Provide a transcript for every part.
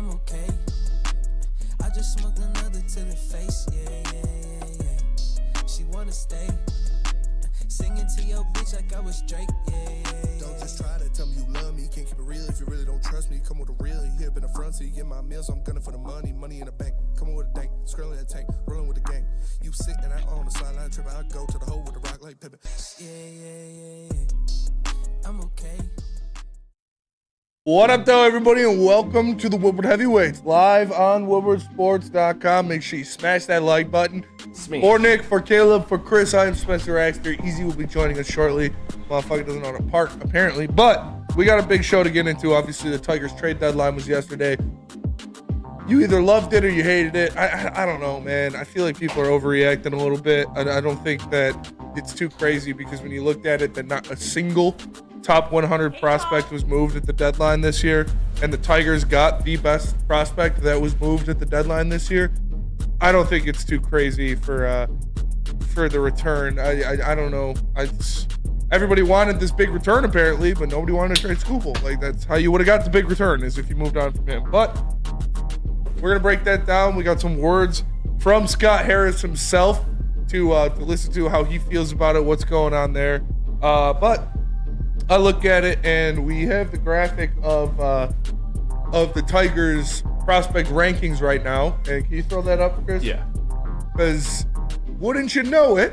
I'm okay. I just smoked another to the face, yeah. She wanna stay. Singing to your bitch like I was Drake, yeah. Don't just try to tell me you love me. Can't keep it real if you really don't trust me. Come with a real, you hip in the front seat. Get my meals, I'm gunning for the money. Money in the bank. Come on with a dank. Scrolling that tank. Rolling with the gang. You sit and I on the sideline tripping. I go to the hole with the rock like Pippin. Yeah. I'm okay. What up, though, everybody, and welcome to the Woodward Heavyweights, live on WoodwardSports.com. Make sure you smash that like button. For Nick, for Caleb, for Chris, I am Spencer Axter. Easy will be joining us shortly. Motherfucker doesn't know how to park, apparently. But we got a big show to get into. Obviously, the Tigers trade deadline was yesterday. You either loved it or you hated it. I don't know, man. I feel like people are overreacting a little bit. I don't think that it's too crazy because when you looked at it, that not a single top 100 prospect was moved at the deadline this year, and the Tigers got the best prospect that was moved at the deadline this year. I don't think it's too crazy for the return. I don't know. Everybody wanted this big return apparently, but nobody wanted to trade Scooball. Like, that's how you would have got the big return, is if you moved on from him. But we're gonna break that down. We got some words from Scott Harris himself to listen to how he feels about it, what's going on there. But I look at it and we have the graphic of the Tigers prospect rankings right now. And can you throw that up, Chris? Yeah. Because wouldn't you know it,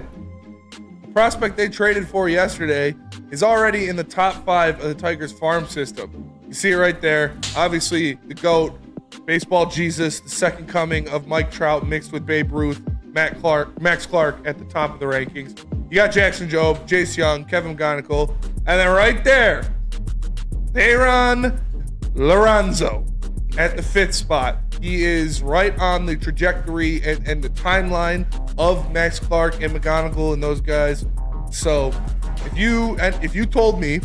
the prospect they traded for yesterday is already in the top 5 of the Tigers farm system. You see it right there. Obviously, the GOAT, baseball Jesus, the second coming of Mike Trout mixed with Babe Ruth, Max Clark at the top of the rankings. You got Jackson Jobe, Jace Young, Kevin McGonigal, and then right there, Dayron Lorenzo at the 5th spot. He is right on the trajectory and the timeline of Max Clark and McGonigal and those guys. So if you told me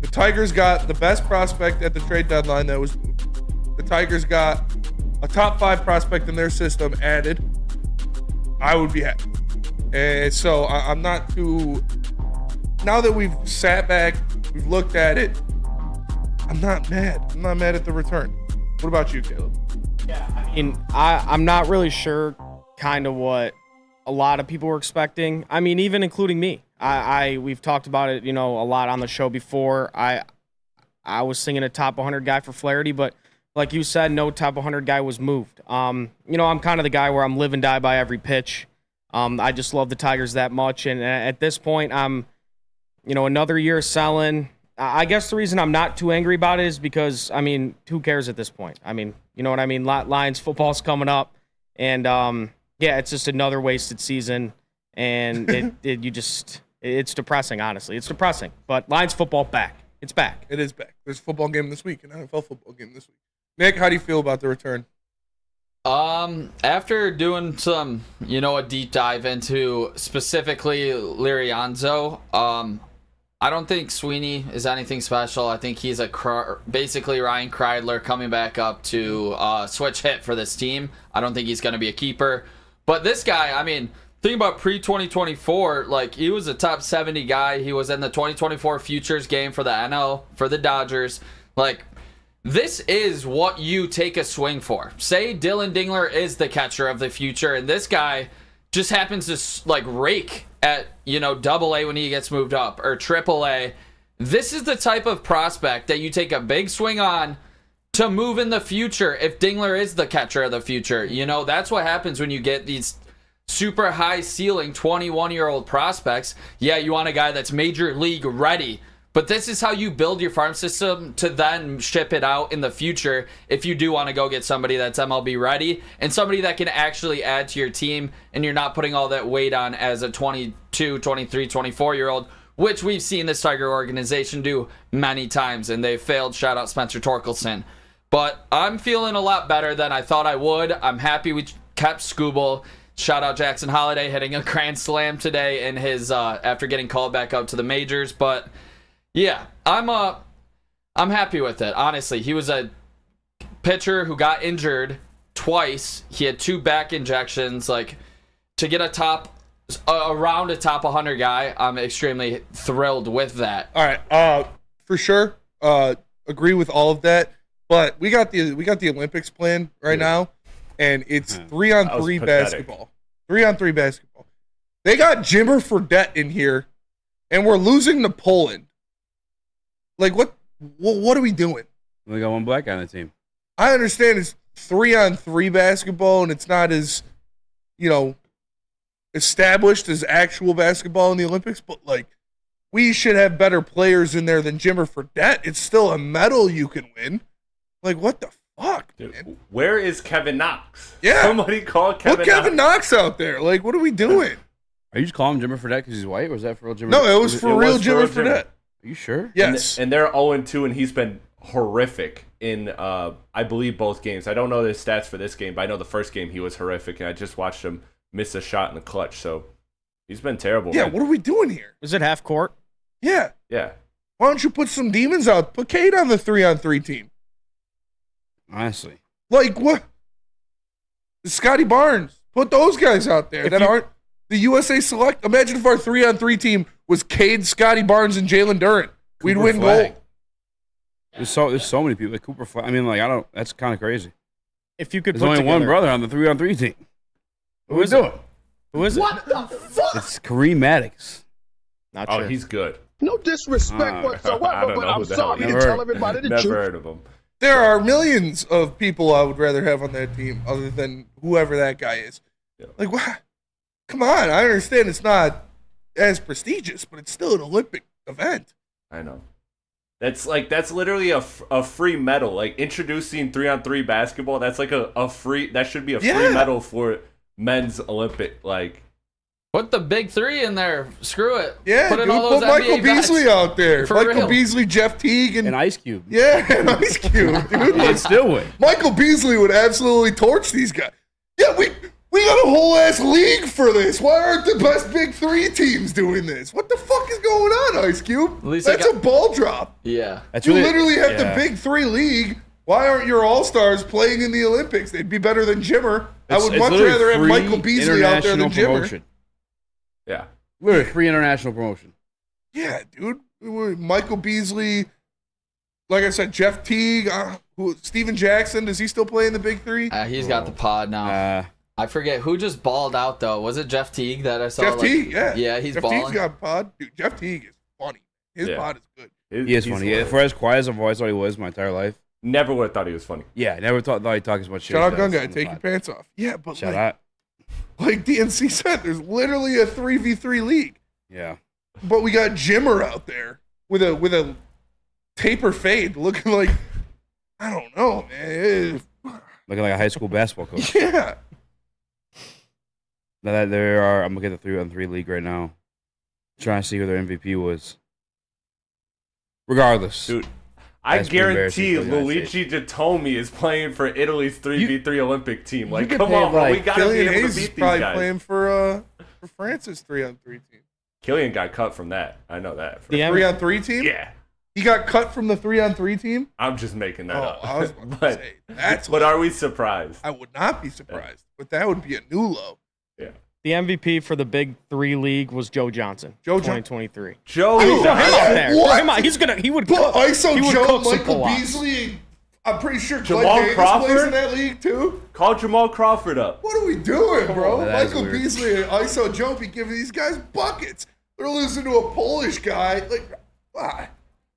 the Tigers got the best prospect at the trade deadline that was moved, the Tigers got a top 5 prospect in their system added, I would be happy. And so I'm not too, now that we've sat back, we've looked at it, I'm not mad. I'm not mad at the return. What about you, Caleb? Yeah, I mean, I'm not really sure kind of what a lot of people were expecting. I mean, even including me. We've talked about it, a lot on the show before. I was singing a top 100 guy for Flaherty, but like you said, no top 100 guy was moved. I'm kind of the guy where I'm live and die by every pitch. I just love the Tigers that much. And at this point, I'm, another year selling. I guess the reason I'm not too angry about it is because, I mean, who cares at this point? I mean, you know what I mean? Lions football's coming up. And, it's just another wasted season. And it's depressing, honestly. It's depressing. But Lions football back. It's back. It is back. There's a football game this week, an NFL football game this week. Nick, how do you feel about the return? After doing some, a deep dive into specifically Lirianzo, I don't think Sweeney is anything special. I think he's basically Ryan Kreidler coming back up to switch hit for this team. I don't think he's going to be a keeper. But this guy, I mean, think about pre-2024, like, he was a top 70 guy. He was in the 2024 futures game for the NL, for the Dodgers. Like, this is what you take a swing for. Say Dylan Dingler is the catcher of the future, and this guy just happens to, rake at, AA when he gets moved up, or AAA. This is the type of prospect that you take a big swing on to move in the future if Dingler is the catcher of the future. That's what happens when you get these super high ceiling 21-year-old prospects. Yeah, you want a guy that's major league ready. But this is how you build your farm system to then ship it out in the future if you do want to go get somebody that's MLB ready and somebody that can actually add to your team, and you're not putting all that weight on as a 22, 23, 24-year-old, which we've seen this Tiger organization do many times, and they've failed. Shout out Spencer Torkelson. But I'm feeling a lot better than I thought I would. I'm happy we kept Scooball. Shout out Jackson Holliday hitting a grand slam today in his after getting called back up to the majors. But yeah, I'm happy with it. Honestly, he was a pitcher who got injured twice. He had 2 back injections. Like, to get around a top 100 guy, I'm extremely thrilled with that. All right, for sure, agree with all of that. But we got the Olympics planned right now, and it's 3-on-3 basketball. 3-on-3 basketball. They got Jimmer Fredette in here, and we're losing to Poland. Like, what are we doing? We got one black guy on the team. I understand it's 3-on-3 basketball, and it's not as, established as actual basketball in the Olympics, but, like, we should have better players in there than Jimmer Fredette. It's still a medal you can win. Like, what the fuck, Dude, man? where is Kevin Knox? Yeah. Somebody call Kevin Put Kevin Knox out there. Like, what are we doing? Are you just calling him Jimmer Fredette because he's white, or was that for real Jimmer? No, it was for real Jimmer Fredette. Are you sure? Yes. And they're 0-2, and he's been horrific in, I believe, both games. I don't know the stats for this game, but I know the first game he was horrific, and I just watched him miss a shot in the clutch. So he's been terrible. Yeah, man. what are we doing here? Is it half court? Yeah. Yeah. Why don't you put some demons out? Put Cade on the 3-on-3 team. Honestly. Like, what? Scotty Barnes. Put those guys out there that aren't the USA Select. Imagine if our 3-on-3 team was Cade, Scotty Barnes, and Jalen Durant. We'd Cooper win Flag. gold. There's so many people. Like Cooper Flag. I mean, like, that's kind of crazy. If you could There's put only one together- brother on the 3-on-3 team. Who is it? Who is it? It's Kareem Maddox. Not Oh, sure. he's good. No disrespect I whatsoever, don't but know I'm who the sorry hell to he is. tell everybody the Never truth. heard of him. There are millions of people I would rather have on that team other than whoever that guy is. Yeah. Like, what? Come on. I understand it's not as prestigious, but it's still an Olympic event. I know. That's literally a free medal. Like introducing 3-on-3 basketball. That's like a free. That should be a free medal for men's Olympic. Like Put the big three in there. Screw it. Yeah, put in dude, all those put Michael NBA vets. Beasley out there. For Michael real. Beasley, Jeff Teague, and An Ice Cube. yeah, and Ice Cube, dude. It still would. Michael Beasley would absolutely torch these guys. Yeah, we got a whole ass league for this. Why aren't the best big three teams doing this? What the fuck is going on, Ice Cube? At least That's a ball drop. Yeah. That's You really- literally have yeah. the big three league. Why aren't your all-stars playing in the Olympics? They'd be better than Jimmer. I would It's much literally rather have free Michael Beasley out there than international Jimmer. promotion. yeah. Literally free international promotion. Yeah, dude. Michael Beasley, like I said, Jeff Teague, Steven Jackson. Does he still play in the big three? He's got the pod now. I forget who just balled out though. Was it Jeff Teague that I saw? Jeff Teague, yeah. Yeah, he's Jeff balling. Teague's got a pod. Dude, Jeff Teague is funny. His Yeah. pod is good. He is He's funny. hilarious. For as quiet as I've always thought he was my entire life. Never would have thought he was funny. Yeah, I never thought he'd talk as much shit. Shout out as Gun he Guy. does Take on your the pod. pants off. Yeah, but Shout like, out. like DNC said, there's literally a 3v3 league. Yeah. But we got Jimmer out there with a taper fade looking like, I don't know, man. Looking like a high school basketball coach. Yeah. Now that there are, I'm looking at the 3-on-3 league right now. Trying to see who their MVP was. Regardless. Dude, I That's pretty guarantee embarrassing for the United Luigi Jatomi is playing for Italy's 3v3 Olympic team. Like, could come pay, on, bro. We like, gotta be Killian able to Hayes is beat these probably guys. playing for France's 3-on-3 team. Killian got cut from that. I know that. The M- 3-on-3 team? Yeah. He got cut from the 3-on-3 team? I'm just making that up. I was about to but, say, that's but are we surprised? I would not be surprised, but that would be a new low. Yeah. The MVP for the Big Three league was Joe Johnson. Joe Johnson. 2023. Joe, I mean, Throw him out there. What? Throw him out. He would But cook. ISO He would Joe, cook some Michael pull-ups. Beasley, I'm pretty sure Jamal Clay Davis Crawford? plays in that league too. call Jamal Crawford up. What are we doing, bro? on, that is Michael weird. Beasley and ISO Joe be giving these guys buckets. They're losing to a Polish guy. Like, why?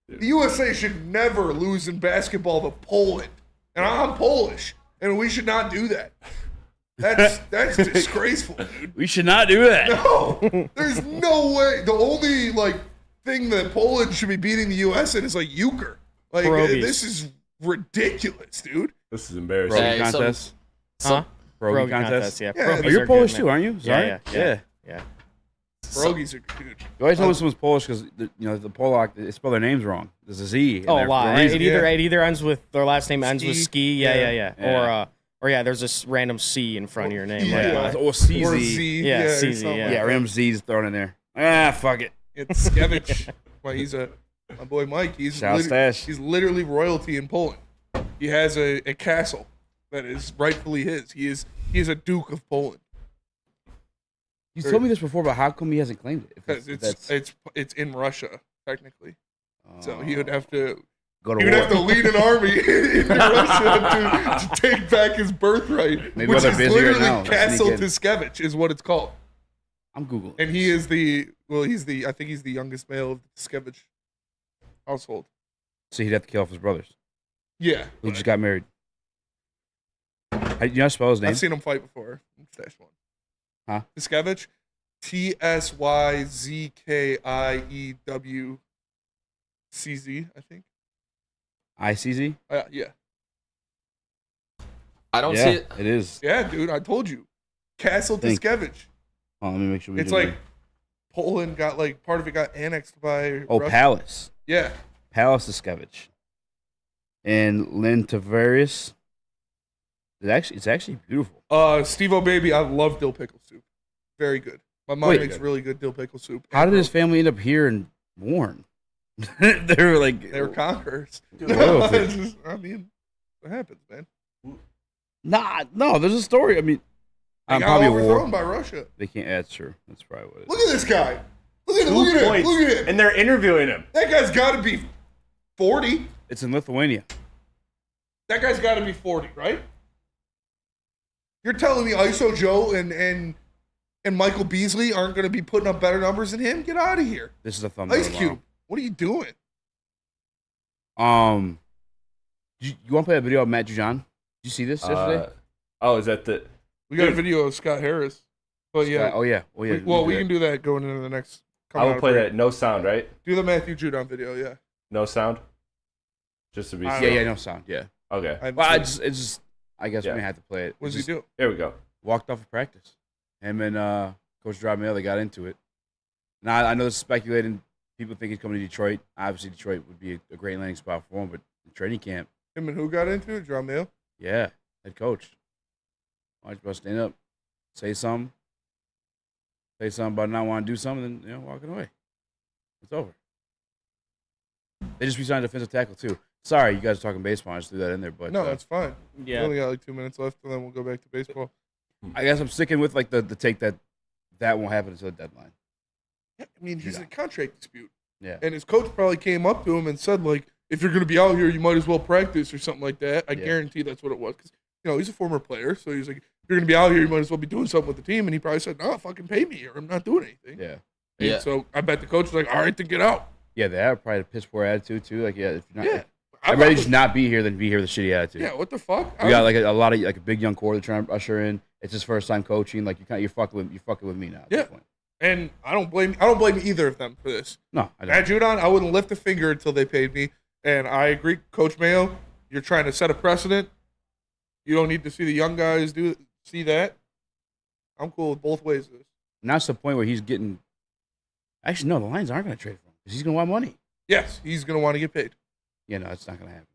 The USA should never lose in basketball to Poland. And I'm Polish, and we should not do that. That's disgraceful, dude. We should not do that. No, there's no way. The only thing that Poland should be beating the U.S. in is euchre. Pierogies. This is ridiculous, dude. This is embarrassing. Pierogi Hey, contest. Huh? Pierogi contest. Yeah. Yeah, pierogies Oh, you're are Polish good, too, man. aren't you? Sorry. Yeah. Pierogies are good, dude. You always know when someone's Polish because the Polak they spell their names wrong. There's a Z. in Oh there for wow! a It reason. either ends with their last name ends with Ski. ski. Yeah. Yeah. Or there's this random C in front of your name. Yeah. Like, Or Or CZ. Z. Yeah, or CZ, something yeah. like Yeah, that. random Z's thrown in there. Ah, fuck it. It's Skevich. Well, my boy Mike. Shout Stash. He's literally royalty in Poland. He has a castle that is rightfully his. He is a Duke of Poland. You told me this before, but how come he hasn't claimed it? If Because it's in Russia technically, so he would have to. Go to He would war. have to lead an army in Russia to take back his birthright, Maybe which they're is busy right literally now. Castle Sneak in. Tiskevich is what it's called. I'm Googling. And he is I think he's the youngest male of the Tiskevich household. So he'd have to kill off his brothers, Yeah. who just got married. How, you know how to spell his name? I've seen him fight before. Stash one. Huh? Tiskevich. Tyskiewcz, I think. ICZ? Yeah. I don't see Yeah, it. it is. Yeah, dude, I told you. Castle Think. Tiskevich. Oh, let me make sure we It's do like it. Poland got like part of it got annexed by Oh, Russia. Palace. Yeah. Palace Tiskevich. And Lynn Tavares. It's actually beautiful. Steve-O Baby, I love dill pickle soup. Very good. My mom Wait. makes really good dill pickle soup. How did his family end up here in Warren? They were like They were conquerors. Royalty. It's just- I mean, what happens, man? no, there's a story. I mean, They I'm got probably a overthrown war. by Russia. They can't add sure. That's probably what it is. Look at this guy. Look at him. 2 Look at him. points. Look at him. And they're interviewing him. That guy's got to be 40. It's in Lithuania. That guy's got to be 40, right? You're telling me ISO Joe and Michael Beasley aren't going to be putting up better numbers than him? Get out of here. This is a thumbnail. Ice Cube, what are you doing? You want to play a video of Matt Dujon? Did you see this yesterday? Is that the? We got a Dude. video of Scott Harris. But yeah. Oh yeah. Oh yeah. We can do that going into the next. I will play that. No sound, right? Do the Matthew Judon video, yeah. No sound. Just to be. I Yeah, yeah, no sound. Yeah. Okay. Well, it's just. I guess Yeah. we had to play it. What does he Just do? There we go. Walked off of practice. Him and Coach Dramel, they got into it. Now I know this is speculating. People think he's coming to Detroit. Obviously, Detroit would be a great landing spot for him. But in training camp, Him and who got into it? Dramel? yeah, head coach. Why don't you stand up, say something about not wanting to do something, then walking away. It's over. They just re-signed a defensive tackle too. Sorry, you guys are talking baseball. I just threw that in there, but No, that's fine. We Yeah. only got like 2 minutes left, and then we'll go back to baseball. I guess I'm sticking with like the take that won't happen until the deadline. I mean, he's in a contract dispute. Yeah. And his coach probably came up to him and said, like, if you're going to be out here, you might as well practice or something like that. I Yeah. guarantee that's what it was. Because, he's a former player. So he's like, if you're going to be out here, you might as well be doing something with the team. And he probably said, no, fucking pay me or I'm not doing anything. Yeah. And Yeah. so I bet the coach was like, all right, then get out. Yeah, they have probably a piss poor attitude too. Like, yeah, if you're not, Yeah. I'd rather just not be here than be here with a shitty attitude. Yeah, what the fuck? We got like a lot of like a big young core they're trying to usher in. It's his first time coaching. Like you're fucking with me now. At Yeah. this point. And I don't blame either of them for this. No, I Matt don't. Judon, I wouldn't lift a finger until they paid me. And I agree, Coach Mayo, you're trying to set a precedent. You don't need to see the young guys see that. I'm cool with both ways of this. Now it's the point where he's getting. Actually, no, the Lions aren't going to trade for him because he's going to want money. Yes, he's going to want to get paid. Yeah, no, it's not going to happen.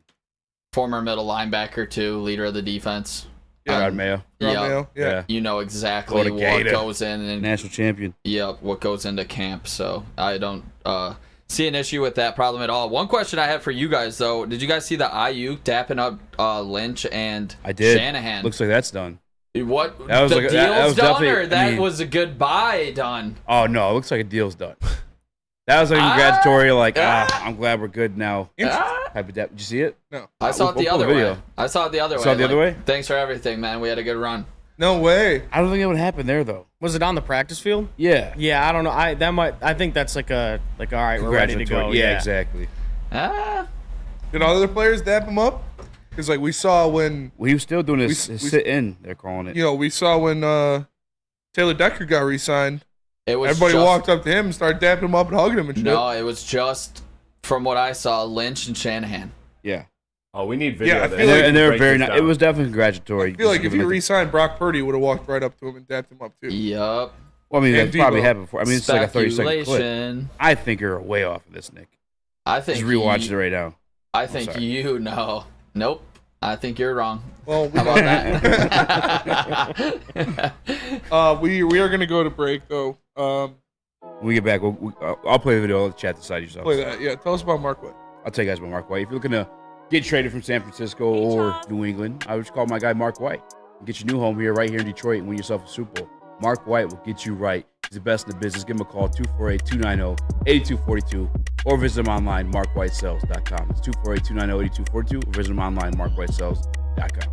Former middle linebacker too, leader of the defense. Gerard Mayo, Gerard Yeah. Mayo, yeah. You know exactly Florida what Gator. goes in and national champion. what goes into camp. So I don't see an issue with that problem at all. One question I have for you guys though: did you guys see the IU dapping up Lynch and I did. Shanahan? Looks like that's done. What That was the like- deal's that was done, definitely- or that I mean- was a goodbye done? Oh no, it looks like a deal's done. That was like congratulatory. Like, I'm glad we're good now. Type of depth. Did you see it? No. I saw it we'll the pull the other way. video. I saw it the other way. Saw it the other way? Thanks for everything, man. We had a good run. No way. I don't think it would happen there though. Was it on the practice field? Yeah. Yeah, I don't know. I think that's like all right, we're ready to go. Congratulatory. Yeah, exactly. Did other players dap him up? Because like we saw when Well, he was still doing his We- sit in. They're calling it. we saw when Taylor Decker got re-signed. It was Everybody just, walked up to him and started dapping him up and hugging him and shit. No, it was just from what I saw, Lynch and Shanahan. Yeah. Oh, we need video Yeah, I of this. feel like- And they were Break very this nice. It down. was definitely congratulatory. I feel like Just if he giving, re-signed Brock Purdy, would have walked right up to him and dapped him up too. Yup. Well, I mean, and that's probably Debo. happened before. I mean, it's like a 30-second clip. Speculation. I think you're way off of this, Nick. I think Just rewatch it right now. I think sorry. you know. Nope. I think you're wrong. Well, How about that? we are gonna go to break though. When we get back, I'll play the video. I'll chat decide yourself. Play that. Yeah, tell us about Mark White. I'll tell you guys about Mark White. If you're looking to get traded from San Francisco or New England, I would just call my guy Mark White. Get your new home here, right here in Detroit, and win yourself a Super Bowl. Mark White will get you right. He's the best in the business. Give him a call, 248-290-8242. or visit them online, markwhitesales.com. It's 248-290-8242, or visit them online, markwhitesales.com.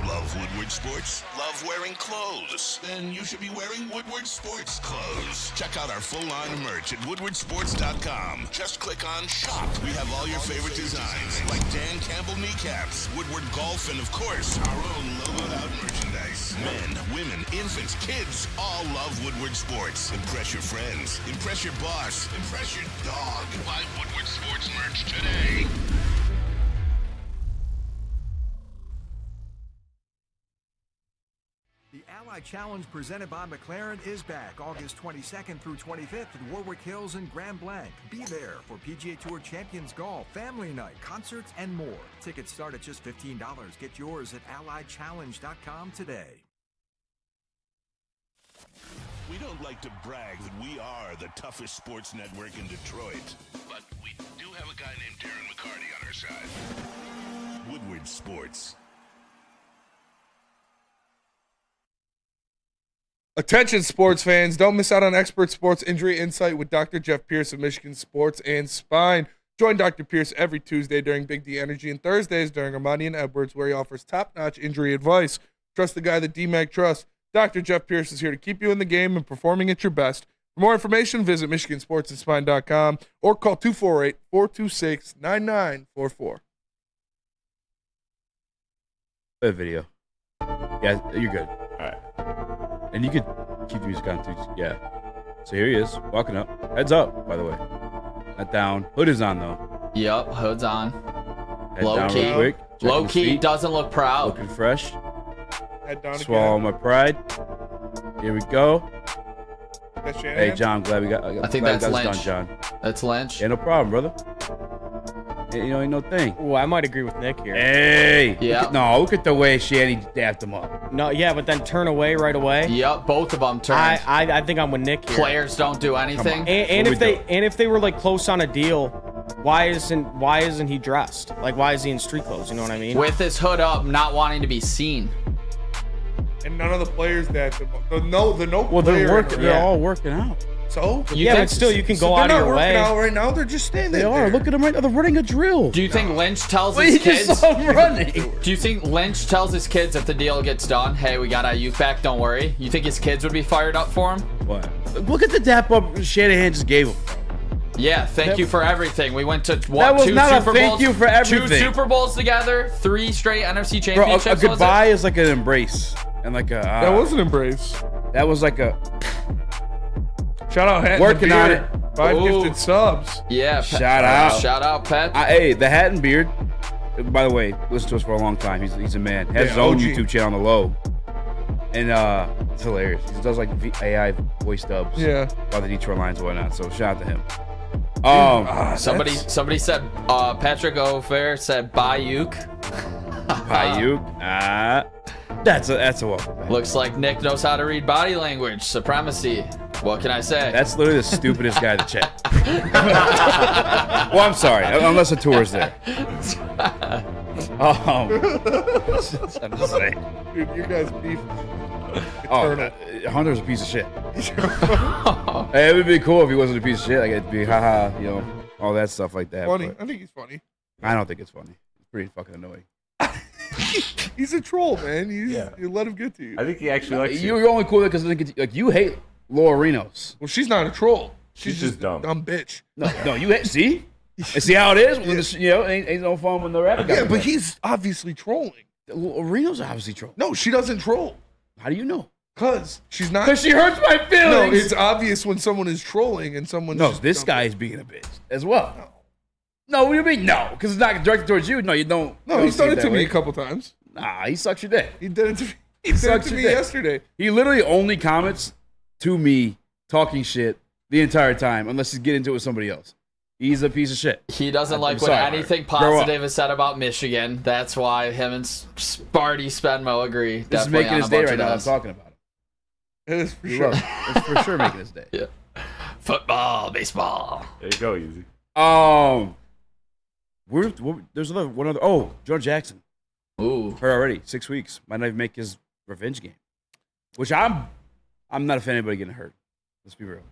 Love Woodward Sports? Love wearing clothes? Then you should be wearing Woodward Sports clothes. Check out our full line of merch at woodwardsports.com. Just click on shop. We have all your favorite designs, like Dan Campbell kneecaps, Woodward golf, and of course, our own logoed out merchandise. Men, women, infants, kids all love Woodward Sports. Impress your friends. Impress your boss. Impress your dog. Buy Woodward Sports merch today. The Ally Challenge presented by McLaren is back August 22nd through 25th at Warwick Hills and Grand Blanc. Be there for PGA Tour Champions Golf, Family Night, concerts, and more. Tickets start at just $15. Get yours at allychallenge.com today. We don't like to brag that we are the toughest sports network in Detroit, but we do have a guy named Darren McCarty on our side. Woodward Sports. Attention sports fans, don't miss out on expert sports injury insight with Dr. Jeff Pierce of Michigan Sports and Spine. Join Dr. Pierce every Tuesday during Big D Energy and Thursdays during Ermanni and Edwards, where he offers top-notch injury advice. Trust the guy that DMAC trusts. Dr. Jeff Pierce is here to keep you in the game and performing at your best. For more information, visit MichiganSportsAndSpine.com or call 248-426-9944. Good video. Yeah, you're good. All right. And you could keep the music on too. Yeah. So here he is, walking up. Heads up, by the way. Not down. Hood is on though. Yup, hood's on. Head Low down key. real quick. Checking Low his key, feet. doesn't look proud. Looking fresh. Head down Swallow again. my pride. Here we go. That's Shanahan. Hey, John, glad we got. I think glad that's we got this Lynch. done, John. That's Lynch. Yeah, no problem, brother. Ain't no thing. Ooh, I might agree with Nick here. Hey. Yeah. Look at the way Shanny dapped him up. No, yeah, but then turn away right away. Yep, both of them turned. I think I'm with Nick here. Players don't do anything. And What we if they were like close on a deal, why isn't he dressed? Like, why is he in street clothes? You know what I mean? With his hood up, not wanting to be seen. And none of the players that Well, player. they're all working out. So Yeah, but still, you can go out of your way. Out right now. They're just standing They there. are. Look at them right now. They're running a drill. Do you think Lynch tells Wait, his you just kids? saw him running. Do you think Lynch tells his kids if the deal gets done, hey, we got Ayuk back, don't worry? You think his kids would be fired up for him? What? Look at the dap up Shanahan just gave him. Yeah, thank you for everything. We went to That was two not a Super thank Bowls, you for everything. 2 Super Bowls together, 3 straight NFC Bro, championships. a was it? goodbye is like an embrace. And like a. That was an embrace. That was like a. Shout out Hat Working on it. 5 Ooh. gifted subs. Yeah. Shout out. Shout out, Pet. Hey, the hat and beard. By the way, listened to us for a long time. He's a man. Has his own OG. YouTube channel on the low. And it's hilarious. He does like AI voice dubs. Yeah. About the Detroit Lions and whatnot. So shout out to him. Somebody said, Patrick O'Fair said, Bayuk. Ayuk. That's a welcome back. Looks like Nick knows how to read body language. Supremacy. What can I say? That's literally the stupidest guy in the chat. Well, I'm sorry, unless the tour's there. I'm just saying. Dude, you guys beef. Hunter's a piece of shit. Hey, it would be cool if he wasn't a piece of shit. Like it'd be haha, all that stuff like that. Funny. but I think he's funny. I don't think it's funny. It's pretty fucking annoying. He's a troll, man. You let him get to you. I think he actually likes you. You're only cool because like you hate Laura Rinos. Well, she's not a troll. She's just dumb. Dumb bitch. No, you hate. See, and see how it is. When ain't no fun when the rap guy. Yeah, but he's obviously trolling. Rinos obviously troll. No, she doesn't troll. How do you know? Cause she's not. Because she hurts my feelings. No, it's obvious when someone is trolling and someone. No, this guy is being a bitch as well. No, what do you mean no? Because it's not directed towards you. No, you don't. No, you he's don't done see it to that me way. a couple times. Nah, he sucks your dick. He did it to me. He did it sucks to your me dick. yesterday. He literally only comments to me talking shit the entire time, unless he's getting into it with somebody else. He's a piece of shit. He doesn't I'm like when sorry, anything Grow up. positive is said about Michigan. That's why him and Sparty Spenmo agree. This is Definitely making on his a day bunch right of now. I'm those. talking about him. It is for You're sure. right. It's for sure making his day. Yeah. Football, baseball. There you go, Easy. There's one other. Oh, George Jackson. Ooh. Heard already. 6 weeks. Might not even make his revenge game. Which I'm not a fan of anybody getting hurt. Let's be real.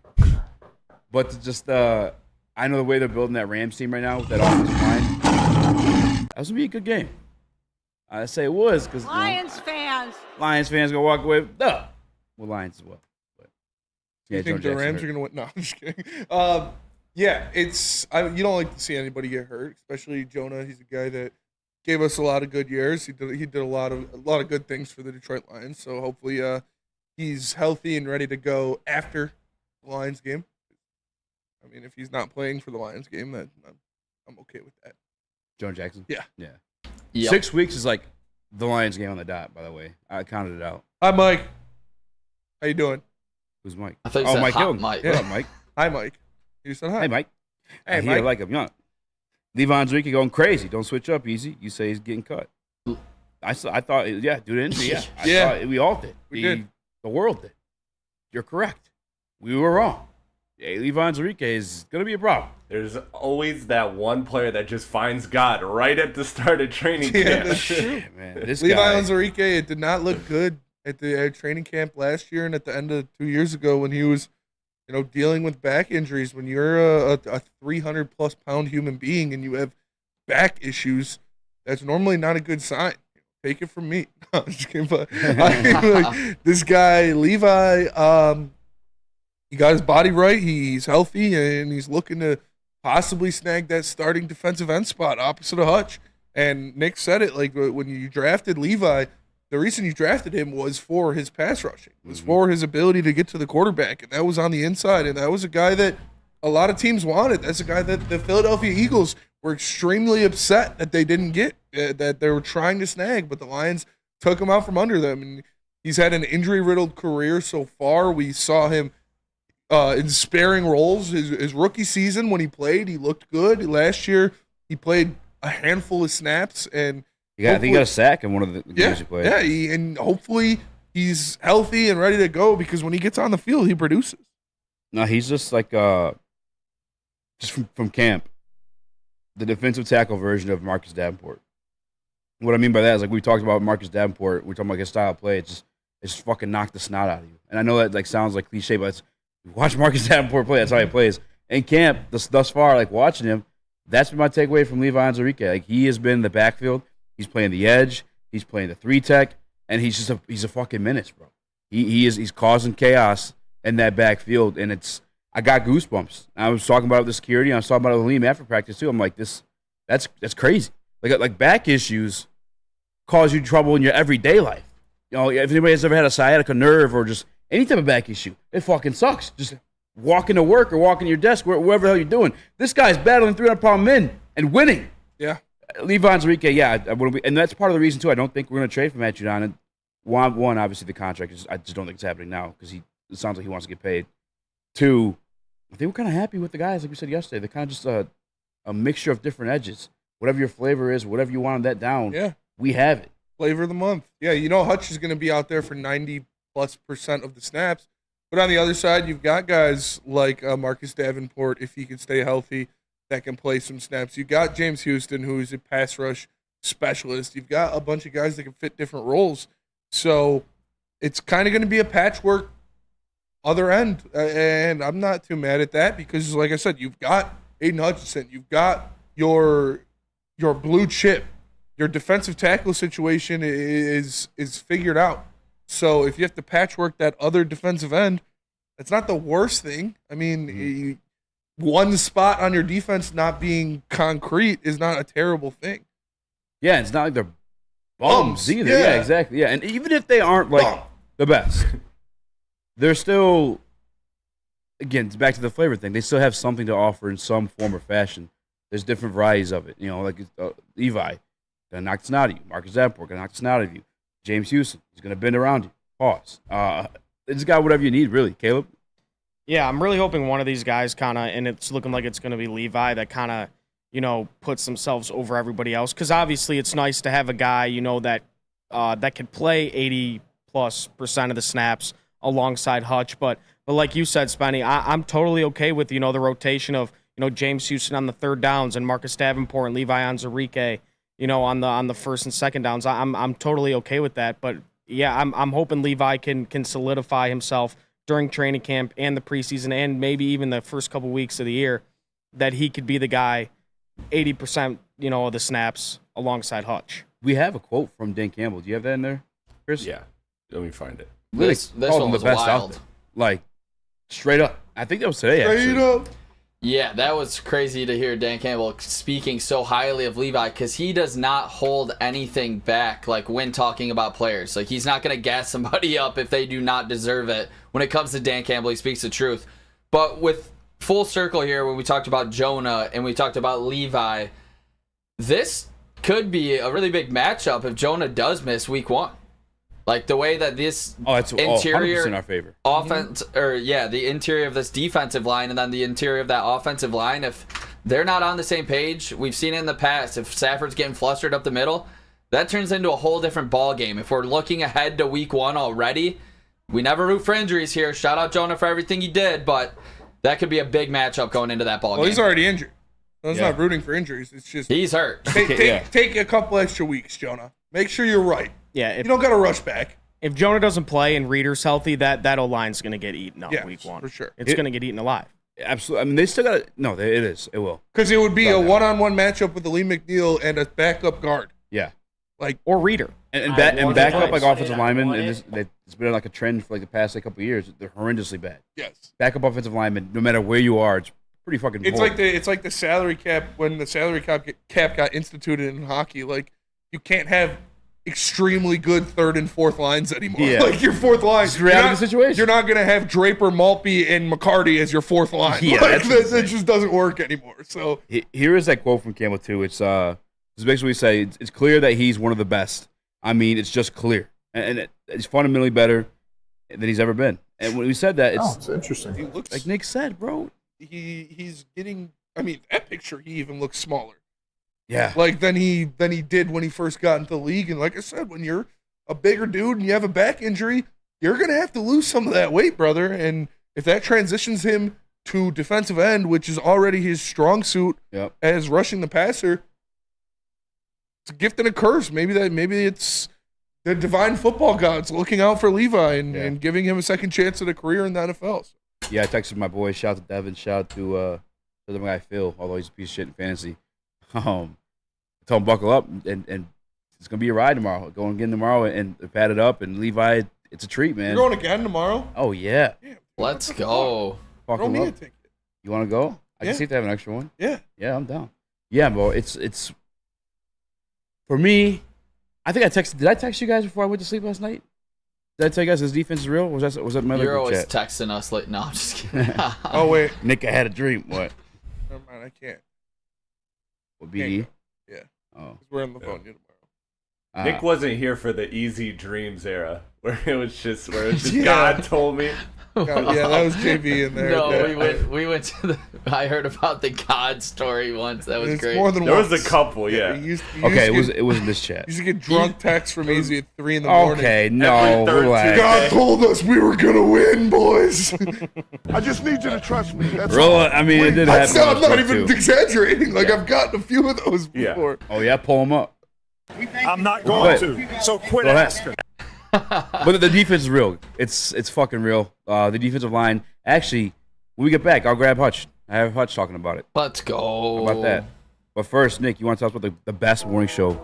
But just I know the way they're building that Rams team right now with that offensive line. That was gonna be a good game. I say it was because Lions fans gonna walk away with Lions as well. But, You think the Rams are gonna win? No, I'm just kidding. Yeah, you don't like to see anybody get hurt, especially Jonah. He's a guy that gave us a lot of good years. He did a lot of good things for the Detroit Lions. So hopefully he's healthy and ready to go after the Lions game. I mean, if he's not playing for the Lions game, then I'm okay with that. Jonah Jackson? Yeah. Yep. 6 weeks is like the Lions game on the dot, by the way. I counted it out. Hi, Mike. How you doing? Who's Mike? I thought you said Mike hot Hilton. Mike. What up, Mike? Hi, Mike. You said hi. Hey, Mike. Hey, I Mike. like him. Young. Levon Zurika going crazy. Don't switch up easy. You say he's getting cut. I thought, due to injury, yeah. I thought we all did. We did. The world did. You're correct. We were wrong. Yeah, Levon Zurika is going to be a problem. There's always that one player that just finds God right at the start of training camp. That's true. Yeah, man. This Levi guy. Onwuzurike, it did not look good at the training camp last year and at the end of 2 years ago when he was, dealing with back injuries. When you're a 300-plus pound human being and you have back issues, that's normally not a good sign. Take it from me. No, I'm just kidding, but this guy, Levi, he got his body right. He's healthy, and he's looking to possibly snag that starting defensive end spot opposite of Hutch. And Nick said it, like, when you drafted Levi, the reason you drafted him was for his pass rushing. It was for his ability to get to the quarterback, and that was on the inside. And that was a guy that a lot of teams wanted. That's a guy that the Philadelphia Eagles were extremely upset that they didn't get, that they were trying to snag, but the Lions took him out from under them. And he's had an injury-riddled career so far. We saw him in sparing roles. His rookie season, when he played, he looked good. Last year, he played a handful of snaps, and I think he got a sack in one of the games he played. Yeah, and hopefully he's healthy and ready to go because when he gets on the field, he produces. No, he's just like just from camp, the defensive tackle version of Marcus Davenport. What I mean by that is, like, we talked about Marcus Davenport. We're talking about his style of play. It's just fucking knock the snot out of you. And I know that, like, sounds like cliche, but watch Marcus Davenport play. That's how he plays. In camp, thus far, like, watching him, that's been my takeaway from Levi Onwuzurike. Like, he has been in the backfield. He's playing the edge. He's playing the 3-tech, and he's a fucking menace, bro. He's causing chaos in that backfield, and I got goosebumps. I was talking about the security. I was talking about Aleem after practice too. I'm like, that's crazy. Like back issues cause you trouble in your everyday life. If anybody has ever had a sciatica nerve or just any type of back issue, it fucking sucks. Just walking to work or walking to your desk, wherever the hell you're doing. This guy's battling 300-pound men and winning. Yeah. Levi Onwuzurike, yeah, and that's part of the reason too. I don't think we're going to trade for Matt Judon. And one, obviously the contract I just don't think it's happening now because it sounds like he wants to get paid. Two, I think we're kind of happy with the guys, like we said yesterday. They're kind of just a mixture of different edges. Whatever your flavor is, whatever you want on that down, we have it. Flavor of the month. Yeah, Hutch is going to be out there for 90+% of the snaps. But on the other side, you've got guys like Marcus Davenport, if he can stay healthy, that can play some snaps. You've got James Houston, who is a pass rush specialist. You've got a bunch of guys that can fit different roles. So it's kind of going to be a patchwork other end. And I'm not too mad at that because, like I said, you've got Aiden Hutchinson. You've got your blue chip. Your defensive tackle situation is figured out. So if you have to patchwork that other defensive end, that's not the worst thing. I mean, one spot on your defense not being concrete is not a terrible thing. Yeah, it's not like they're bums either. Yeah, exactly. Yeah, and even if they aren't like the best, they're still, again, it's back to the flavor thing. They still have something to offer in some form or fashion. There's different varieties of it. Like Levi, gonna knock the snot out of you. Marcus Davenport, gonna knock the snot out of you. James Houston, he's gonna bend around you. Pause. It's got whatever you need, really. Caleb? Yeah, I'm really hoping one of these guys and it's looking like it's going to be Levi, that kind of, puts themselves over everybody else. Because obviously it's nice to have a guy, that can play 80+% of the snaps alongside Hutch. But like you said, Spenny, I'm totally okay with, the rotation of, James Houston on the third downs and Marcus Davenport and Levi Onwuzurike, on the first and second downs. I'm totally okay with that. But yeah, I'm hoping Levi can solidify himself during training camp and the preseason and maybe even the first couple weeks of the year that he could be the guy 80%, of the snaps alongside Hutch. We have a quote from Dan Campbell. Do you have that in there, Chris? Yeah. Let me find it. This one was wild. Like, straight up. I think that was today, Straight up. Yeah, that was crazy to hear Dan Campbell speaking so highly of Levi because he does not hold anything back, like when talking about players. Like, he's not going to gas somebody up if they do not deserve it. When it comes to Dan Campbell, he speaks the truth. But with full circle here, when we talked about Jonah and we talked about Levi, this could be a really big matchup if Jonah does miss week 1. Like the way that this interior 100% our favor. offense, the interior of this defensive line and then the interior of that offensive line, if they're not on the same page, we've seen it in the past. If Stafford's getting flustered up the middle, that turns into a whole different ball game. If we're looking ahead to week 1 already, we never root for injuries here. Shout out Jonah for everything he did, but that could be a big matchup going into that ball game. Well, he's already injured. So it's not rooting for injuries. It's just he's hurt. Take a couple extra weeks, Jonah. Make sure you're right. Yeah, you don't got to rush back. If Jonah doesn't play and Reader's healthy, that O-line's going to get eaten up week 1. For sure. It's going to get eaten alive. Absolutely. I mean, they still got to – no, it is. It will. Because it would be a one-on-one matchup with Lee McNeil and a backup guard. Yeah. Or Reader. And backup like offensive linemen, and it's been like a trend for like the past couple of years. They're horrendously bad. Yes. Backup offensive linemen, no matter where you are, it's pretty fucking boring. It's like the salary cap when the salary cap got instituted in hockey. Like, you can't have extremely good third and fourth lines anymore. Yeah. Like your fourth line. Situation. You're not going to have Draper, Maltby, and McCarty as your fourth line. Yeah, like, that just doesn't work anymore. So here is that quote from Campbell too. It's basically say it's clear that he's one of the best. I mean, it's just clear, and it's fundamentally better than he's ever been. And when we said that, it's interesting. he looks like Nick said, bro. He's getting. I mean, that picture he even looks smaller. Yeah. Like than he did when he first got into the league. And like I said, when you're a bigger dude and you have a back injury, you're gonna have to lose some of that weight, brother. And if that transitions him to defensive end, which is already his strong suit as rushing the passer, it's a gift and a curse. Maybe it's the divine football gods looking out for Levi and giving him a second chance at a career in the NFL. Yeah, I texted my boy. Shout out to Devin. Shout out to the guy Phil, although he's a piece of shit in fantasy. Told him buckle up, and it's gonna be a ride tomorrow. Going again tomorrow and pad it up. And Levi, it's a treat, man. You're going again tomorrow? Oh yeah. Let's go. Throw me a ticket. You want to go? I can see if they have an extra one. Yeah, I'm down. Yeah, bro. It's for me. I think I texted. Did I text you guys before I went to sleep last night? Did I tell you guys this defense is real? Was that my other You're always chat? texting us late. No, I'm just kidding. Oh wait, Nick, I had a dream. What? Never mind. I can't. What, BD? Yeah. Oh. We're on the phone tomorrow. Nick wasn't here for the easy dreams era, where it was just God told me. Yeah, that was JV in there. No, we went to the. I heard about the God story once. That was great. More than there once. was a couple, yeah. It was in this chat. You used to get drunk texts from Easy at 3 in the morning. Okay, no, relax. God told us we were gonna win, boys. I just need you to trust me. That's Bro, all. I mean, it did happen. I'm not even exaggerating. Like, I've gotten a few of those before. Oh, yeah, pull them up. I'm not going to, so quit asking. But the defense is real. It's fucking real. The defensive line. Actually, when we get back, I'll grab Hutch. I have Hutch talking about it. Let's go. How about that? But first, Nick, you want to talk about the best morning show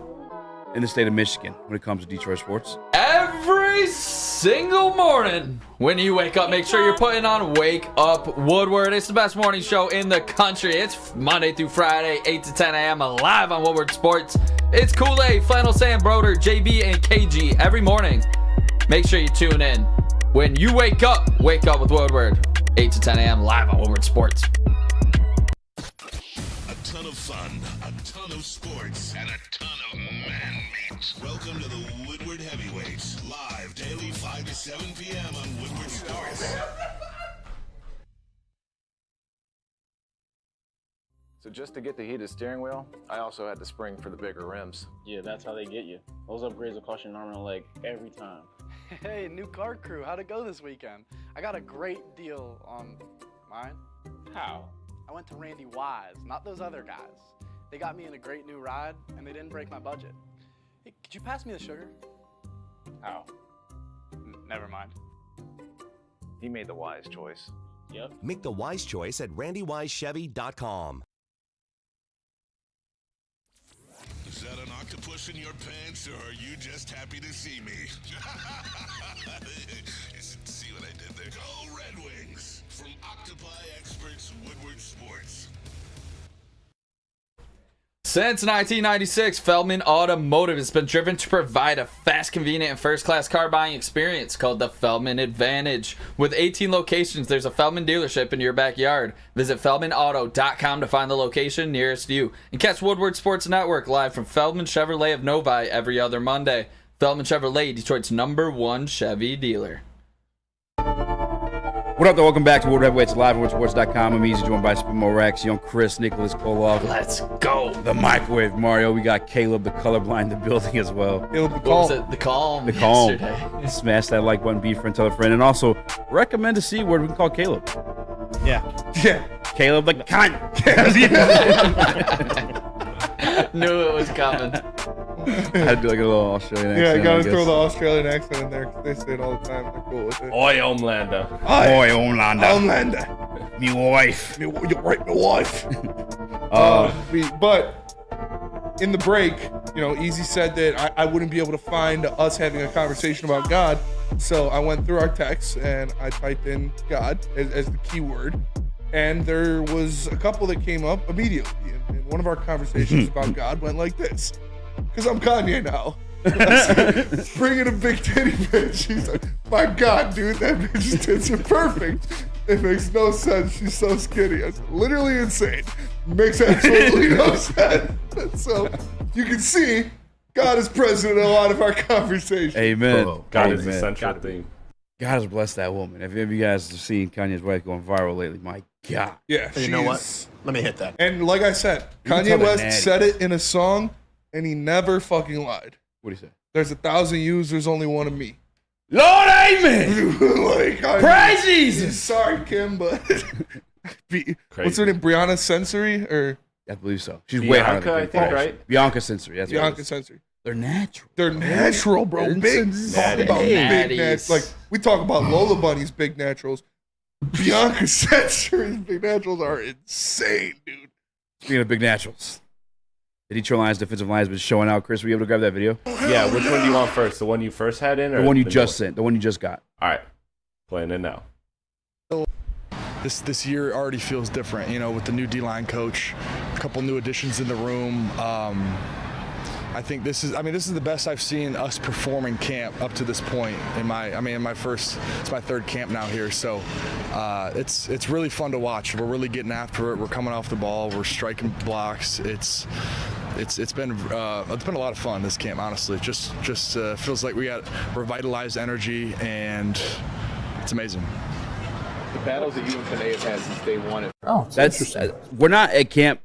in the state of Michigan when it comes to Detroit sports? Every single morning when you wake up, make sure you're putting on Wake Up Woodward. It's the best morning show in the country. It's Monday through Friday, 8 to 10 a.m. live on Woodward Sports. It's Kool-Aid, Flannel Sam, Broder, JB, and KG every morning. Make sure you tune in. When you wake up with Woodward. 8 to 10 a.m. live on Woodward Sports. A ton of fun, a ton of sports, and a ton of man-meat. Welcome to the Woodward Heavyweights, live daily 5 to 7 p.m. on Woodward Sports. So just to get the heated steering wheel, I also had the spring for the bigger rims. Yeah, that's how they get you. Those upgrades will cost you an arm and a leg every time. Hey, new car crew, how'd it go this weekend? I got a great deal on mine. How? I went to Randy Wise, not those other guys. They got me in a great new ride, and they didn't break my budget. Hey, could you pass me the sugar? How? Never mind. He made the wise choice. Yep. Make the wise choice at randywisechevy.com. Is that an octopus in your pants, or are you just happy to see me? See what I did there? Go Red Wings! From Octopi Experts, Woodward Sports. Since 1996, Feldman Automotive has been driven to provide a fast, convenient, and first-class car buying experience called the Feldman Advantage. With 18 locations, there's a Feldman dealership in your backyard. Visit FeldmanAuto.com to find the location nearest you. And catch Woodward Sports Network live from Feldman Chevrolet of Novi every other Monday. Feldman Chevrolet, Detroit's #1 Chevy dealer. What up, though? Welcome back to Woodward Heavyweights live on WoodSports.com. I'm Easy, joined by Spenny Rex, young Chris, Nicholas Kohloff. Let's go. The microwave Mario. We got Caleb, the colorblind, in the building as well. Caleb, the What was it? The Calm. The Calm. Yesterday. Smash that like button, be a friend, tell a friend, and also recommend a C word we can call Caleb. Yeah. Caleb, the cunt. Knew it was coming. I had to do like a little Australian accent. Yeah, I gotta I guess. throw the Australian accent in there because they say it all the time. They're cool with it. Oi, Homelander. Oi, Homelander. Homelander. Me wife. You're right, my wife. But in the break, Easy said that I wouldn't be able to find us having a conversation about God. So I went through our texts and I typed in God as the keyword. And there was a couple that came up immediately. And one of our conversations about God went like this. Because I'm Kanye now. Bring in a big titty bitch. She's like, my God, dude, that bitch's tits are perfect. It makes no sense. She's so skinny. I said, literally insane. Makes absolutely no sense. So you can see God is present in a lot of our conversations. Amen. God is the central theme. God has blessed that woman. If any of you guys have seen Kanye's wife going viral lately, my God. Yeah, You know what? Let me hit that. And like I said, can Kanye tell they're West natty. said it in a song, and he never fucking lied. What do you say? There's 1,000 yous, there's only one of me. Lord, amen. Praise Jesus. Sorry, Kim, but what's her name? Brianna Sensory or I believe so. She's way higher Bianca, than I think, right? Bianca Sensory. That's what it Bianca is. Sensory? They're natural. They're natural, bro. They're Big. Talk about big Natties. like we talk about Lola Bunny's big naturals. Bianca Sensory's big naturals are insane, dude. Speaking of big naturals, the Detroit Lions defensive line has been showing out. Chris, were you able to grab that video? Yeah, which one do you want first? The one you first had in, or The one you new just sent. The one you just got. All right, playing it now. This year already feels different, with the new D-line coach, a couple new additions in the room. I think this is the best I've seen us perform in camp up to this point. It's my third camp now here, so it's really fun to watch. We're really getting after it. We're coming off the ball. We're striking blocks. It's been a lot of fun this camp. Honestly, just feels like we got revitalized energy, and it's amazing. The battles that you and Panay have had since day one. We're not at camp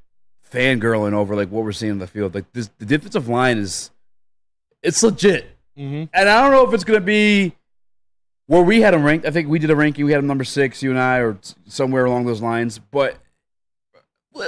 fangirling over like what we're seeing in the field. Like the defensive line it's legit, and I don't know if it's gonna be where we had them ranked. I think we did a ranking. We had them number 6, you and I, or somewhere along those lines. But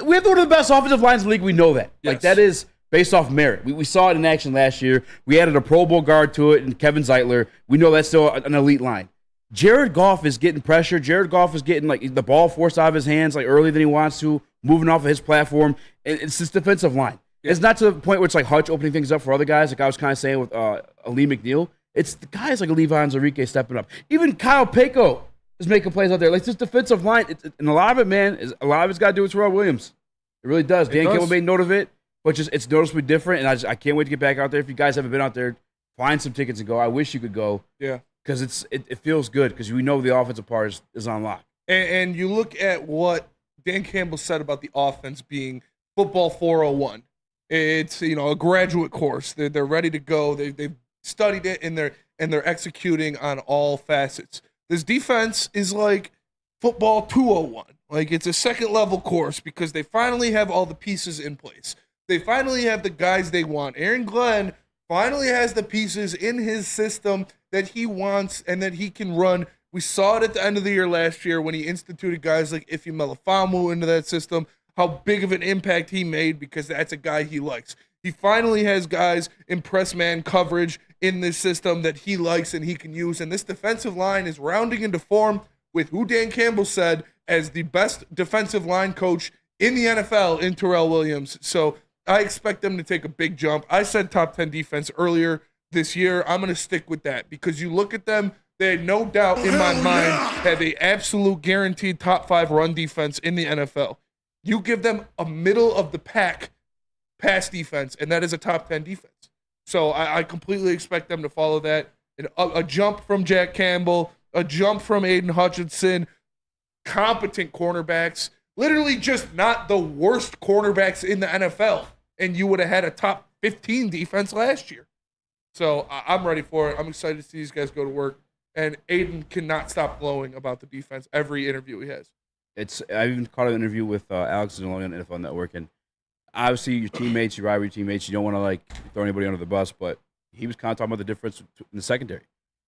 we have one of the best offensive lines in the league. We know that. Yes. Like that is based off merit. We saw it in action last year. We added a Pro Bowl guard to it, and Kevin Zeitler. We know that's still an elite line. Jared Goff is getting pressure. Jared Goff is getting like the ball forced out of his hands like earlier than he wants to, moving off of his platform. And it's this defensive line. Yeah. It's not to the point where it's like Hutch opening things up for other guys, like I was kind of saying with Ali McNeil. It's the guys like Levi Enrique stepping up. Even Kyle Peko is making plays out there. Like this defensive line, and a lot of it, man, a lot of it's got to do with Terrell Williams. It really does. Dan Campbell made note of it, but it's noticeably different. And I can't wait to get back out there. If you guys haven't been out there, find some tickets and go. I wish you could go. Yeah. Because it feels good because we know the offensive part is on lock. And you look at what Dan Campbell said about the offense being football 401. It's a graduate course. They're ready to go. They've studied it and they're executing on all facets. This defense is like football 201. Like it's a second level course because they finally have all the pieces in place. They finally have the guys they want. Aaron Glenn finally has the pieces in his system that he wants and that he can run. We saw it at the end of the year last year when he instituted guys like Ife Melifonwu into that system, how big of an impact he made because that's a guy he likes. He finally has guys in press man coverage in this system that he likes and he can use. And this defensive line is rounding into form. with who Dan Campbell said as the best defensive line coach in the NFL in Terrell Williams. So I expect them to take a big jump. I said top 10 defense earlier this year. I'm going to stick with that because you look at them, they no doubt in my mind have a absolute guaranteed top 5 run defense in the NFL. You give them a middle of the pack pass defense, and that is a top 10 defense. So I completely expect them to follow that. And a jump from Jack Campbell, a jump from Aiden Hutchinson, competent cornerbacks, literally just not the worst cornerbacks in the NFL. And you would have had a top 15 defense last year. So I'm ready for it. I'm excited to see these guys go to work. And Aiden cannot stop glowing about the defense every interview he has. I even caught an interview with Alex Zanoni on NFL Network, and obviously your teammates, your rivalry teammates, you don't want to throw anybody under the bus, but he was kind of talking about the difference in the secondary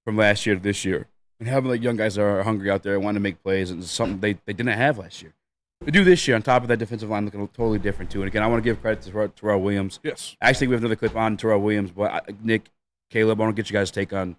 from last year to this year, and having young guys that are hungry out there and want to make plays, and it's something they didn't have last year. They do this year on top of that defensive line looking totally different too. And again, I want to give credit to Terrell Williams. Yes. Actually, we have another clip on Terrell Williams, but Nick, Caleb, I want to get you guys' take on,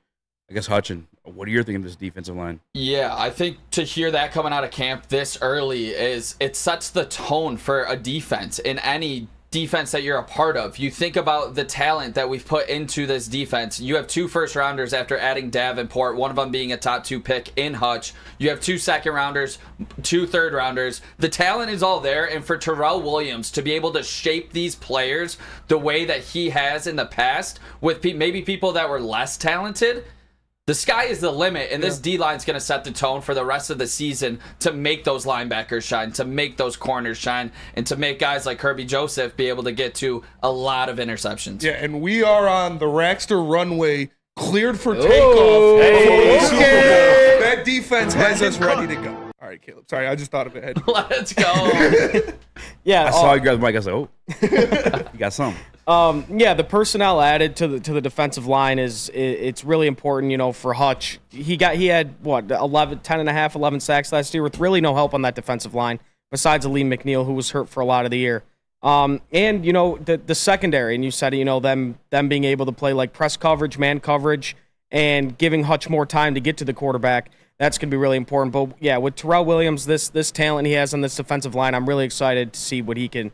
I guess, Hutchin. What are you thinking of this defensive line? Yeah, I think to hear that coming out of camp this early it sets the tone for a defense in any defense that you're a part of. You think about the talent that we've put into this defense. You have 2 first-rounders after adding Davenport, one of them being a top 2 pick in Hutch. You have 2 second-rounders, 2 third-rounders. The talent is all there, and for Terrell Williams to be able to shape these players the way that he has in the past with maybe people that were less talented, the sky is the limit, and this D-line is going to set the tone for the rest of the season to make those linebackers shine, to make those corners shine, and to make guys like Kirby Joseph be able to get to a lot of interceptions. Yeah, and we are on the Rackster runway, cleared for takeoff. Okay. That defense has us ready to go. All right, Caleb. Sorry, I just thought of it. Let's go. Yeah, I saw you grab the mic. I was like, oh, you got something. Yeah, the personnel added to the defensive line it's really important, for Hutch. He had 11 sacks last year with really no help on that defensive line besides Aleem McNeil, who was hurt for a lot of the year. And the secondary, and you said them being able to play like press coverage, man coverage, and giving Hutch more time to get to the quarterback. That's going to be really important. But yeah, with Terrell Williams, this talent he has on this defensive line, I'm really excited to see what he can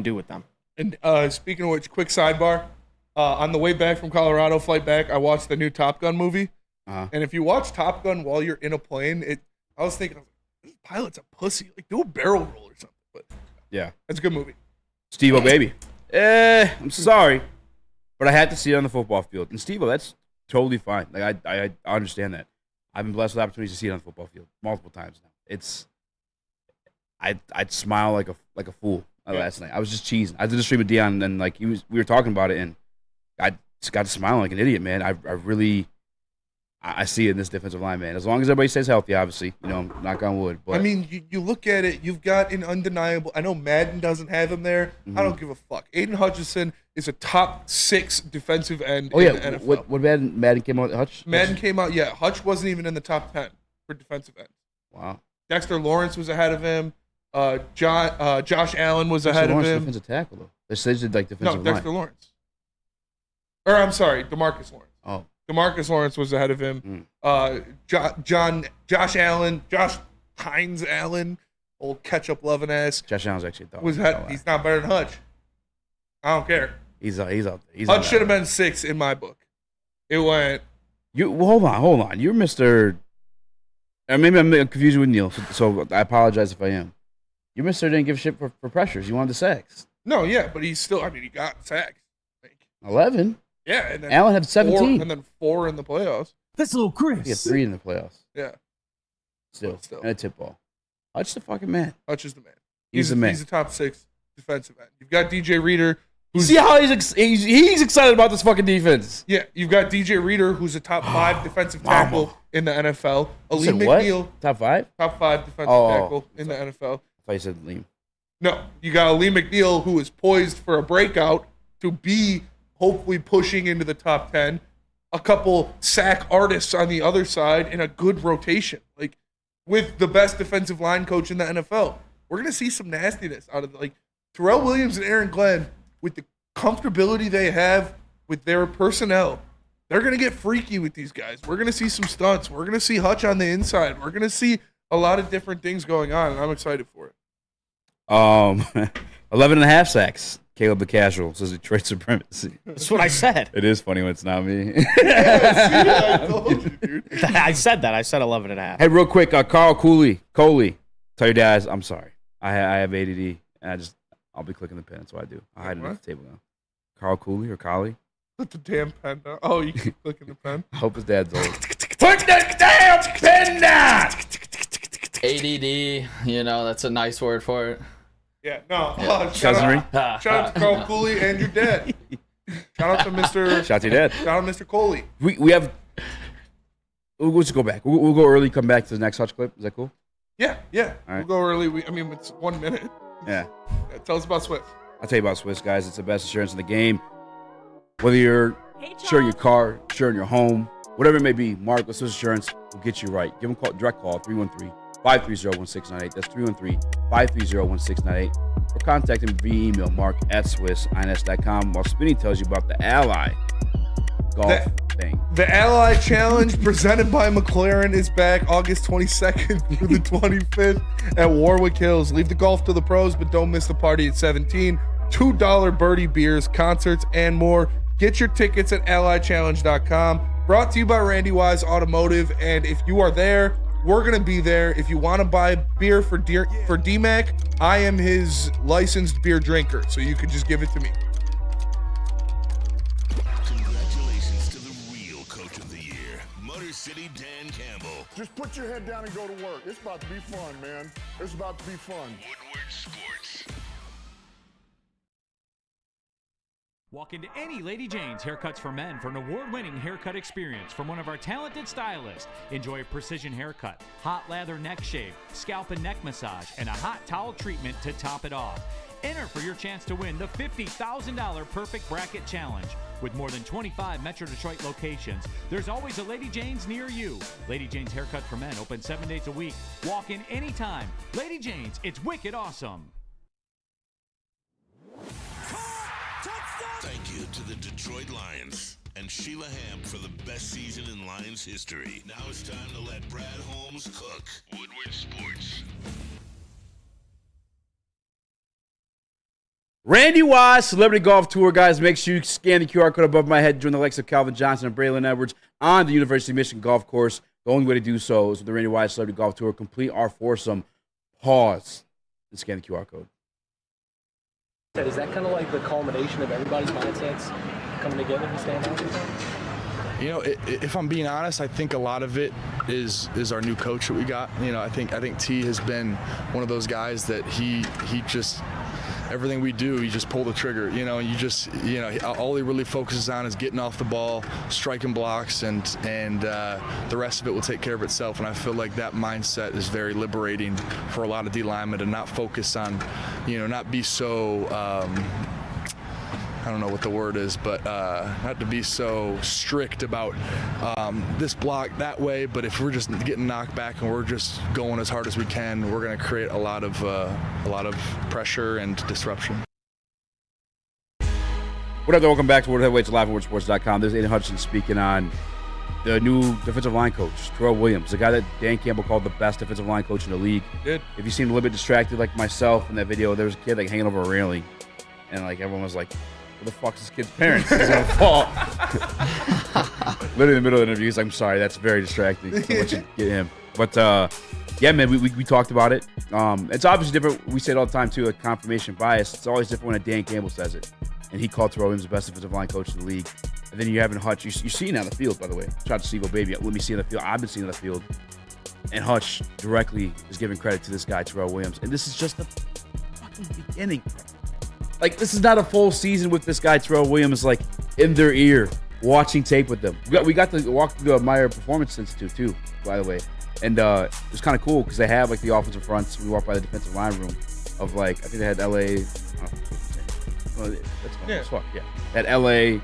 do with them. And speaking of which, quick sidebar. On the way back from Colorado, flight back, I watched the new Top Gun movie. And if you watch Top Gun while you're in a plane, I was thinking, this pilot's a pussy. Like, do a barrel roll or something. But yeah, that's a good movie. Steve-O, baby. I'm sorry, but I had to see it on the football field. And Steve-O, that's totally fine. Like I understand that. I've been blessed with opportunities to see it on the football field multiple times now. I'd smile like a fool last night. I was just cheesing. I did a stream with Dion, and we were talking about it, and I just got to smile like an idiot, man. I see it in this defensive line, man. As long as everybody stays healthy, obviously, knock on wood. But I mean, you look at it, you've got an undeniable. I know Madden doesn't have him there. I don't give a fuck. Aiden Hutchinson is a top 6 defensive end in the NFL. What Madden came out? Hutch? Madden came out, yeah. Hutch wasn't even in the top 10 for defensive end. Wow. Dexter Lawrence was ahead of him. Josh Allen was ahead of him. Defensive tackle, though. They said defensive line. No, Dexter Lawrence. Or I'm sorry, DeMarcus Lawrence. Oh. DeMarcus Lawrence was ahead of him. Josh Allen, Josh Hines Allen, old ketchup loving ass. Josh Allen's actually he's not better than Hutch. I don't care. He's out there. Hutch should have been 6 in my book. It went. Hold on. You're Mr. Maybe I'm confused with Neil, so I apologize if I am. Your Mr. didn't give shit for pressures. You wanted the sacks. No, yeah, but he's still. He got sacks. 11. Yeah, and then Allen had 17, 4, and then 4 in the playoffs. That's little Chris. He had 3 in the playoffs. Yeah, still, and a tip ball. Hutch the fucking man. Hutch is the man. He's the man. He's a top 6 defensive end. You've got DJ Reader. See how he's excited about this fucking defense. Yeah, you've got DJ Reader, who's a top 5 defensive tackle in the NFL. Aleem what? McNeil, top 5? Top 5 defensive tackle in the NFL. I thought you said Aleem. No, you got Aleem McNeil, who is poised for a breakout to be hopefully pushing into the top 10. A couple sack artists on the other side, and a good rotation. Like, with the best defensive line coach in the NFL, we're gonna see some nastiness out of Terrell Williams and Aaron Glenn, with the comfortability they have with their personnel. they're going to get freaky with these guys. We're going to see some stunts. We're going to see Hutch on the inside. We're going to see a lot of different things going on, and I'm excited for it. 11.5 sacks. Caleb the Casual says Detroit supremacy. That's what I said. It is funny when it's not me. I told you, dude. I said that. I said 11.5. Hey, real quick, Carl Coley, tell your dad I'm sorry. I have ADD, and I'll be clicking the pen. That's what I do. I hide it at the table now. Carl Cooley or Collie? Put the damn pen down. Oh, you keep clicking the pen? I hope his dad's old. Put the damn pen down! ADD, that's a nice word for it. Yeah, no. Yeah. Shout out to Carl Cooley and your dad. Shout out to Mr. Shout out to your dad. Shout out to Mr. Coley. We have. We'll just go back. We'll go early. Come back to the next Hutch clip. Is that cool? Yeah. All right. We'll go early. It's 1 minute. Yeah. Tell us about Swiss. I'll tell you about Swiss, guys. It's the best insurance in the game. Whether you're insuring your car, insuring your home, whatever it may be, Mark with Swiss Insurance will get you right. Give them a direct call, 313-530-1698. That's 313-530-1698. Or contact him via email, mark@swissins.com, while Spenny tells you about the Ally golf thing. The Ally Challenge presented by McLaren is back August 22nd through the 25th at Warwick Hills. Leave the golf to the pros, but don't miss the party at 17. $2 birdie beers, concerts, and more. Get your tickets at allychallenge.com. Brought to you by Randy Wise Automotive. And if you are there, we're going to be there. If you want to buy beer for D-Mac, I am his licensed beer drinker, so you could just give it to me. Congratulations to the real Coach of the Year, Motor City Dan Campbell. Just put your head down and go to work. It's about to be fun, man. It's about to be fun. Woodward Sports. Walk into any Lady Jane's Haircuts for Men for an award-winning haircut experience from one of our talented stylists. Enjoy a precision haircut, hot lather neck shave, scalp and neck massage, and a hot towel treatment to top it off. Enter for your chance to win the $50,000 Perfect Bracket Challenge. With more than 25 Metro Detroit locations, there's always a Lady Jane's near you. Lady Jane's Haircut for Men, open 7 days a week. Walk in anytime. Lady Jane's, it's wicked awesome. Thank you to the Detroit Lions and Sheila Ham for the best season in Lions history. Now it's time to let Brad Holmes cook. Woodward Sports. Randy Wise, Celebrity Golf Tour, guys. Make sure you scan the QR code above my head. Join the likes of Calvin Johnson and Braylon Edwards on the University of Michigan Golf Course. The only way to do so is with the Randy Wise Celebrity Golf Tour. Complete our foursome. Pause and scan the QR code. Is that kind of like the culmination of everybody's mindsets coming together and staying healthy? If I'm being honest, I think a lot of it is our new coach that we got. I think T has been one of those guys that he just everything we do, you just pull the trigger. All he really focuses on is getting off the ball, striking blocks, and the rest of it will take care of itself. And I feel like that mindset is very liberating for a lot of D linemen to not focus on, not be so. I don't know what the word is, but not to be so strict about this block that way. But if we're just getting knocked back and we're just going as hard as we can, we're going to create a lot of pressure and disruption. What up, welcome back to World Heavyweights live at WorldSports.com. There's Aiden Hutchinson speaking on the new defensive line coach, Terrell Williams, the guy that Dan Campbell called the best defensive line coach in the league. Good. If you seem a little bit distracted like myself in that video, there was a kid hanging over a railing, and everyone was like, "Where the fuck's this kid's parents?" He's gonna fall. Literally in the middle of the interview, he's like, "I'm sorry, that's very distracting. So let you get him." But yeah, man, we talked about it. It's obviously different. We say it all the time too, a confirmation bias. It's always different when a Dan Campbell says it, and he called Terrell Williams the best defensive line coach in the league. And then you're having Hutch. You're seeing it on the field, by the way. Shout out to Steve O'Baby. Let me see on the field. I've been seeing it on the field, and Hutch directly is giving credit to this guy, Terrell Williams. And this is just the fucking beginning. This is not a full season with this guy, Terrell Williams, in their ear, watching tape with them. We got to walk through the Meyer Performance Institute, too, by the way. And it was kind of cool because they have, the offensive fronts. We walked by the defensive line room of, I think they had L.A. That's fun. Yeah. They had L.A.,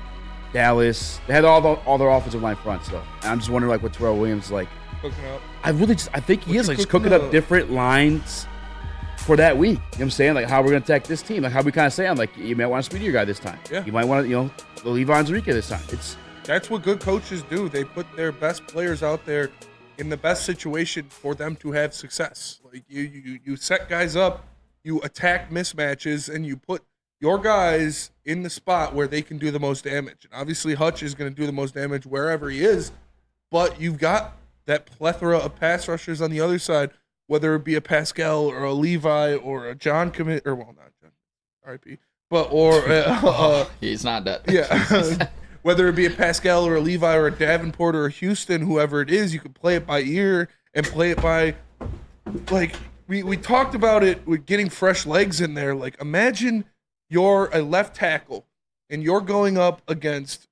Dallas. They had all their offensive line fronts, though. And I'm just wondering, what Terrell Williams is like. Cooking up. I think he is, just cooking up different lines for that week. You know what I'm saying? How we're going to attack this team. How we kind of say, you might want to speed your guy this time. Yeah. You might want to, Levi Enrique this time. that's what good coaches do. They put their best players out there in the best situation for them to have success. Like you set guys up, you attack mismatches, and you put your guys in the spot where they can do the most damage. And obviously Hutch is going to do the most damage wherever he is, but you've got that plethora of pass rushers on the other side, whether it be a Pascal or a Levi or a John commit, or well, not John, RIP, but he's not dead. Yeah. Whether it be a Pascal or a Levi or a Davenport or a Houston, whoever it is, you can play it by ear and play it by, like, we talked about it with getting fresh legs in there. Like, imagine you're a left tackle and you're going up against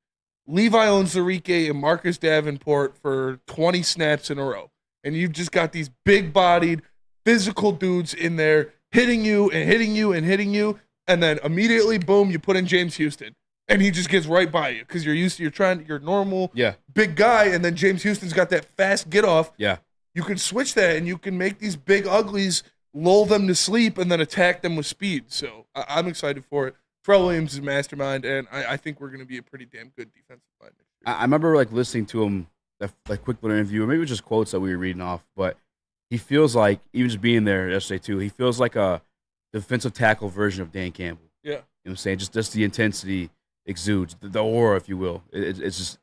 Levi Onwuzurike and Marcus Davenport for 20 snaps in a row. And you've just got these big-bodied, physical dudes in there hitting you and hitting you and hitting you. And then immediately, boom, you put in James Houston. And he just gets right by you because you're normal big guy, and then James Houston's got that fast get off. Yeah. You can switch that, and you can make these big uglies, lull them to sleep, and then attack them with speed. So I'm excited for it. Pharrell Williams is mastermind, and I think we're going to be a pretty damn good defensive line. I remember like listening to him, that quick little interview, or maybe it was just quotes that we were reading off, but he feels like, even just being there yesterday too, he feels like a defensive tackle version of Dan Campbell. Yeah. You know what I'm saying? Just the intensity exudes, the aura, if you will. It exudes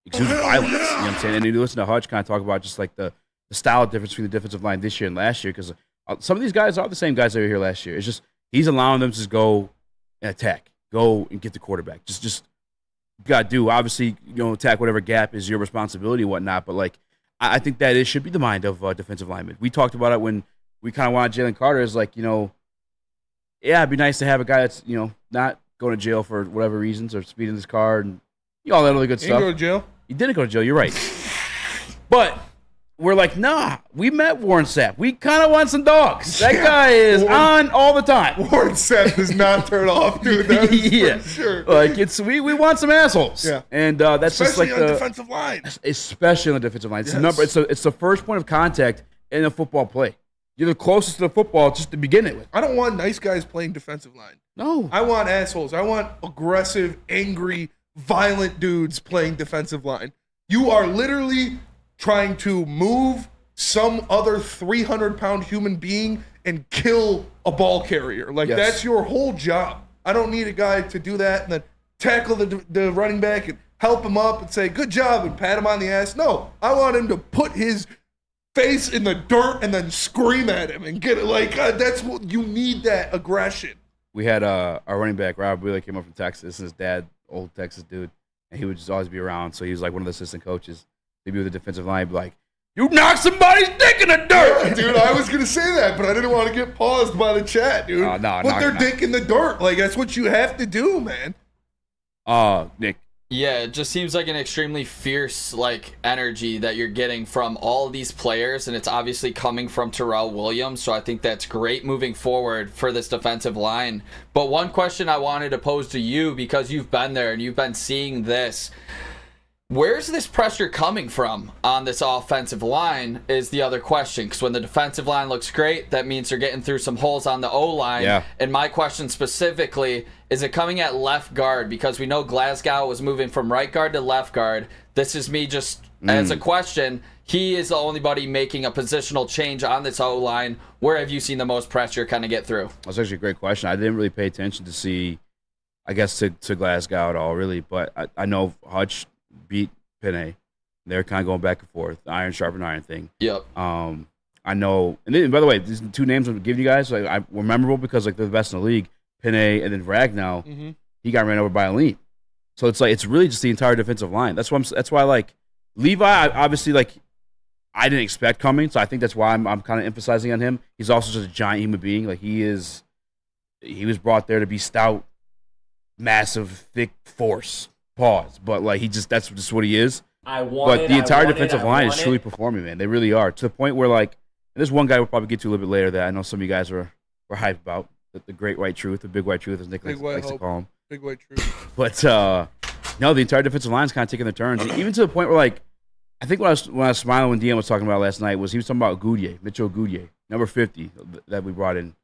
violence. You know what I'm saying? And you listen to Hutch kind of talk about just like the style difference between the defensive line this year and last year, because some of these guys are the same guys that were here last year. It's just he's allowing them to just go and attack, go and get the quarterback. Just got to do. Obviously, attack whatever gap is your responsibility and whatnot. But like, I think that should be the mind of defensive linemen. We talked about it when we kind of wanted Jalen Carter. Is like, yeah, it'd be nice to have a guy that's not going to jail for whatever reasons or speeding his car and all that other good stuff. He didn't go to jail? He didn't go to jail. You're right. But we're like, nah, we met Warren Sapp. We kind of want some dogs. That guy is on all the time. Warren Sapp does not turn off, dude. That is for sure. Like, we want some assholes. Yeah. And that's especially just like on defensive line. Especially on the defensive line. Yes. It's the first point of contact in a football play. You're the closest to the football just to begin it with. I don't want nice guys playing defensive line. No. I want assholes. I want aggressive, angry, violent dudes playing defensive line. You are literally trying to move some other 300-pound human being and kill a ball carrier. Like, that's your whole job. I don't need a guy to do that and then tackle the running back and help him up and say, good job, and pat him on the ass. No, I want him to put his face in the dirt and then scream at him and get it. Like, that's what you need, that aggression. We had our running back, Rob Wheeler, came up from Texas, and his dad, old Texas dude, and he would just always be around. So he was like one of the assistant coaches. He'd be with the defensive line, be like, you knocked somebody's dick in the dirt. Yeah, dude, I was going to say that, but I didn't want to get paused by the chat, dude. Put their dick in the dirt. Like, that's what you have to do, man. Nick. Yeah, it just seems like an extremely fierce energy that you're getting from all of these players, and it's obviously coming from Terrell Williams, so I think that's great moving forward for this defensive line. But one question I wanted to pose to you, because you've been there and you've been seeing this, where's this pressure coming from on this offensive line is the other question, because when the defensive line looks great, that means they're getting through some holes on the O-line. Yeah. And my question specifically, is it coming at left guard? Because we know Glasgow was moving from right guard to left guard. This is me just as a question. He is the only buddy making a positional change on this O-line. Where have you seen the most pressure kind of get through? That's actually a great question. I didn't really pay attention to see, I guess, to Glasgow at all, really. But I know Hutch beat Penny. They're kind of going back and forth, the iron sharpen iron thing. Yep. I know, and then, by the way, these two names I'm giving you guys were memorable because they're the best in the league. Penny and then Ragnow, he got ran over by a lean. So it's really just the entire defensive line. That's why Levi, obviously I didn't expect coming, so I think that's why I'm kind of emphasizing on him. He's also just a giant human being. Like he was brought there to be stout, massive, thick force. Pause. But that's just what he is. But the entire defensive line is truly performing, man. They really are, to the point where and there's one guy we'll probably get to a little bit later that I know some of you guys were hyped about. The great white truth, the big white truth, as Nick likes to call him. Big white truth. But no, the entire defensive line is kind of taking their turns, and even to the point where I think when I was smiling when Dean was talking about last night was he was talking about Mitchell Goudier, number 50 that we brought in.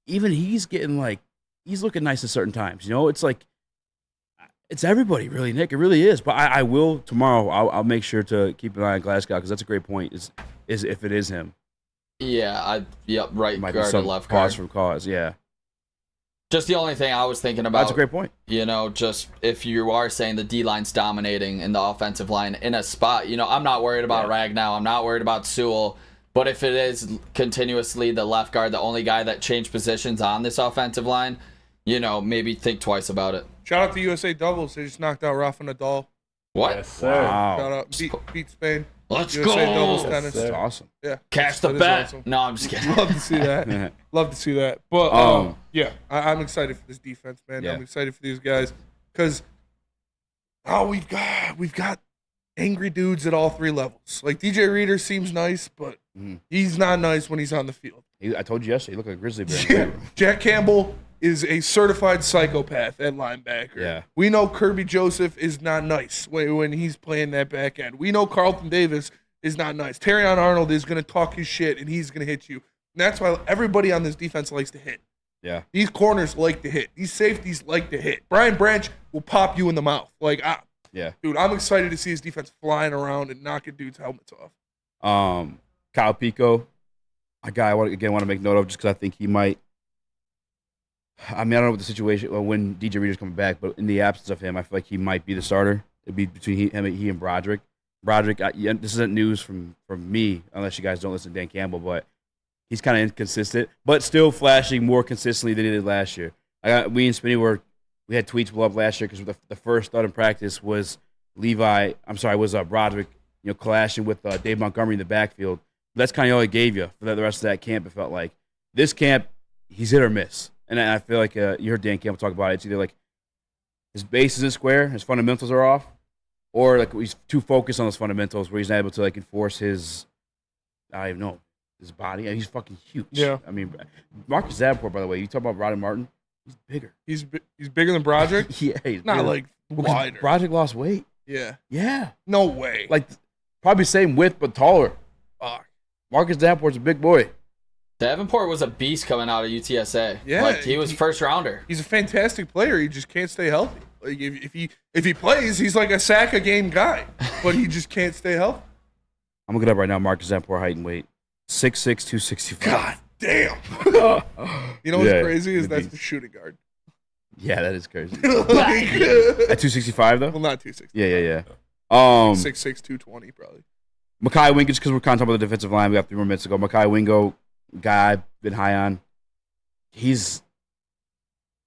Even he's getting he's looking nice at certain times. It's It's everybody, really, Nick. It really is. But I will tomorrow. I'll make sure to keep an eye on Glasgow because that's a great point. Is if it is him? Yeah, right Might guard be some and left guard. cause for cause. Yeah. Just the only thing I was thinking about. That's a great point. Just if you are saying the D line's dominating in the offensive line in a spot, I'm not worried about Ragnow. I'm not worried about Sewell. But if it is continuously the left guard, the only guy that changed positions on this offensive line, maybe think twice about it. Shout out to USA Doubles. They just knocked out Rafa Nadal. What? Yes, sir. Wow. Shout out. Beat Spain. Let's USA go. Doubles tennis. That's awesome. Yeah. Cash the That is bet. awesome. No, I'm just kidding. Love to see that. Love to see that. But yeah, I'm excited for this defense, man. Yeah. I'm excited for these guys because we've got angry dudes at all three levels. Like DJ Reader seems nice, but he's not nice when he's on the field. I told you yesterday, he looked like a grizzly bear. Jack Campbell is a certified psychopath at linebacker. Yeah. We know Kirby Joseph is not nice when he's playing that back end. We know Carlton Davis is not nice. Terrion Arnold is going to talk his shit, and he's going to hit you. And that's why everybody on this defense likes to hit. Yeah. These corners like to hit. These safeties like to hit. Brian Branch will pop you in the mouth. Yeah. Dude, I'm excited to see his defense flying around and knocking dudes' helmets off. Kyle Pico, a guy I want to make note of just because I think he might. I don't know what the situation when DJ Reader's coming back, but in the absence of him, I feel like he might be the starter. It'd be between he and Broderick. Broderick, this isn't news from me, unless you guys don't listen to Dan Campbell, but he's kind of inconsistent, but still flashing more consistently than he did last year. We and Spenny we had tweets blow up last year because the first start in practice was Broderick, clashing with Dave Montgomery in the backfield. That's kind of all he gave you for the rest of that camp. It felt like this camp, he's hit or miss, and I feel like you heard Dan Campbell talk about it. It's either like his base isn't square, his fundamentals are off, or like he's too focused on those fundamentals where he's not able to enforce his body. He's fucking huge. Yeah. I mean, Marcus Davenport, by the way, you talk about Rodney Martin, he's bigger. He's bigger than Broderick? Yeah, he's not bigger. like wider. Broderick lost weight. Yeah. Yeah. No way. Like probably same width but taller. Fuck. Marcus Davenport's a big boy. Davenport was a beast coming out of UTSA. Yeah. He was first rounder. He's a fantastic player. He just can't stay healthy. Like if he plays, he's like a sack a game guy, but he just can't stay healthy. I'm looking up right now Marcus Davenport height and weight. 6'6", 265. God damn. You know what's crazy is that's the shooting guard. Yeah, that is crazy. At 265 though? Well, not 260. Yeah. 6'6", 220 probably. Mekhi Wingo, just because we're kind of talking about the defensive line, we got 3 more minutes to go. Mekhi Wingo, guy I've been high on. He's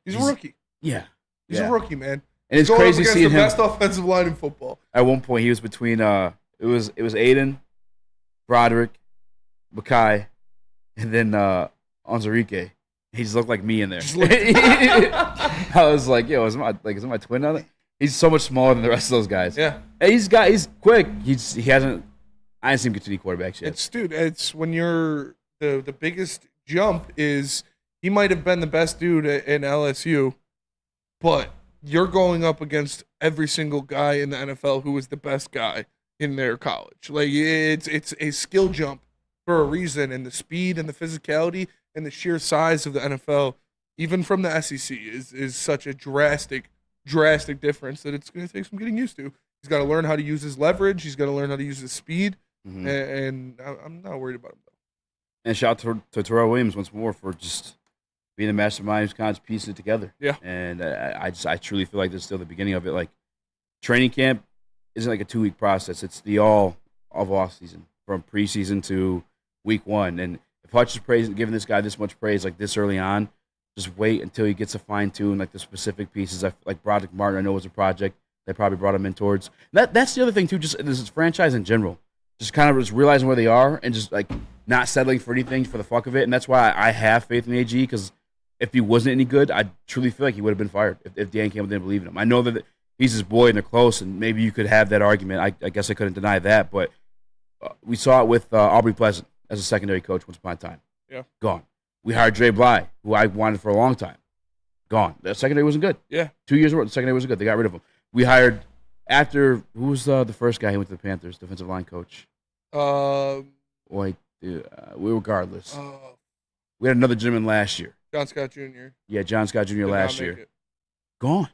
a rookie. Yeah. He's a rookie, man. And it's Going crazy up against seeing the him. best offensive line in football. At one point, he was between it was Aiden, Broderick, Mekhi, and then Onzarike. He just looked like me in there. I was like, yo, is it my twin on it? He's so much smaller than the rest of those guys. Yeah. And he's quick. I haven't seen him get to the quarterbacks yet. It's when you're the biggest jump is he might have been the best dude in LSU, but you're going up against every single guy in the NFL who was the best guy in their college. Like it's a skill jump for a reason, and the speed and the physicality and the sheer size of the NFL, even from the SEC, is such a drastic difference that it's going to take some getting used to. He's got to learn how to use his leverage. He's got to learn how to use his speed, and I'm not worried about him though. And shout out to Terrell Williams once more for just being the mastermind who's kind of piecing it together. Yeah. And I truly feel like this is still the beginning of it. Like training camp isn't like a 2-week process. It's the all of off season from preseason to week 1. And if Hutch is giving this guy this much praise like this early on, just wait until he gets to fine tune like the specific pieces. Like Broderick Martin, I know was a project they probably brought him in towards. That's the other thing too. Just this is franchise in general. Just kind of just realizing where they are and just like not settling for anything for the fuck of it. And that's why I have faith in AG, because if he wasn't any good, I truly feel like he would have been fired if Dan Campbell didn't believe in him. I know that he's his boy and they're close, and maybe you could have that argument. I guess I couldn't deny that, but we saw it with Aubrey Pleasant as a secondary coach once upon a time. Yeah. Gone. We hired Dre Bly, who I wanted for a long time. Gone. The secondary wasn't good. Yeah. 2 years worth, the secondary wasn't good. They got rid of him. We hired who was the first guy who went to the Panthers, defensive line coach? Regardless. We had another gentleman last year. John Scott Jr. Yeah, John Scott Jr. last year. Gone.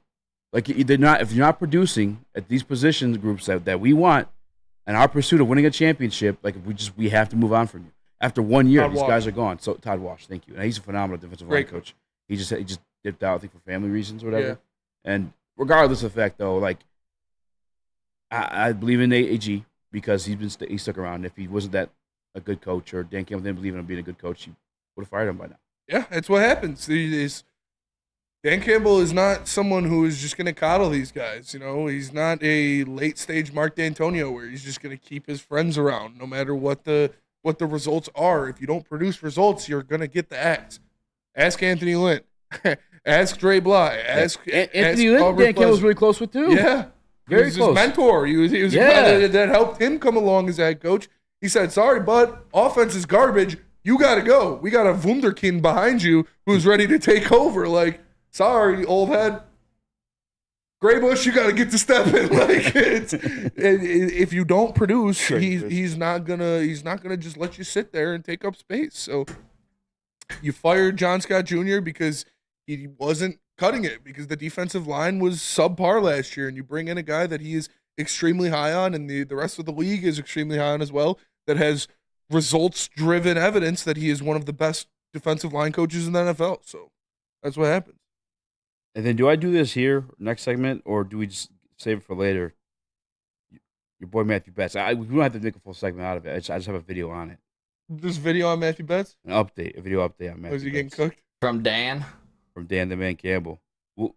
Like they're not. If you're not producing at these position groups that we want, and our pursuit of winning a championship, like we have to move on from you. After 1 year, these guys are gone. So Todd Walsh, thank you. And he's a phenomenal defensive line coach. He just dipped out, I think, for family reasons or whatever. Yeah. And regardless of the fact, though, like I believe in AG because he stuck around. If he wasn't that a good coach, or Dan Campbell didn't believe in him being a good coach, he would have fired him by now. Yeah, that's what happens. Dan Campbell is not someone who is just going to coddle these guys. You know, he's not a late stage Mark D'Antonio where he's just going to keep his friends around no matter what the results are. If you don't produce results, you're going to get the axe. Ask Anthony Lynn. Ask Dre Bly. Anthony Lynn, Dan Campbell was really close with too. Yeah. Very he was close. his mentor. He was a guy that helped him come along as head coach. He said, sorry, bud, offense is garbage. You got to go. We got a wunderkind behind you who's ready to take over. Like, sorry, old head. Graybush, you got to get to stepping. Like, if you don't produce, he's not gonna just let you sit there and take up space. So you fired John Scott Jr. because he wasn't cutting it, because the defensive line was subpar last year, and you bring in a guy that he is extremely high on, and the rest of the league is extremely high on as well, that has results-driven evidence that he is one of the best defensive line coaches in the NFL. So that's what happens. And then do I do this here, next segment, or do we just save it for later? Your boy Matthew Betts. We don't have to make a full segment out of it. I just have a video on it. This video on Matthew Betts? A video update on Matthew Was he Betts. getting cooked? From Dan? From Dan the Man Campbell. We'll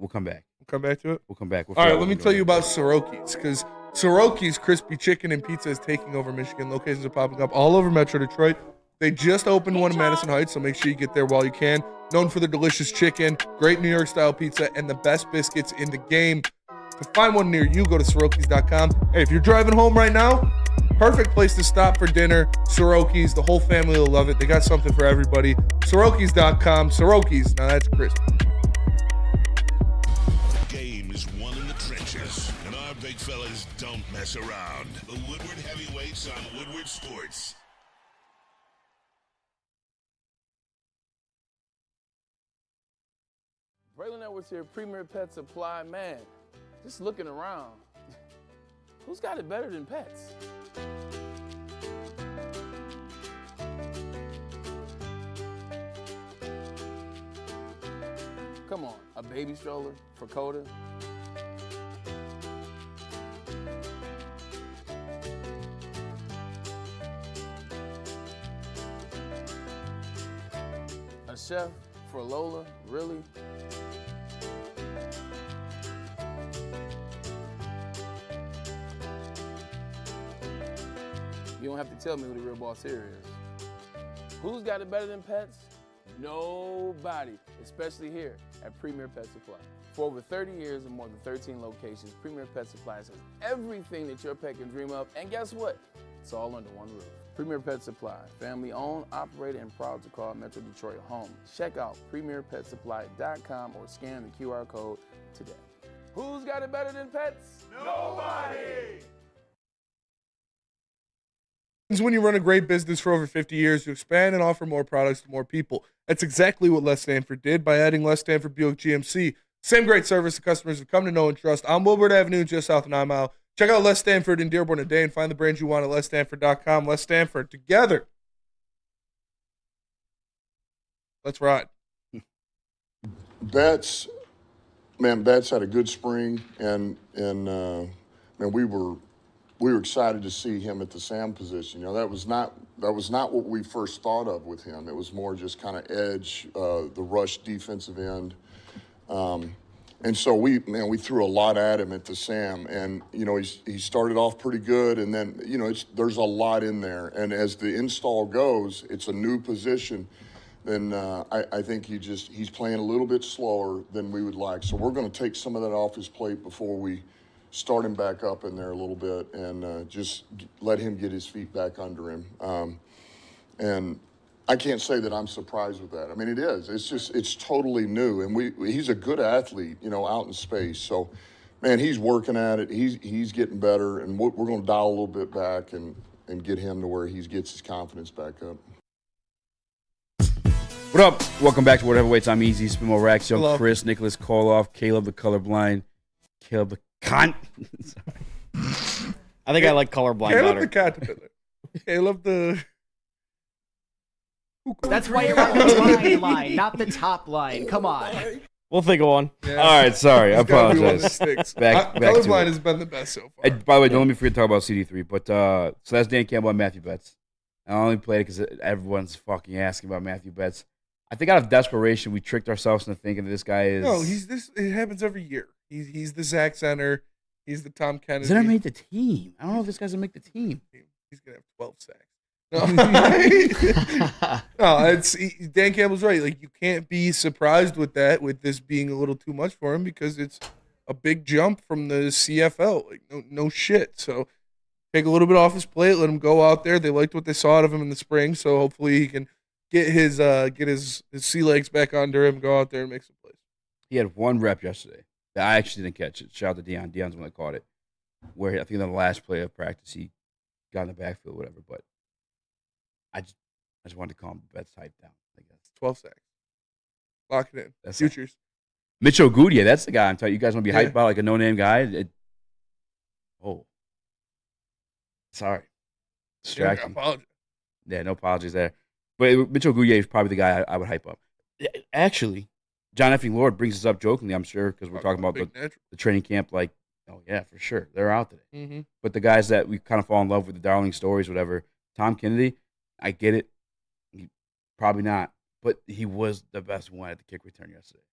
come back. We'll come back to it? We'll come back. All right, let me tell you about Soroki's, because Soroki's Crispy Chicken and Pizza is taking over Michigan. Locations are popping up all over Metro Detroit. They just opened one in Madison Heights, so make sure you get there while you can. Known for their delicious chicken, great New York-style pizza, and the best biscuits in the game. To find one near you, go to Sorokis.com. Hey, if you're driving home right now, perfect place to stop for dinner. Soroki's, the whole family will love it. They got something for everybody. Sorokis.com. Sorokis, now that's crispy. The game is won in the trenches, and our big fellas don't mess around. The Woodward Heavyweights on Woodward Sports. Braylon Edwards here, Premier Pet Supply. Man, just looking around, who's got it better than pets? Come on, a baby stroller for Coda? A chef for Lola? Really? You don't have to tell me who the real boss here is. Who's got it better than pets? Nobody, especially here at Premier Pet Supply. For over 30 years and more than 13 locations, Premier Pet Supply has everything that your pet can dream of, and guess what? It's all under one roof. Premier Pet Supply, family owned, operated, and proud to call Metro Detroit home. Check out premierpetsupply.com or scan the QR code today. Who's got it better than pets? Nobody! When you run a great business for over 50 years, you expand and offer more products to more people. That's exactly what Les Stanford did by adding Les Stanford Buick GMC. Same great service the customers have come to know and trust on Woodward Avenue, just south of 9 Mile. Check out Les Stanford in Dearborn today and find the brands you want at lesstanford.com. Les Stanford, together. Let's ride. Betts had a good spring, and we were excited to see him at the Sam position. You know, that was not what we first thought of with him. It was more just kind of edge, the rush defensive end. And so we threw a lot at him at the Sam, and he started off pretty good, and then there's a lot in there. And as the install goes, it's a new position. Then I think he's playing a little bit slower than we would like. So we're going to take some of that off his plate before we start him back up in there a little bit, and just let him get his feet back under him. And I can't say that I'm surprised with that. I mean, it is. It's totally new, and he's a good athlete, out in space. So, man, he's working at it. He's getting better, and we're going to dial a little bit back and get him to where he gets his confidence back up. What up? Welcome back to World Heavyweights. I'm Easy, Spin More Racks, Young Hello. Chris, Nicholas Kohloff, Caleb the Colorblind, Caleb the Cunt. I think I like colorblind Caleb better. the caterpillar. Caleb the. That's why you're on the line line, not the top line. Come on. We'll think of one. Yeah. All right, sorry. I It's gotta be one that apologize. sticks. Back to Colorblind it. has been the best so far. And by the way, don't let me forget to talk about CD3. But so that's Dan Campbell and Matthew Betts. I only played it because everyone's fucking asking about Matthew Betts. I think out of desperation, we tricked ourselves into thinking that this guy is. No, he's this. It happens every year. He's the Zach Center. He's the Tom Kennedy. He's gonna make the team. I don't know if this guy's gonna make the team. He's gonna have 12 sacks. No, Dan Campbell's right. Like, you can't be surprised with that, with this being a little too much for him, because it's a big jump from the CFL. Like, no shit. So take a little bit off his plate, let him go out there. They liked what they saw out of him in the spring, so hopefully he can get his sea legs back under him, go out there and make some plays. He had one rep yesterday that I actually didn't catch it. Shout out to Dion. Dion's the one that caught it. Where I think on the last play of practice he got in the backfield, whatever. But I just wanted to calm Betts hype down, I guess. 12 sacks. Lock it in. That's Futures. Mitchell Goodyear, that's the guy I'm telling you. You guys want to be Yeah. hyped about, like a no-name guy? Sorry. Distraction. Apologize. Yeah, no apologies there. But Mitchell Goodyear is probably the guy I would hype up. Actually, John Effing Lord brings this up jokingly, I'm sure, because we're talking about the training camp. Like, oh, yeah, for sure. They're out today. Mm-hmm. But the guys that we kind of fall in love with, the darling stories, whatever, Tom Kennedy, I get it. Probably not. But he was the best one at the kick return yesterday.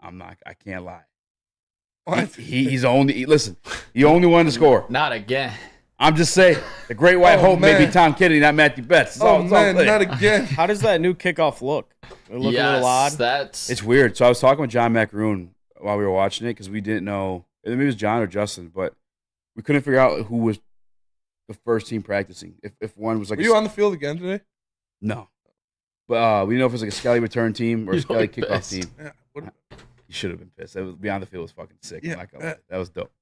I can't lie. What? He's only, listen, he only wanted to score. Not again. I'm just saying, the great white hope may be Tom Kennedy, not Matthew Betts. It's all clear. not again. How does that new kickoff look? It look a little odd. It's weird. So I was talking with John Macaroon while we were watching it because we didn't know. Maybe it was John or Justin, but we couldn't figure out who was the first team practicing. If one was like, Were you on the field again today? No, but we didn't know if it was like a Skelly return team or a Skelly kickoff pissed. team. Yeah, You should have been pissed. That was beyond the field was fucking sick. Yeah, I'm not gonna lie. That was dope.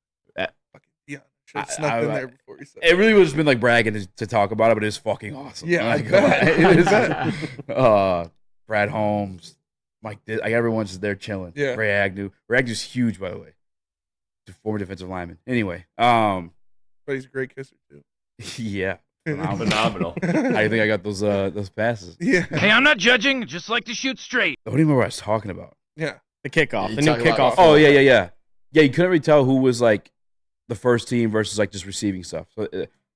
Yeah, should have snuck in there before you said it. Really would have been like bragging to talk about it, but it was fucking awesome. Yeah, I'm not I gonna bet. lie. It was, Brad Holmes, Mike. Like everyone's just there chilling. Yeah. Ray Agnew. Ray Agnew's huge, by the way. He's a former defensive lineman. Anyway, but he's a great kisser too. Yeah. Phenomenal. How do you think I got those passes? Yeah. Hey, I'm not judging. Just like to shoot straight. I don't even remember what I was talking about. Yeah. The kickoff. You The new talking about- kickoff. Oh, yeah. Yeah, you couldn't really tell who was like the first team versus like just receiving stuff. So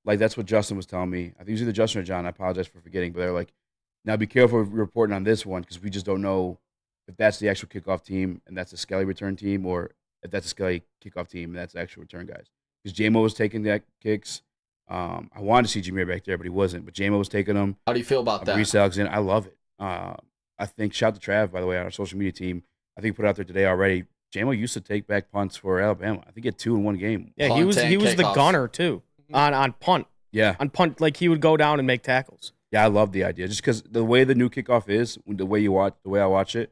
like that's what Justin was telling me. I think it was either Justin or John. I apologize for forgetting, but they're like, now be careful reporting on this one because we just don't know if that's the actual kickoff team and that's a Skelly return team, or if that's a Skelly kickoff team and that's the actual return guys. Because JMO was taking that kicks. I wanted to see Jameer back there, but he wasn't. But JMO was taking them. How do you feel about that? Reese Alexander, I love it. I think shout to Trav, by the way, on our social media team. I think he put it out there today already. JMO used to take back punts for Alabama. I think he had 2 in one game. Yeah, he was the gunner too on punt. Yeah, on punt, like he would go down and make tackles. Yeah, I love the idea. Just because the way the new kickoff is, the way I watch it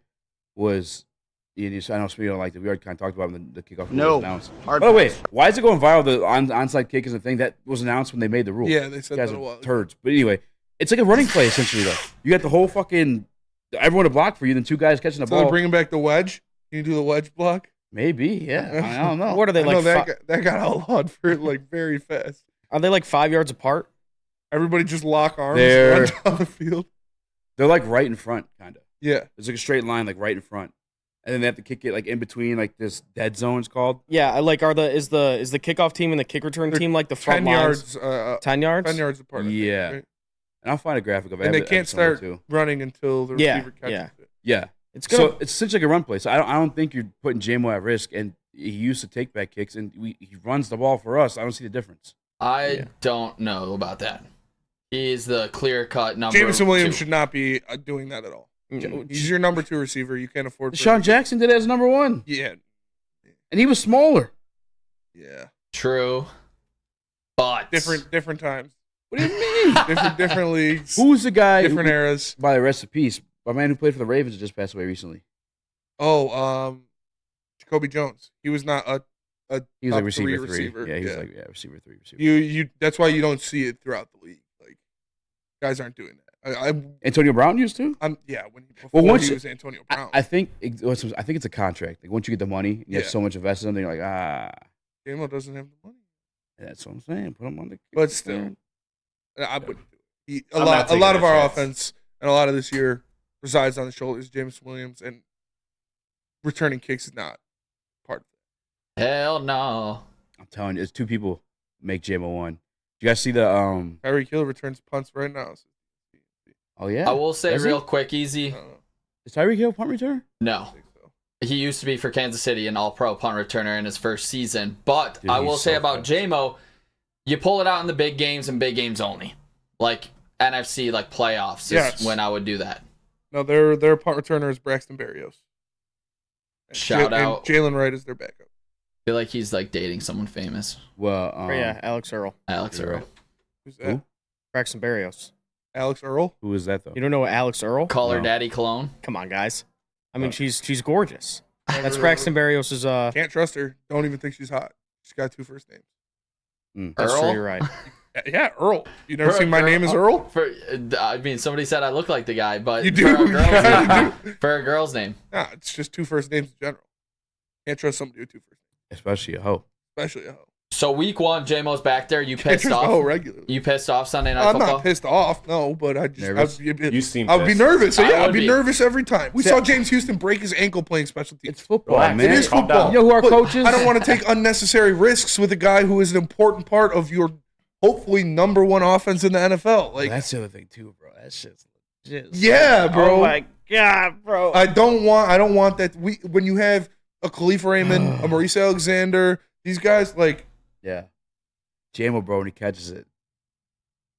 was. I know Spenny don't like it. We already kind of talked about it when the kickoff No. was announced. Hard By the way, pass. why is it going viral? The onside kick is a thing that was announced when they made the rule. Yeah, they said you guys that a are while ago. turds. But anyway, it's like a running play essentially. Though you got the whole fucking everyone to block for you, then 2 guys catching the So ball. they're bringing back the wedge. Can you do the wedge block? Maybe, yeah. I don't know. What are they I know like? that got outlawed for like very fast. Are they like 5 yards apart? Everybody just lock arms, They're- run down the field. They're like right in front, kind of. Yeah. There's like a straight line, like right in front, and then they have to kick it like in between, like this dead zone. It's called. Yeah, like is the kickoff team and the kick return team like the front 10 lines? yards. 10 yards. 10 yards apart. I think, Yeah. right? And I'll find a graphic of it. And I they have it can't somewhere, start too. running until the Yeah, receiver catches yeah. it. Yeah, It's gonna- so it's essentially like a run play. So I don't think you're putting JMO at risk. And he used to take back kicks, and he runs the ball for us. I don't see the difference. I don't know about that. He's the clear-cut number Jameson Williams 2. should not be doing that at all. He's your number 2 receiver. You can't afford. for Deshaun him. Jackson did it as number 1. Yeah. And he was smaller. Yeah. True. But Different times. What do you mean? different leagues. Who's the guy? Different eras. By the rest of peace, a man who played for the Ravens just passed away recently. Oh, Jacoby Jones. He was not a He was top like receiver 3. receiver. Yeah, he was like receiver 3. You. That's why you don't see it throughout the league. Like, guys aren't doing that. Antonio Brown used to. Yeah, before once he was Antonio Brown. I think it's a contract. Like once you get the money, and you have so much invested in, you're like J-Mo doesn't have the money. That's what I'm saying. Put him on the. But still, I wouldn't do it. A I'm lot not taking of a our chance. offense and a lot of this year resides on the shoulders of James Williams, and returning kicks is not part of it. Hell no. I'm telling you, it's two people make J-Mo one. You guys see the Tyreek Hill returns punts right now. Oh yeah. I will say Does real he? quick, easy. Is Tyreek Hill punt return? No. He used to be for Kansas City an all-pro punt returner in his first season. But Dude, I will he's say so about fast. J-Mo, you pull it out in the big games and big games only. Like NFC, like playoffs is when I would do that. No, their punt returner is Braxton Berrios. Shout out. And Jalen Wright is their backup. I feel like he's like dating someone famous. Well, Alex Earl. Alex Earl. Who's that? Who? Braxton Berrios. Alex Earl? Who is that though? You don't know Alex Earl? Call her Daddy Cologne. Come on, guys. I mean, she's gorgeous. That's Braxton Berrios' Can't trust her. Don't even think she's hot. She's got 2 first names. That's Earl? true, you're right. Yeah, Earl. You never For a seen My girl- Name is Earl? I mean, somebody said I look like the guy, but You do. For a girl's Yeah, name. you do. For a girl's name. Nah, it's just 2 first names in general. Can't trust somebody with 2 first names, Especially a hoe. especially a hoe. So week 1, J-Mo's back there. You Can't pissed trust a off? hoe regularly. You pissed off Sunday Night I'm Football? not pissed off, no, but I just Nervous? You seem I would be pissed. nervous. So I yeah, I'd would be be. nervous every time. We Yeah. saw James Houston break his ankle playing special teams. It's football, Relax. man. It is Calm football. down. You know who our But coach is? I don't want to take unnecessary risks with a guy who is an important part of your hopefully number 1 offense in the NFL. Like, That's the other thing too, bro. That shit's legit. yeah, bro. Oh my God, bro. I don't want that. When you have a Khalifa Raymond, a Maurice Alexander, these guys like. Yeah. J-Mo, bro, when he catches it,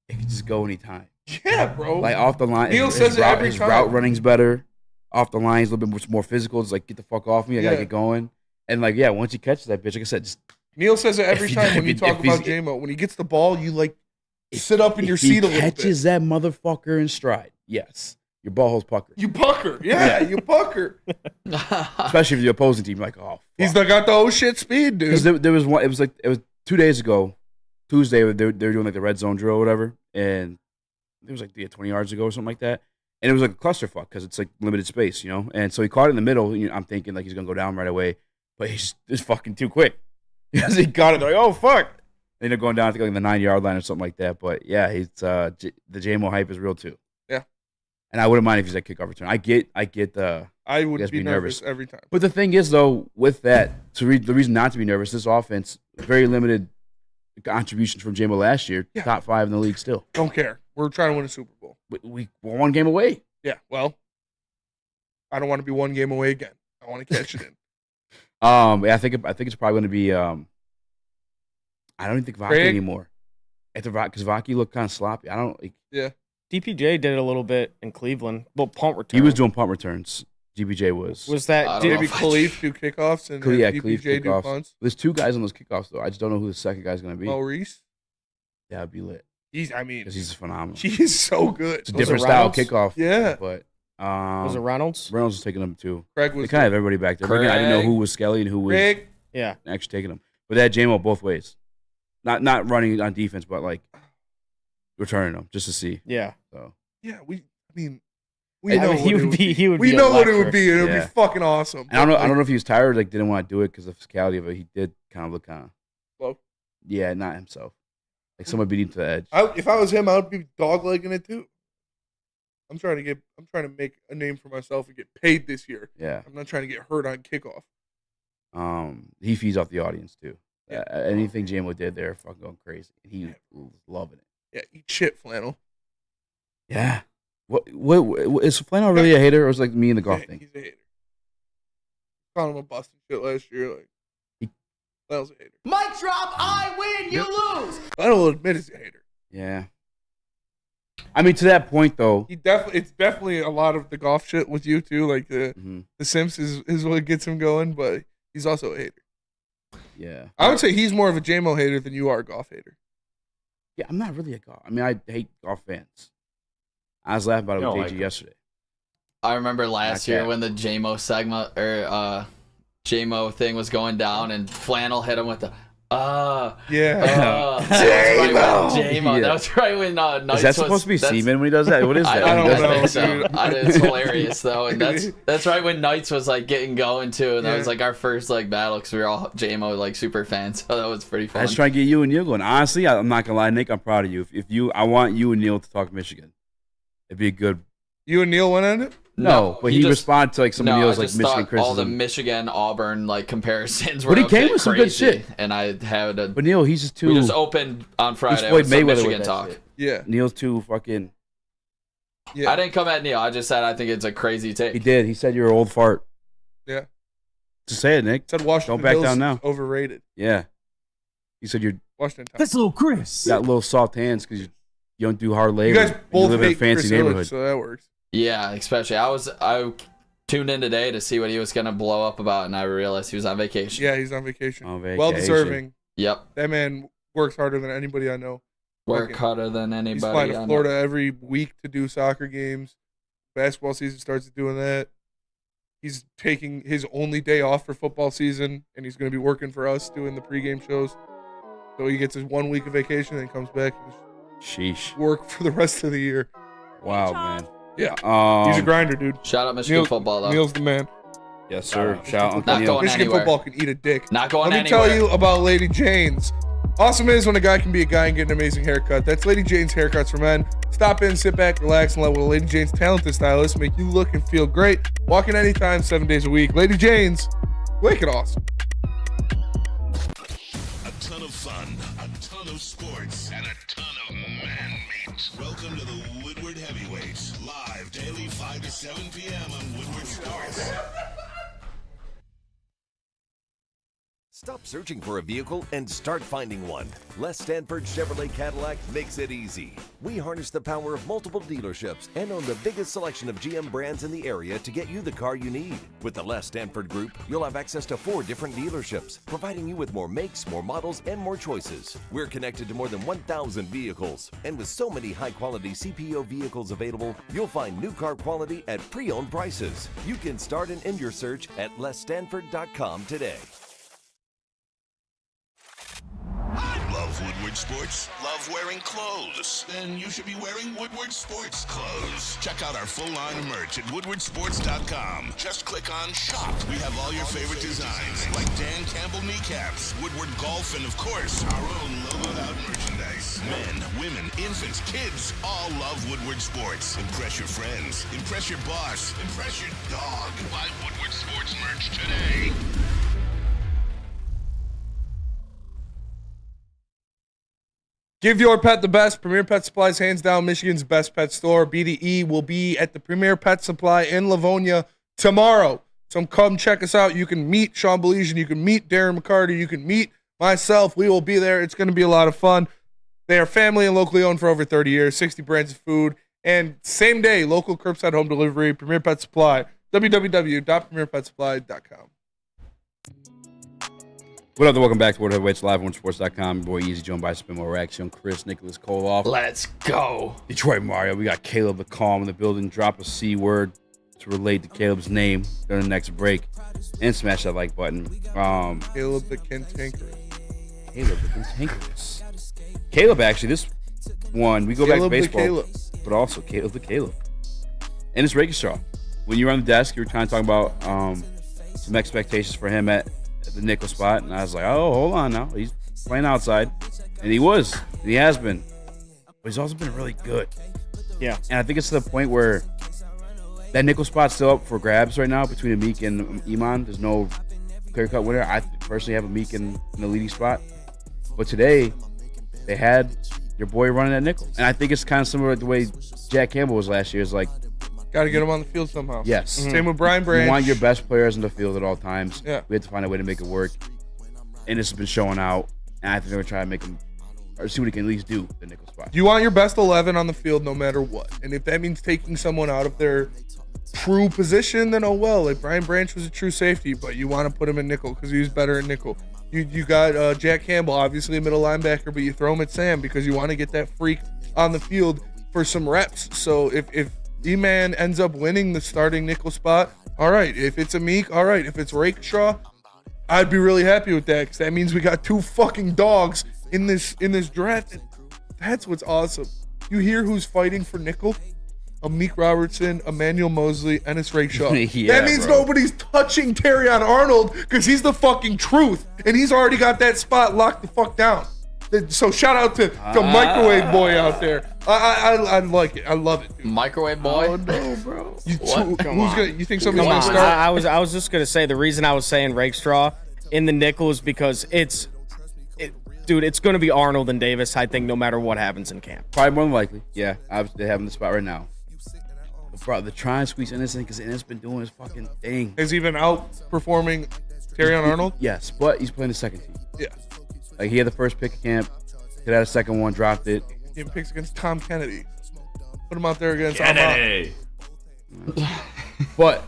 it can just go anytime. Yeah, bro. Like off the line, Neil says it every his time. route running's better. Off the line, he's a little bit more physical. It's like, get the fuck off me. I gotta Yeah. get going. And like, yeah, once he catches that bitch, like I said, just Neil says it every If he- time when if you he- talk if he's- about J-Mo. When he gets the ball, you like sit up in your if he seat a little catches bit. that motherfucker in stride, yes, your ball hole's puckered. You pucker. Yeah, you pucker. Especially if the opposing team, like, oh, He's got the oh shit speed, dude. because there was one. It was 2 days ago, Tuesday. They were doing like the red zone drill or whatever, and it was like 20 yards ago or something like that. And it was like a clusterfuck because it's like limited space, you know. And so he caught it in the middle. I'm thinking like he's gonna go down right away, but he's just fucking too quick. Because he got it, they're like, oh fuck. They ended up going down, I think, like the 9-yard line or something like that. But yeah, he's the J-Mo hype is real too. Yeah. And I wouldn't mind if he's at kickoff return. I get the. I would guys be nervous every time. But the thing is, though, with that, the reason not to be nervous, this offense, very limited contributions from J-Mo last year, top 5 in the league still. Don't care. We're trying to win a Super Bowl. We're 1 game away. Yeah, well, I don't want to be 1 game away again. I want to catch it in. Yeah, I think it's probably going to be. I don't even think Vaki Craig? anymore. Because Vaki looked kind of sloppy. I don't. Like, Yeah. DPJ did it a little bit in Cleveland. Well, punt return. he was doing punt returns. DPJ was. Was that Maybe Khalif do kickoffs and Yeah, DPJ Khalif do kickoffs. punts? There's 2 guys on those kickoffs though. I just don't know who the second guy's going to be. Maurice? Yeah, it'd be lit. I mean, Because he's phenomenal. he's so good. It's a different style kickoff. Yeah. But Was it Reynolds? Reynolds was taking them too. Craig They was kind of have too. everybody back there. But again, I didn't know who was Skelly and who was Craig. Yeah. actually taking them. But they had J-Mo both ways. Not running on defense, but like returning them just to see. Yeah. So Yeah, we I know mean, what he it would be. He would we be know what it would electric. be. It would Yeah. be fucking awesome. I don't know if he was tired, like didn't want to do it because of the physicality of it. He did kind of look kind of Slow. Yeah, not himself. Like someone beat him to the edge. If I was him, I would be doglegging it too. I'm trying to make a name for myself and get paid this year. Yeah. I'm not trying to get hurt on kickoff. He feeds off the audience too. Anything J-Mo did there, fucking going crazy. He was loving it. Yeah, eat shit, Flannel. Yeah. What is Flannel really a hater, or is it like me and the golf thing? He's a hater. Called him a busting shit last year. Like, Flannel's a hater. Mic drop, I win, you lose. Flannel will admit he's a hater. Yeah. I mean, to that point though, It's definitely a lot of the golf shit with you too. Like the Simps is what gets him going, but he's also a hater. yeah. I would say he's more of a J-Mo hater than you are a golf hater. Yeah, I'm not really a golf. I mean, I hate golf fans. I was laughing about it You with don't JG like yesterday. I remember last Not year yet. when the J-Mo segment or J-Mo thing was going down and Flannel hit him with the J-Mo. That was right when Knights Is that supposed to be semen when he does that? What is that? I don't know, think so. It's hilarious though, and that's right when Knights was like getting going too, and that was like our first like battle because we were all J-Mo like super fans, so that was pretty fun. I was trying to get you and Neil going. Honestly, I'm not gonna lie, Nick. I'm proud of you. I want you and Neil to talk Michigan. It'd be a good. You and Neil went at it? No, but he responded to like some of Neil's like Michigan criticism. All the Michigan Auburn like comparisons were. But he came with some good shit, and I had a. But Neil, he's just too. We just opened on Friday with some Michigan talk. Shit. Yeah, Neil's too fucking. Yeah. I didn't come at Neil. I just said I think it's a crazy take. He did. He said you're an old fart. Yeah. Just say it, Nick. Said Washington Don't back Hills down now. Overrated. Yeah. He said you're. Washington. That's little Chris. Got little soft hands because you don't do hard labor. You guys both live in a hate fancy Chris neighborhood, Illich, so that works. Yeah, especially I tuned in today to see what he was gonna blow up about, and I realized he was on vacation. Yeah, he's on vacation. On vacation. Well deserving. Yep. That man works harder than anybody I know. Work harder than anybody. He's flying to Florida every week to do soccer games. Basketball season starts doing that. He's taking his only day off for football season, and he's going to be working for us doing the pregame shows. So he gets his 1 week of vacation and comes back and sheesh. Work for the rest of the year. Wow, man. Yeah. He's a grinder, dude. Shout out Michigan football, though. Neil's the man. Yes, sir. Shout out Not Neil. going Michigan anywhere. football can eat a dick. Not going Let me anywhere. tell you about Lady Jane's. Awesome is when a guy can be a guy and get an amazing haircut. That's Lady Jane's Haircuts for Men. Stop in, sit back, relax, and let one of Lady Jane's talented stylists make you look and feel great. Walk in anytime, 7 days a week. Lady Jane's, make it awesome. A ton of fun, a ton of sports, and a ton of man meat. Welcome to the Woodward Heavyweights, live daily 5 to 7 p.m. on Woodward Sports. Stop searching for a vehicle and start finding one. Les Stanford Chevrolet Cadillac makes it easy. We harness the power of multiple dealerships and own the biggest selection of GM brands in the area to get you the car you need. With the Les Stanford Group, you'll have access to 4 different dealerships, providing you with more makes, more models, and more choices. We're connected to more than 1,000 vehicles. And with so many high-quality CPO vehicles available, you'll find new car quality at pre-owned prices. You can start and end your search at lesstanford.com today. Love Woodward Sports? Love wearing clothes? Then you should be wearing Woodward Sports clothes. Check out our full line of merch at woodwardsports.com. Just click on shop. We have all your favorite designs, like Dan Campbell kneecaps, Woodward golf, and of course, our own logoed out merchandise. Men, women, infants, kids all love Woodward Sports. Impress your friends. Impress your boss. Impress your dog. Buy Woodward Sports merch today. Give your pet the best. Premier Pet Supply is hands down Michigan's best pet store. BDE will be at the Premier Pet Supply in Livonia tomorrow. So come check us out. You can meet Sean Belizean. You can meet Darren McCarty. You can meet myself. We will be there. It's going to be a lot of fun. They are family and locally owned for over 30 years. 60 brands of food. And same day, local curbside home delivery. Premier Pet Supply. www.premierpetsupply.com. What up, welcome back to World Heavyweights live on sports.com. Boy Easy, joined by Spin Reaction, Chris, Nicholas Kohloff. Let's go. Detroit Mario. We got Caleb the Calm in the building. Drop a C word to relate to Caleb's name during the next break. And smash that like button. Caleb the Cantankerous. Caleb the Cantankerous. Caleb, actually, this one, we go Caleb back to the baseball. Caleb. But also Caleb the Caleb. And it's Rakestraw. When you were on the desk, you were kind of talking about some expectations for him at the nickel spot, and I was like, oh, hold on now. He's playing outside. And he was. And he has been. But he's also been really good. Yeah. And I think it's to the point where that nickel spot's still up for grabs right now between Amik and Iman. There's no clear-cut winner. I personally have Amik in the leading spot. But today, they had your boy running that nickel. And I think it's kind of similar to the way Jack Campbell was last year. It's like, got to get him on the field somehow. yes. Same with Brian Branch. You want your best players in the field at all times. Yeah. We have to find a way to make it work. And this has been showing out. And I think they're going to try to make him, or see what he can at least do, the nickel spot. You want your best 11 on the field no matter what. And if that means taking someone out of their true position, then oh well. Like Brian Branch was a true safety, but you want to put him in nickel because he was better in nickel. You got Jack Campbell, obviously a middle linebacker, but you throw him at Sam because you want to get that freak on the field for some reps. So if E-Man ends up winning the starting nickel spot, all right. If it's Amik, all right. If it's Rakestraw, I'd be really happy with that because that means we got 2 fucking dogs in this draft. That's what's awesome. You hear who's fighting for nickel? Amik Robertson, Emmanuel Mosley, Ennis Rakestraw. Yeah, that means nobody's touching Terrion Arnold because he's the fucking truth, and he's already got that spot locked the fuck down. So shout out to Microwave Boy out there. I like it. I love it. Dude. Microwave Boy? Oh no, bro. You think somebody's gonna start? I was just gonna say the reason I was saying Rakestraw in the nickel is because dude, it's gonna be Arnold and Davis. I think no matter what happens in camp. Probably more than likely. Yeah, obviously they have him in the spot right now. Bro, they're trying to squeeze Ennis in because Ennis been doing his fucking thing. Has he been outperforming Terrion Arnold? Yes, but he's playing the second team. Yeah. Like he had the first pick of camp, could have a second one, dropped it. He picks against Tom Kennedy. Put him out there against Kennedy. But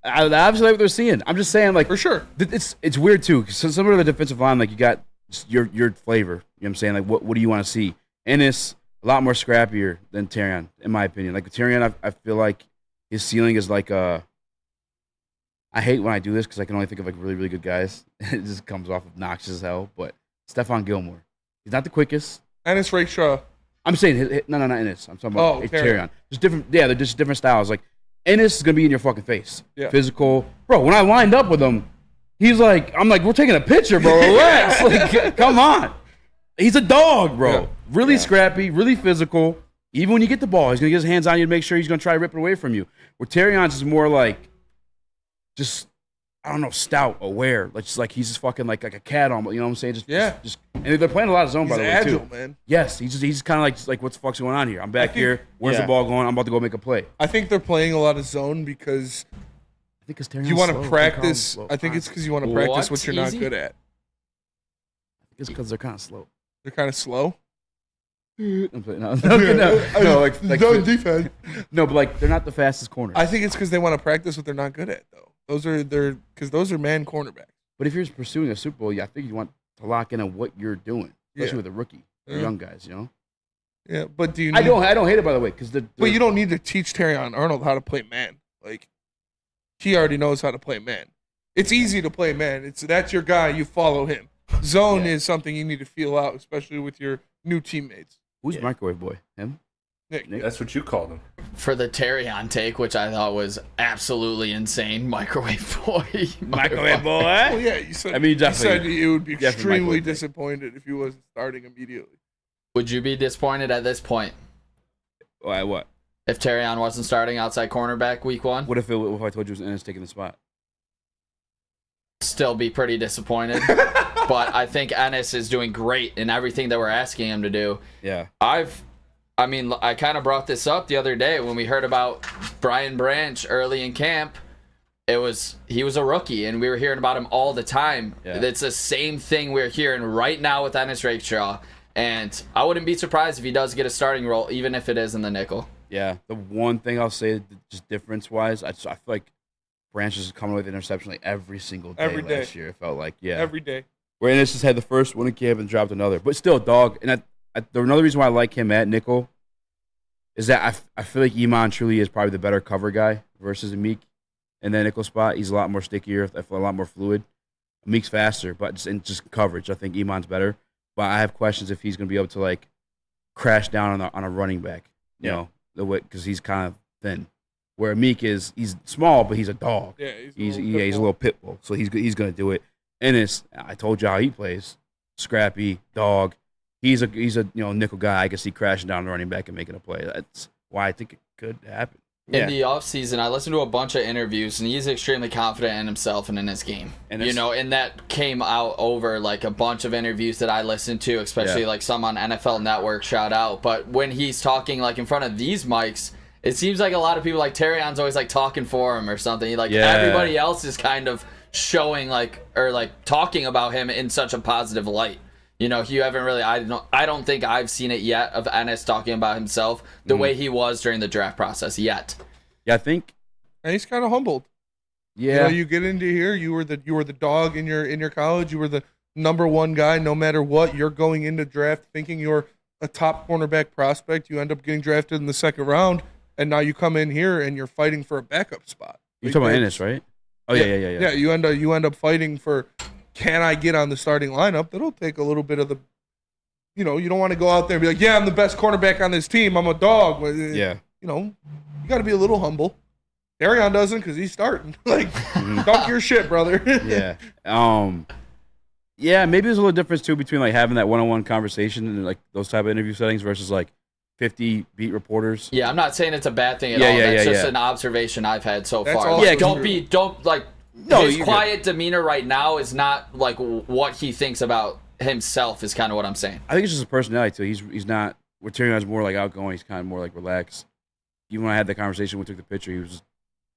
I obviously like what they're seeing. I'm just saying, like, for sure, it's weird too. Cause some of the defensive line, like you got your flavor. You know what I'm saying? Like, what do you want to see? Ennis a lot more scrappier than Terrion, in my opinion. Like with Terrion, I feel like his ceiling is like I hate when I do this because I can only think of like really, really good guys. It just comes off obnoxious as hell. But Stephon Gilmore, he's not the quickest. Ennis Rakestraw. I'm saying no, not Ennis. I'm talking about Terrion. Just different. Yeah, they're just different styles. Like Ennis is gonna be in your fucking face. Yeah. Physical, bro. When I lined up with him, he's like, I'm like, we're taking a picture, bro. Relax. Like, come on. He's a dog, bro. Yeah. Really scrappy, really physical. Even when you get the ball, he's gonna get his hands on you to make sure he's gonna try to rip it away from you. Where Terrion's is more like, just I don't know, stout, aware. Like he's just fucking like a cat almost. You know what I'm saying? Just and they're playing a lot of zone, by the way, agile, too. Man. Yes, he's kind of like what the fuck's going on here? I'm back here. Where's the ball going? I'm about to go make a play. I think they're playing a lot of zone because you want to practice. I think it's because you want to practice what you're not good at. It's because they're kind of slow. They're kind of slow. No, like no defense. No, but like they're not the fastest corners. I think it's because they want to practice what they're not good at, though. Those are man cornerbacks. But if you're pursuing a Super Bowl, I think you want to lock in on what you're doing, especially with a rookie, young guys, you know. Yeah, but do you? I don't hate it, by the way, because but you don't need to teach Terrion Arnold how to play man. Like he already knows how to play man. It's easy to play man. That's your guy. You follow him. Zone is something you need to feel out, especially with your new teammates. Who's Microwave Boy? Him? Nick. That's what you called him. For the Terrion take, which I thought was absolutely insane, Microwave Boy. Microwave Boy? Well, yeah, you said, you said you would be extremely disappointed if he wasn't starting immediately. Would you be disappointed at this point? Why, what? If Terrion wasn't starting outside cornerback week 1? What if I told you it was Ennis taking the spot? Still be pretty disappointed. But I think Ennis is doing great in everything that we're asking him to do. Yeah. I kind of brought this up the other day when we heard about Brian Branch early in camp. He was a rookie, and we were hearing about him all the time. Yeah. It's the same thing we're hearing right now with Ennis Rakestraw, and I wouldn't be surprised if he does get a starting role, even if it is in the nickel. Yeah. The one thing I'll say, just difference-wise, I feel like Branch is coming with interception like every single day last year. It felt like, every day. Where Ennis just had the first one in camp and dropped another, but still, dog. And another reason why I like him at nickel is that I feel like Iman truly is probably the better cover guy versus Amik in that nickel spot. He's a lot more stickier, a lot more fluid. Amik's faster, but just coverage, I think Iman's better. But I have questions if he's going to be able to like crash down on a running back, you know, because he's kind of thin. Where Amik he's small, but he's a dog. Yeah, he's a little pit bull, so he's going to do it. Ennis, I told you how he plays, scrappy dog. He's a nickel guy. I can see crashing down the running back and making a play. That's why I think it could happen. In the offseason, I listened to a bunch of interviews, and he's extremely confident in himself and in his game. And that came out over like a bunch of interviews that I listened to, especially like some on NFL Network, shout out. But when he's talking like in front of these mics, it seems like a lot of people like Terrion's always like talking for him or something. Everybody else is kind of showing talking about him in such a positive light. You haven't really. I don't think I've seen it yet of Ennis talking about himself the way he was during the draft process yet. Yeah, I think. And he's kind of humbled. Yeah, you get into here. You were the dog in your college. You were the number one guy. No matter what, you're going into draft thinking you're a top cornerback prospect. You end up getting drafted in the second round, and now you come in here and you're fighting for a backup spot. You're talking about Ennis, right? Oh yeah. Yeah, you end up fighting for can I get on the starting lineup? That'll take a little bit of the, you don't want to go out there and be like, yeah, I'm the best cornerback on this team. I'm a dog. Yeah. You got to be a little humble. Darion doesn't because he's starting. Like, talk your shit, brother. Yeah. Yeah, maybe there's a little difference, too, between, like, having that one-on-one conversation and, like, those type of interview settings versus, like, 50 beat reporters. Yeah, I'm not saying it's a bad thing at all. That's just an observation I've had so far. Yeah, his quiet demeanor right now is not like what he thinks about himself is kind of what I'm saying. I think it's just his personality too. He's not. Terion's more like outgoing. He's kind of more like relaxed. Even when I had that conversation when we took the picture,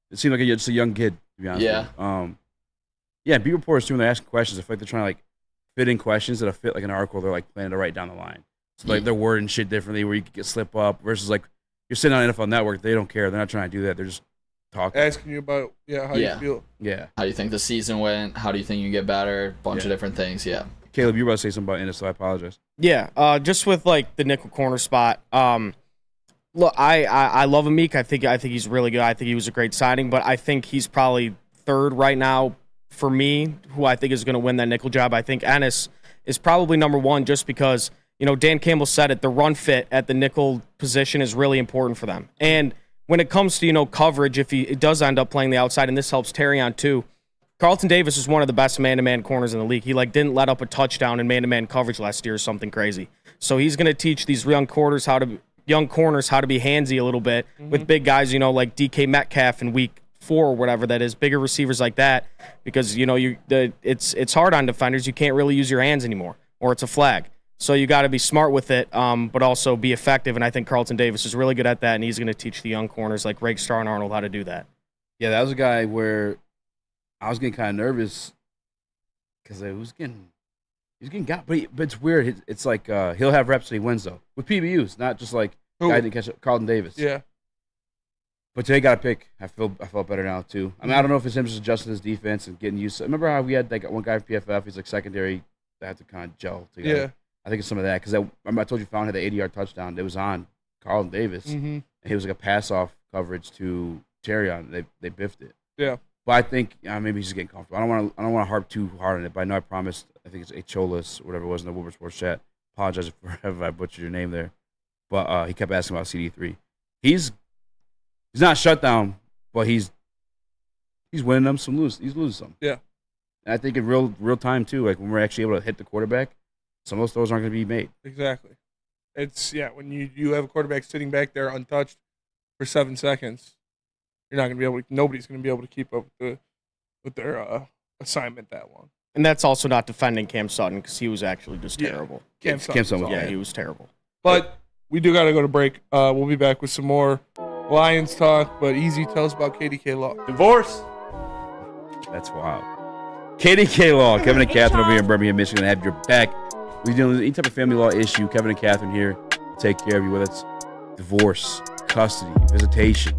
it seemed like just a young kid, to be honest. Yeah. Yeah. Beat reporters too, when they ask questions, I feel like they're trying to like fit in questions that fit like an article. They're like planning to write down the line. So like they're wording shit differently where you could get slip up versus like you're sitting on NFL Network. They don't care. They're not trying to do that. They're just talking. Asking you about how you feel. Yeah. How do you think the season went? How do you think you can get better? Bunch of different things. Yeah. Caleb, you were about to say something about Ennis, so I apologize. Yeah. Just with like the nickel corner spot. Look, I love Amik. I think he's really good. I think he was a great signing, but I think he's probably third right now for me, who I think is going to win that nickel job. I think Ennis is probably number one just because, Dan Campbell said it, the run fit at the nickel position is really important for them. And when it comes to, coverage, if he does end up playing the outside, and this helps Terrion too, Carlton Davis is one of the best man-to-man corners in the league. He didn't let up a touchdown in man-to-man coverage last year or something crazy. So he's going to teach these young corners how to be handsy a little bit with big guys, like DK Metcalf in week 4 or whatever that is, bigger receivers like that, because it's hard on defenders. You can't really use your hands anymore, or it's a flag. So you got to be smart with it, but also be effective. And I think Carlton Davis is really good at that, and he's going to teach the young corners like Rakestraw and Arnold how to do that. Yeah, that was a guy where I was getting kind of nervous because he was getting got, but it's weird. It's like he'll have reps that he wins though with PBUs, not just like guy didn't catch it, Carlton Davis. Yeah. But today got a pick. I felt better now too. I mean, I don't know if it's him just adjusting his defense and getting used to. Remember how we had that one guy from PFF? He's like secondary that had to kind of gel together. Yeah. I think it's some of that because I told you Fountain had the 80-yard touchdown. It was on Carlton Davis, and he was like a pass-off coverage to Terrion. They biffed it. Yeah. But I think maybe he's just getting comfortable. I don't want to harp too hard on it. But I know I promised. I think it's Acholas or whatever it was in the Woodward Sports chat. Apologize if I butchered your name there. But he kept asking about CD3. He's not shut down, but he's winning them some he's losing some. Yeah. And I think in real time too, like when we're actually able to hit the quarterback, some of those throws aren't going to be made. Exactly. It's when you have a quarterback sitting back there untouched for 7 seconds, you're not going to be able to. Nobody's going to be able to keep up with their assignment that long. And that's also not defending Cam Sutton because he was actually just terrible. Cam Sutton was he was terrible. But we do got to go to break. We'll be back with some more Lions talk. But Easy, tell us about KDK Law. Divorce. That's wild. KDK Law, Kevin and Catherine over here in Birmingham, Michigan, have your back. We're dealing with any type of family law issue. Kevin and Catherine here to take care of you, whether it's divorce, custody, visitation,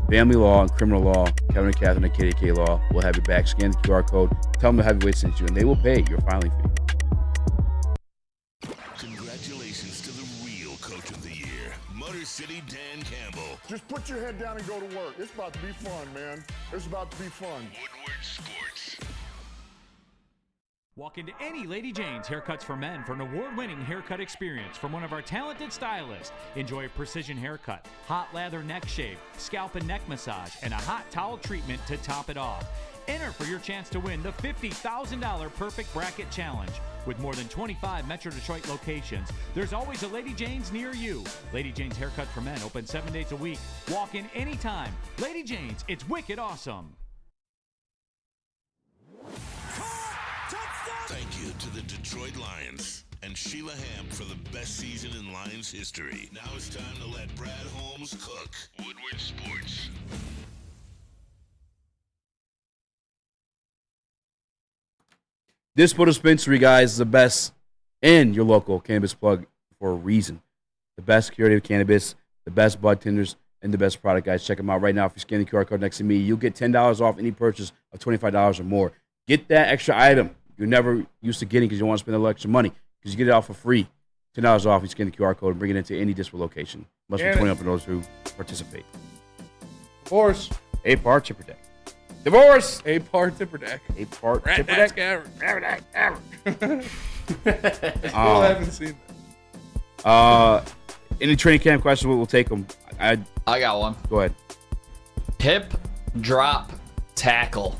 family law, and criminal law. Kevin and Catherine at KDK Law will have your back. Scan the QR code. Tell them the Heavyweight sent you, and they will pay your filing fee. Congratulations to the real Coach of the Year, Motor City Dan Campbell. Just put your head down and go to work. It's about to be fun, man. It's about to be fun. Woodward Sports. Walk into any Lady Jane's Haircuts for Men for an award-winning haircut experience from one of our talented stylists. Enjoy a precision haircut, hot lather neck shave, scalp and neck massage, and a hot towel treatment to top it off. Enter for your chance to win the $50,000 Perfect Bracket Challenge. With more than 25 Metro Detroit locations, there's always a Lady Jane's near you. Lady Jane's Haircut for Men, open 7 days a week. Walk in anytime. Lady Jane's, it's wicked awesome. Thank you to the Detroit Lions and Sheila Ham for the best season in Lions history. Now it's time to let Brad Holmes cook. Woodward Sports. This dispensary, guys, is the best in your local cannabis plug for a reason. The best curative cannabis, the best bud tenders, and the best product, guys. Check them out right now. If you scan the QR code next to me, you'll get $10 off any purchase of $25 or more. Get that extra item you're never used to getting because you don't want to spend a little extra money because you get it all for free. $10 off. You scan the QR code and bring it into any dispo location. Must be 21 for those who participate. Of course. A bar chipper deck. Divorce. A-part Tipperdeck. A-part Tipperdeck. I still haven't seen that. Any training camp questions? We'll take them. I got one. Go ahead. Hip drop tackle.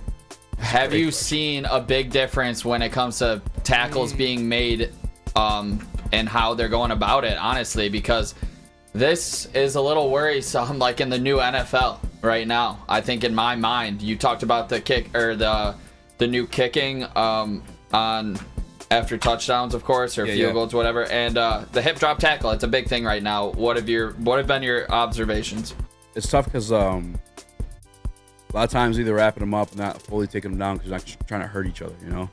Have you seen a big difference when it comes to tackles being made and how they're going about it, honestly? Because this is a little worrisome, like in the new NFL right now. I think in my mind, you talked about the kick or the new kicking on after touchdowns, of course, or field goals, whatever. And the hip drop tackle, it's a big thing right now. What have been your observations? It's tough because a lot of times either wrapping them up and not fully taking them down because you're not trying to hurt each other, you know?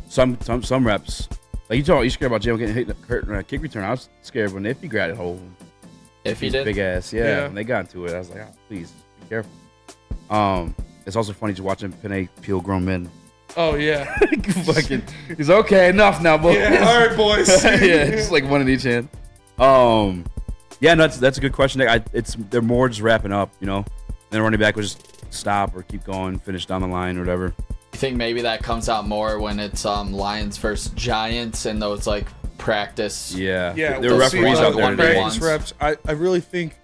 Some reps, like you scared about Jalen getting hurt in a kick return. I was scared when Iffy grabbed it whole. Iffy did? Big ass, yeah. When they got into it, I was like, oh, please, be careful. It's also funny just watching Penny peel grown men. Oh, yeah. He's okay, enough now, boys. Yeah, all right, boys. Yeah, just like one in each hand. Yeah, no, that's a good question. They're more just wrapping up, you know? And then running back will just stop or keep going, finish down the line or whatever. You think maybe that comes out more when it's Lions versus Giants and those like practice? Yeah, there are referees out there today. Practice reps. I really think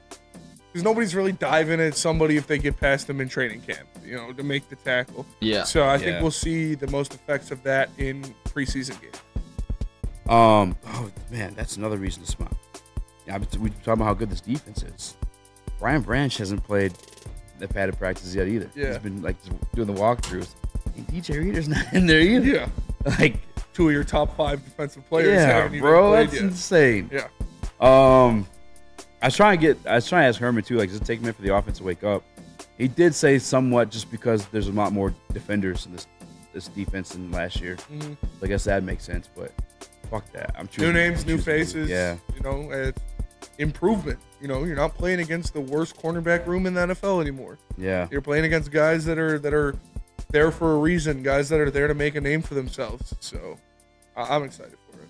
because nobody's really diving at somebody if they get past them in training camp, you know, to make the tackle. Yeah. So I think we'll see the most effects of that in preseason games. Oh man, that's another reason to smile. Yeah, we talking about how good this defense is. Brian Branch hasn't played the padded practice yet either. Yeah. He's been like doing the walkthroughs. And DJ Reader's not in there either. Yeah. Like 2 of your top 5 defensive players. Yeah, haven't bro, even played that's yet. insane. Yeah. I was trying to ask Herman too, like, does it take a minute for the offense to wake up? He did say somewhat just because there's a lot more defenders in this defense than last year. Mm-hmm. So I guess that makes sense, but fuck that. I'm New names, new faces. Yeah. You know, it's improvement. You know, you're not playing against the worst cornerback room in the NFL anymore. Yeah. You're playing against guys that are there for a reason, guys that are there to make a name for themselves. So I'm excited for it.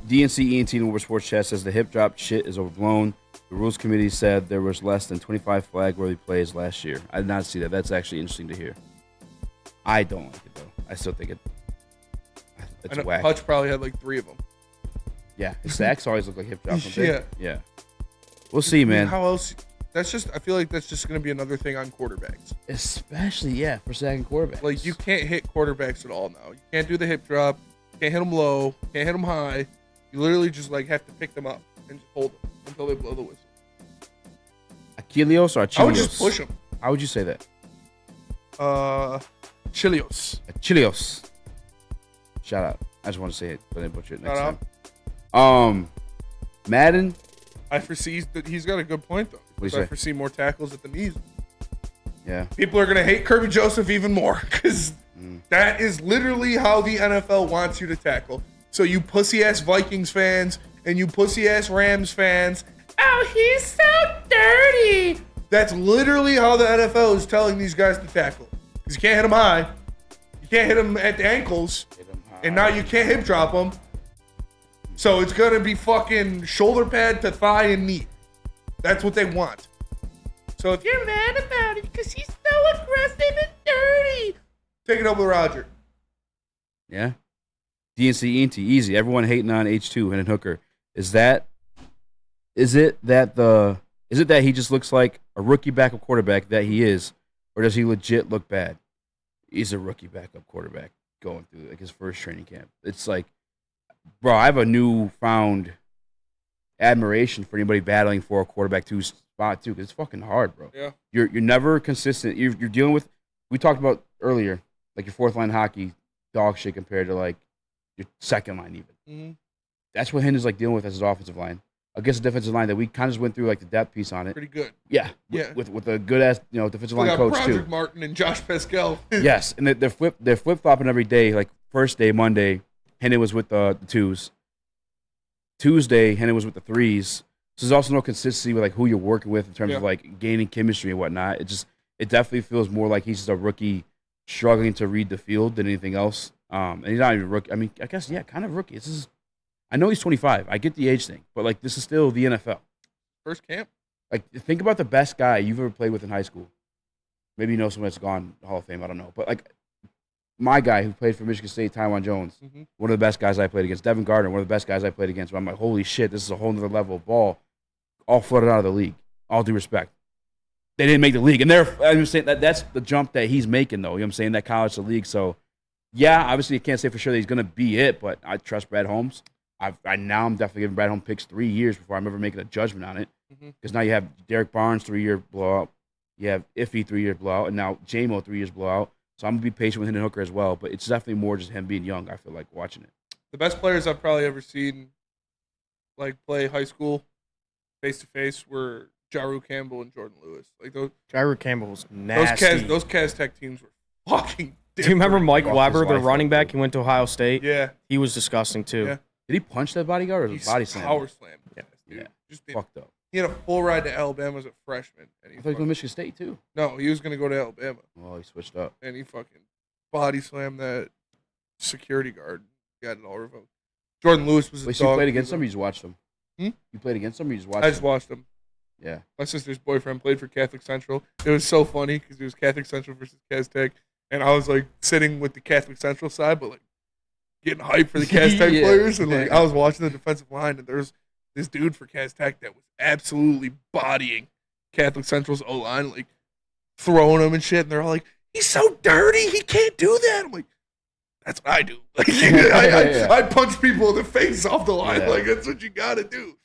DNC ENT and Woodward Sports Chat says the hip drop shit is overblown. The rules committee said there was less than 25 flag-worthy plays last year. I did not see that. That's actually interesting to hear. I don't like it, though. I still think it's whack. Hutch probably had like 3 of them. Yeah, his sacks always look like hip drop. Don't Yeah. they? Yeah. We'll see, man. How else? I feel like that's just going to be another thing on quarterbacks. Especially, for sacking quarterbacks. Like, you can't hit quarterbacks at all now. You can't do the hip drop. You can't hit them low. You can't hit them high. You literally just, like, have to pick them up and just hold them until they blow the whistle. Achilles or Achilles? I would just push them. How would you say that? Chilios. Achilles. Shout out. I just want to say it, but then butcher it next Shout time. Madden. I foresee that he's got a good point, though. What do you I say? foresee more tackles at the knees. Yeah. People are going to hate Kirby Joseph even more because that is literally how the NFL wants you to tackle. So you pussy-ass Vikings fans and you pussy-ass Rams fans, oh, he's so dirty. That's literally how the NFL is telling these guys to tackle. Because you can't hit them high. You can't hit them at the ankles. And now you can't hip drop them. So it's going to be fucking shoulder pad to thigh and knee. That's what they want. So if you're mad about it because he's so aggressive and dirty, take it up with Roger. Yeah. DNC ENT, easy. Everyone hating on H2 and Hooker. Is it that he just looks like a rookie backup quarterback that he is, or does he legit look bad? He's a rookie backup quarterback going through like his first training camp. It's like, bro, I have a newfound admiration for anybody battling for a quarterback 2 spot too, because it's fucking hard, bro. Yeah. You're never consistent. You're dealing with, we talked about earlier, like your fourth line hockey dog shit compared to like your second line even. Mm-hmm. That's what Hender's like dealing with as his offensive line against a defensive line that we kind of just went through like the depth piece on it. Pretty good. Yeah. Yeah. With a good ass defensive line coach Broderick too. Martin and Josh Pascal. Yes, and they're flip flopping every day. Like first day Monday, Henry was with the 2s. Tuesday, Henry was with the 3s. So there's also no consistency with like who you're working with in terms of like gaining chemistry and whatnot. It definitely feels more like he's just a rookie struggling to read the field than anything else. And he's not even a rookie. I mean, I guess kind of rookie. I know he's 25. I get the age thing, but like this is still the NFL. First camp. Like think about the best guy you've ever played with in high school. Maybe you know someone that's gone Hall of Fame. I don't know. But, like, my guy who played for Michigan State, Taiwan Jones, one of the best guys I played against. Devin Gardner, one of the best guys I played against. But I'm like, holy shit, this is a whole nother level of ball. All flooded out of the league. All due respect. They didn't make the league. And I'm saying that's the jump that he's making, though. You know what I'm saying? That college to league. So, yeah, obviously you can't say for sure that he's going to be it, but I trust Brad Holmes. I'm definitely giving Brad Holmes picks 3 years before I'm ever making a judgment on it. Because now you have Derek Barnes, 3-year blowout. You have Iffy, 3-year blowout. And now J-Mo, 3 years blowout. So I'm going to be patient with Hendon Hooker as well. But it's definitely more just him being young, I feel like, watching it. The best players I've probably ever seen, like, play high school face-to-face were Jaru Campbell and Jordan Lewis. Like those. Jaru Campbell was nasty. Those Caz Tech teams were fucking different. Do you remember Mike Weber, the running back? He went to Ohio State. Yeah. He was disgusting, too. Yeah. Did he punch that bodyguard or was it body slam? Power slam. Yeah. Just fucked up. He had a full ride to Alabama as a freshman. And I thought he was going to Michigan State, too. No, he was going to go to Alabama. Well, he switched up. And he fucking body slammed that security guard. Got it all revoked. Jordan Lewis was a Wait, dog. so you played against him or you just watched him? You played against him or you just watched him? I just watched him. Yeah. My sister's boyfriend played for Catholic Central. It was so funny because it was Catholic Central versus Caz Tech. And I was like sitting with the Catholic Central side, but like getting hyped for the Caz Tech players. And like I was watching the defensive line, and there's this dude for Caz Tech that was absolutely bodying Catholic Central's O-line, like throwing them and shit. And they're all like, he's so dirty, he can't do that. I'm like, that's what I do. Like, I punch people in the face off the line. Yeah. Like, that's what you got to do.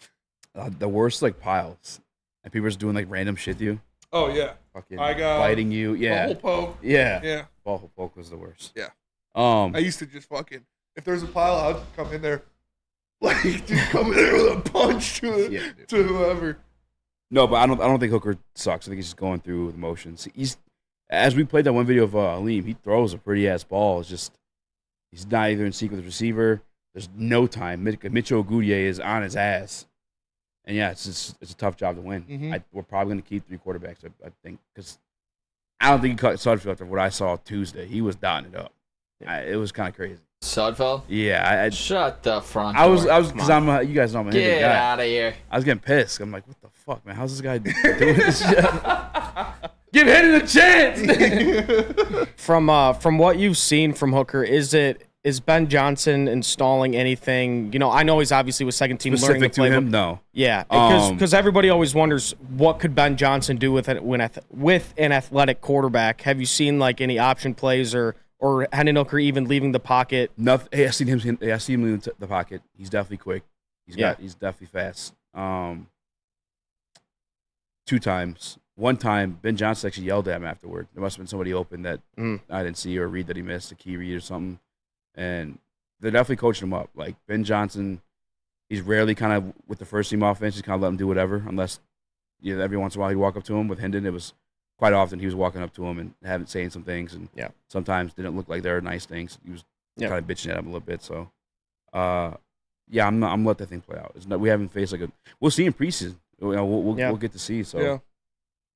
The worst, like, piles. And people just doing, like, random shit to you. Oh, yeah. Fucking I got fighting you. Yeah. Ball poke. Yeah. Yeah. Ball poke was the worst. Yeah. I used to just fucking, if there's a pile, I'd come in there, like, just come in there with a punch to whoever. No, but I don't think Hooker sucks. I think he's just going through the motions. As we played that one video of Aleem, he throws a pretty-ass ball. It's just, he's not either in sync with the receiver. There's no time. Mitchell Goudier is on his ass. And, yeah, it's a tough job to win. We're probably going to keep 3 quarterbacks, I think, because I don't think he cut Sudfeld after what I saw Tuesday. He was dotting it up. It was kind of crazy. Sudfeld? Yeah. Shut the front I was door. because you guys know I'm a Hendon guy. Get out of here. I was getting pissed. I'm like, what the fuck, man? How's this guy doing this shit? Give Hendon a chance. From what you've seen from Hooker, is Ben Johnson installing anything? You know, I know he's obviously with second team learning the Specific to playbook. him? No. Yeah, because everybody always wonders what could Ben Johnson do with an athletic quarterback. Have you seen like any option plays or Hendon Hooker even leaving the pocket? Nothing. Hey, I see him leaving the pocket. He's definitely quick. He's definitely fast. 2 times. One time, Ben Johnson actually yelled at him afterward. There must have been somebody open that I didn't see or read that he missed, a key read or something. And they're definitely coaching him up. Like, Ben Johnson, he's rarely kind of with the first team offense. He's kind of let him do whatever, unless every once in a while he'd walk up to him. With Hendon, it was quite often he was walking up to him and saying some things. And sometimes didn't look like they were nice things. He was kind of bitching at him a little bit. So, I'm gonna let that thing play out. We haven't faced we'll see in preseason. We'll get to see. So. Yeah.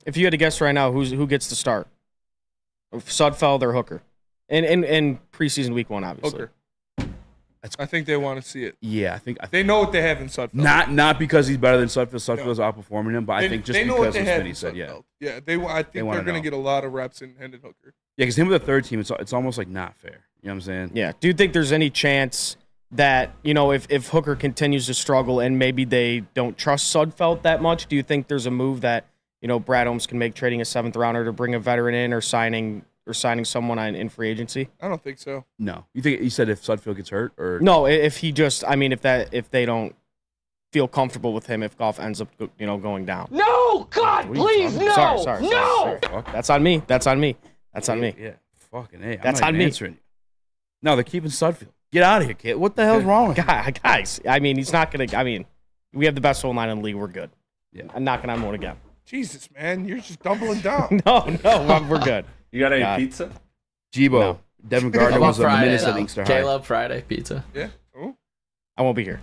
If you had to guess right now, who gets the start? Sudfeld or Hooker? In preseason week 1, obviously. Hooker. I think they want to see it. Yeah, I think they know what they have in Sudfeld. Not because he's better than Sudfeld. Sudfeld's outperforming him, but I think just because of what he said. Yeah. Yeah, I think they're going to get a lot of reps in Hendon Hooker. Yeah, because him with the third team, it's almost like not fair. You know what I'm saying? Yeah. Do you think there's any chance that, if Hooker continues to struggle and maybe they don't trust Sudfeld that much, do you think there's a move that, Brad Holmes can make trading a 7th rounder to bring a veteran in or signing someone in free agency? I don't think so. No. You said if Sudfeld gets hurt or no? If he just, if they don't feel comfortable with him, if Goff ends up going down. No, God, please, no, Sorry. That's on me. That's on me. Yeah, fucking A. That's I'm not on me. Answering you. No, they're keeping Sudfeld. Get out of here, kid. What the hell's wrong with you? Guys, he's not gonna. We have the best O-line in the league. We're good. Yeah. I'm knocking on wood again. Jesus, man, you're just doubling down. No, we're good. You got any pizza? Jibo. No. Devin Gardner was a Minnesota Inkster high. Caleb, Friday pizza. Yeah. Oh. I won't be here.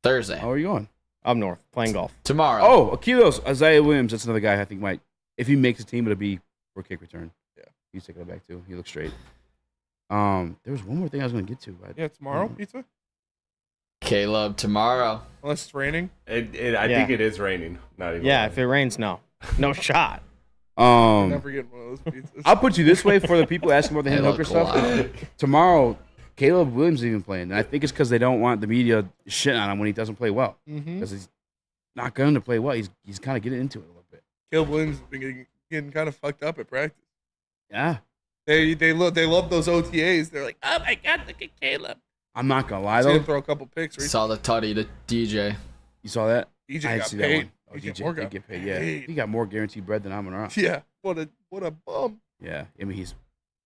Thursday. How are you going? Up north, playing golf. Tomorrow. Oh, Akilos, Isaiah Williams. That's another guy I think might, if he makes a team, it'll be for a kick return. Yeah. He's taking it back too. He looks straight. There was one more thing I was going to get to. Yeah, tomorrow pizza. Caleb, tomorrow. Unless it's raining. I think it is raining. Not even. Yeah, if it rains, no shot. Never getting one of those pizzas. I'll put you this way for the people asking about the hand hooker stuff. Tomorrow, Caleb Williams is even playing. And I think it's because they don't want the media shitting on him when he doesn't play well. Because he's not going to play well. He's kind of getting into it a little bit. Caleb Williams has been getting kind of fucked up at practice. Yeah. They love those OTAs. They're like, oh my God, look at Caleb. I'm not going to lie, See though. him throw a couple picks. Right? Saw the tutty to DJ. You saw that? DJ I got see paid. that one. Oh, DJ DJ Moore did got get paid. Yeah, paid. he got more guaranteed bread than Amon Ra. Yeah, what a bum. Yeah, I mean he's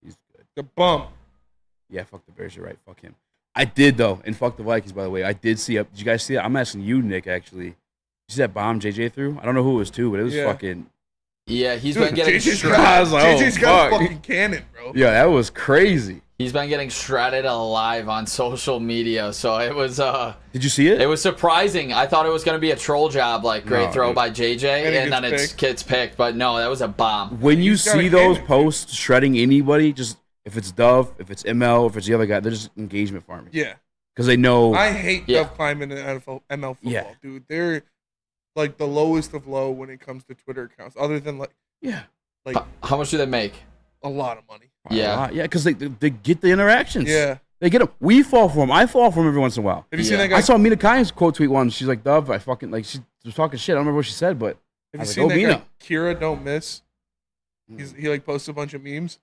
good. The bum. Yeah, fuck the Bears. You're right. Fuck him. I did though, and fuck the Vikings. By the way, I did see. Did you guys see that? I'm asking you, Nick. Actually, you see that bomb JJ threw? I don't know who it was to, but it was fucking. Yeah, he's been getting JJ's shredded. JJ's got a fucking cannon, bro. Yeah, that was crazy. He's been getting shredded alive on social media, so it was. Did you see it? It was surprising. I thought it was going to be a troll job, like great throw by JJ, and then it gets picked. But no, that was a bomb. When you see those posts shredding anybody, just if it's Dove, if it's ML, if it's the other guy, they're just engagement farming. Yeah. Because they know. I hate Dove climbing in NFL football, dude. They're like the lowest of low when it comes to Twitter accounts, other than like How much do they make? A lot of money. Yeah, because they get the interactions. Yeah. They get them. We fall for them. I fall for them every once in a while. Have you seen that guy? I saw Mina Kimes quote tweet once. She's like, Dove, I fucking, like, she was talking shit. I don't remember what she said, but Have I you was seen like, that Mina. guy, Kira Don't Miss? He like posts a bunch of memes.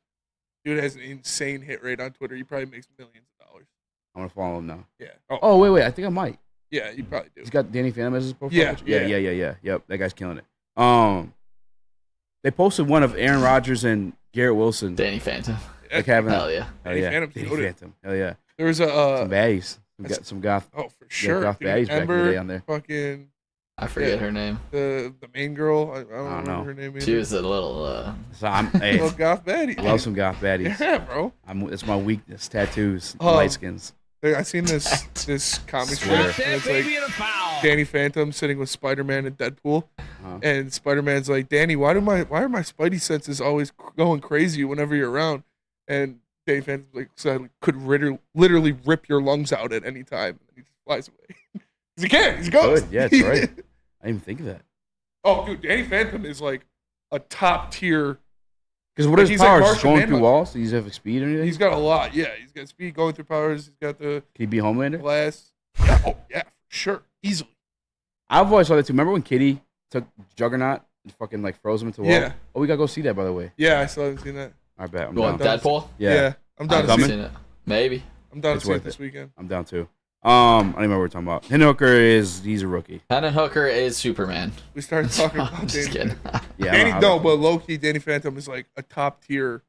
Dude has an insane hit rate on Twitter. He probably makes millions of dollars. I'm going to follow him now. Yeah. Oh, wait. I think I might. Yeah, you probably do. He's got Danny Phantom as his profile Yeah, picture? yeah. Yeah. Yep, that guy's killing it. They posted one of Aaron Rodgers and Garrett Wilson. Danny Phantom. Like having Hell yeah. Hell yeah. Phantom's Danny goated. Phantom. Hell yeah. There was a some baddies. We got some goth. Oh, for sure. Goth dude. baddies back in the Ember, day on there. Fucking. I forget her name. The main girl. I don't remember know. her name. She either. was a little. So I'm hey, Little goth baddie. I love some goth baddies. Yeah, bro. That's my weakness. Tattoos, Oh. light skins. I seen this comic strip, and it's like Danny Phantom sitting with Spider-Man and Deadpool, and Spider-Man's like, Danny, why are my Spidey senses always going crazy whenever you're around? And Danny Phantom's like, so I could literally rip your lungs out at any time. And he just flies away. He's a kid. He's a ghost. Good. Yeah, that's right. I didn't even think of that. Oh, dude, Danny Phantom is like a top tier. Because what Like, is he's powers? like Just Martian going through Manhunter. walls? Does he have speed or anything? He's got a lot. Yeah, he's got speed going through powers. He's got the Can he be Homelander? glass. Yeah, oh yeah, for sure, easily. I've always thought that too. Remember when Kitty took Juggernaut and fucking like froze him into the wall? Yeah. Oh, we gotta go see that, by the way. Yeah, I still haven't seen that. I bet. I'm Going down. Deadpool? Yeah. I'm down I've to see seen it. Maybe. I'm down It's to see it worth this it. weekend. I'm down too. I don't even know what we're talking about. Hooker he's a rookie. Hendon Hooker is Superman. We started talking I'm about just Danny. kidding. Yeah. Danny, no, but low key, Danny Phantom is like a top tier,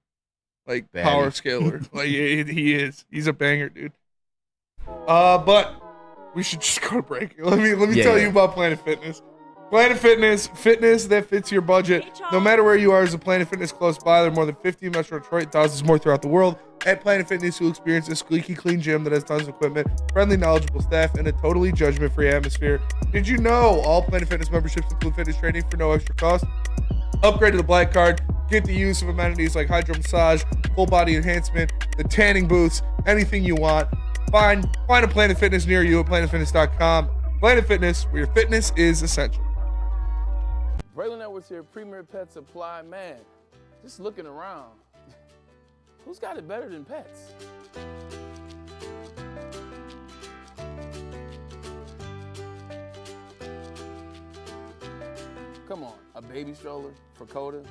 like Baddie. power scaler. Like he is. He's a banger, dude. But we should just go to break. Let me tell you about Planet Fitness. Planet Fitness, fitness that fits your budget. No matter where you are, there's a Planet Fitness close by. There are more than 50 in Metro Detroit, thousands more throughout the world. At Planet Fitness, you'll experience a squeaky clean gym that has tons of equipment, friendly, knowledgeable staff, and a totally judgment-free atmosphere. Did you know all Planet Fitness memberships include fitness training for no extra cost? Upgrade to the Black Card. Get the use of amenities like hydro massage, full body enhancement, the tanning booths, anything you want. Find a Planet Fitness near you at planetfitness.com. Planet Fitness, where your fitness is essential. Braylon Edwards here, Premier Pet Supply. Man, just looking around, who's got it better than pets? Come on, a baby stroller for Coda?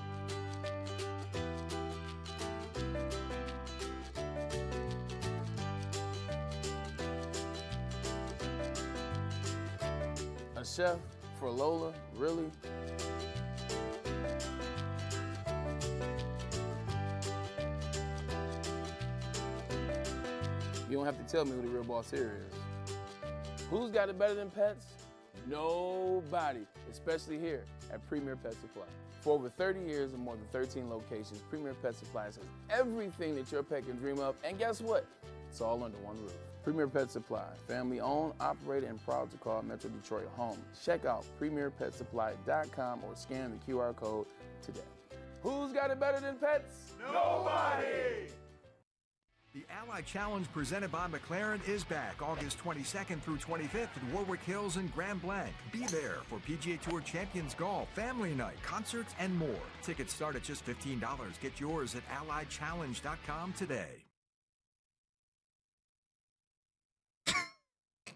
A chef for Lola? Really? You don't have to tell me who the real boss here is. Who's got it better than pets? Nobody, especially here at Premier Pet Supply. For over 30 years and more than 13 locations, Premier Pet Supply has everything that your pet can dream of, and guess what? It's all under one roof. Premier Pet Supply, family owned, operated, and proud to call Metro Detroit home. Check out premierpetsupply.com or scan the QR code today. Who's got it better than pets? Nobody! The Ally Challenge presented by McLaren is back August 22nd through 25th at Warwick Hills and Grand Blanc. Be there for PGA Tour Champions Golf, Family Night, concerts, and more. Tickets start at just $15. Get yours at allychallenge.com today.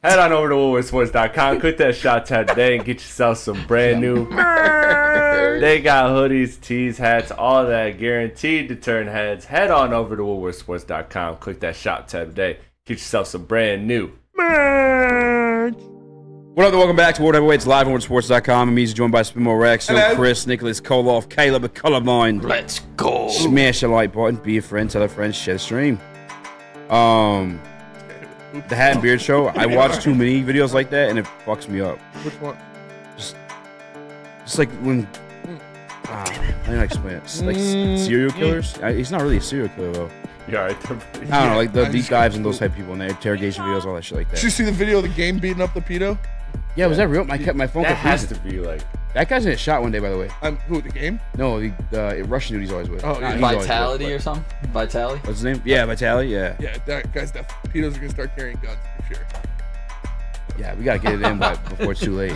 Head on over to WoodwardSports.com, click that shop tab today, and get yourself some brand new merch. They got hoodies, tees, hats, all that, guaranteed to turn heads. Head on over to WoodwardSports.com, click that shop tab today, get yourself some brand new merch. What up, welcome back to World Heavyweights live on WoodwardSports.com. I'm easy, joined by Spimo Rex, Chris, Nicholas, Kohloff, Caleb, and Colorblind. Let's go. Smash the like button, be a friend, tell a friend, share the stream. The Hat and Beard Show. I watch too many videos like that, and it fucks me up. Which one? Just like when. I don't know how to explain it. It's like serial killers. He's not really a serial killer though. Yeah, I don't know, like the deep dives and those type of people and their interrogation videos, all that shit like that. Did you see the video of the game beating up the pedo? Yeah, was that real? I kept my phone. That has to be like. That guy's in a shot one day, by the way. Who, the game? No, the Russian dude he's always with. Oh, yeah. Vitality or something? Vitality? What's his name? Yeah, Vitality, yeah. Yeah, that guy's definitely. Pedos are going to start carrying guns for sure. Yeah, we got to get it in before it's too late.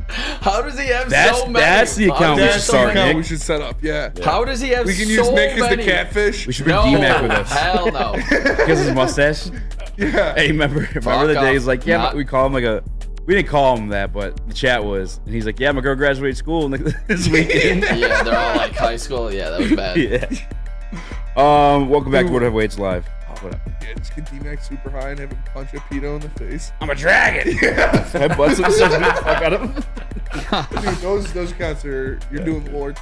How does he have so many? That's the account we should start, Nick. We should set up, yeah. How does he have so many? We can use Nick as the catfish. We should bring D-Mac with us. Hell no. Because his mustache? Yeah. Hey, remember the day he's like, yeah, we call him like a... We didn't call him that, but the chat was. And he's like, yeah, my girl graduated school this weekend. Yeah, they're all like high school. Yeah, that was bad. Yeah. Welcome back to World Heavyweights Live. What up? Yeah, just get D-Mac super high and have him punch a pedo in the face. I'm a dragon! Yeah. Headbutts him, such a good fuck out of him. Dude, those counts are, you're doing the Lord.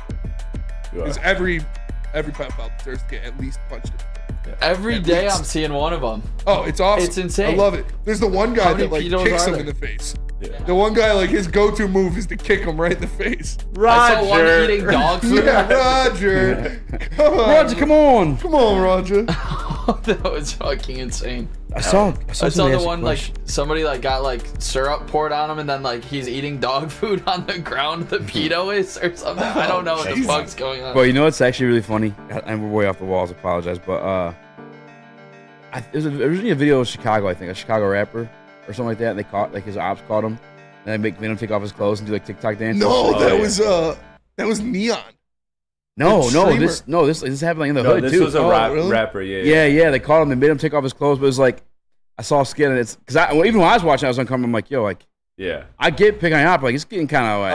Because every pedophile deserves to get at least punched in. Yeah. Every day I'm seeing one of them. Oh, it's awesome. It's insane. I love it. There's the one guy that like kicks him in the face. Yeah. The one guy, like his go-to move is to kick him right in the face. Roger. I saw one eating dog food. Yeah, Roger. Come on. Roger, come on. Come on, Roger. That was fucking insane. I saw the one like somebody like got like syrup poured on him and then like he's eating dog food on the ground. The pedo is or something. I don't know what the fuck's going on. Well, you know what's actually really funny, and we're way off the walls. I apologize, but there's originally a video of Chicago, I think, a Chicago rapper or something like that. And they caught like his ops caught him, and they made him take off his clothes and do like TikTok dances. No, that was Neon. No, this happened like in the hood this too. This was a rapper, yeah. Yeah, they caught him. They made him take off his clothes, but it was like I saw skin, and it's because even when I was watching, I was uncomfortable. I'm like, yo, like. Yeah, I get picking on but like it's getting kind of like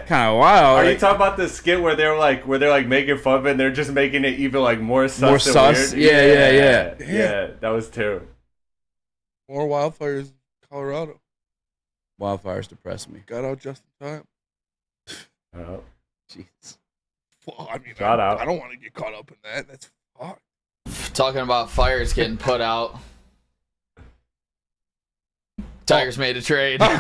kind of wild. Are you talking about the skit where they're like making fun of it and they're just making it even like more sus? Weird? Yeah. That was terrible. More wildfires in Colorado. Wildfires depress me. Got out just in time. Oh, jeez. Well, I mean, out. I don't want to get caught up in that. That's fucked. Talking about fires getting put out. Tigers made a trade. I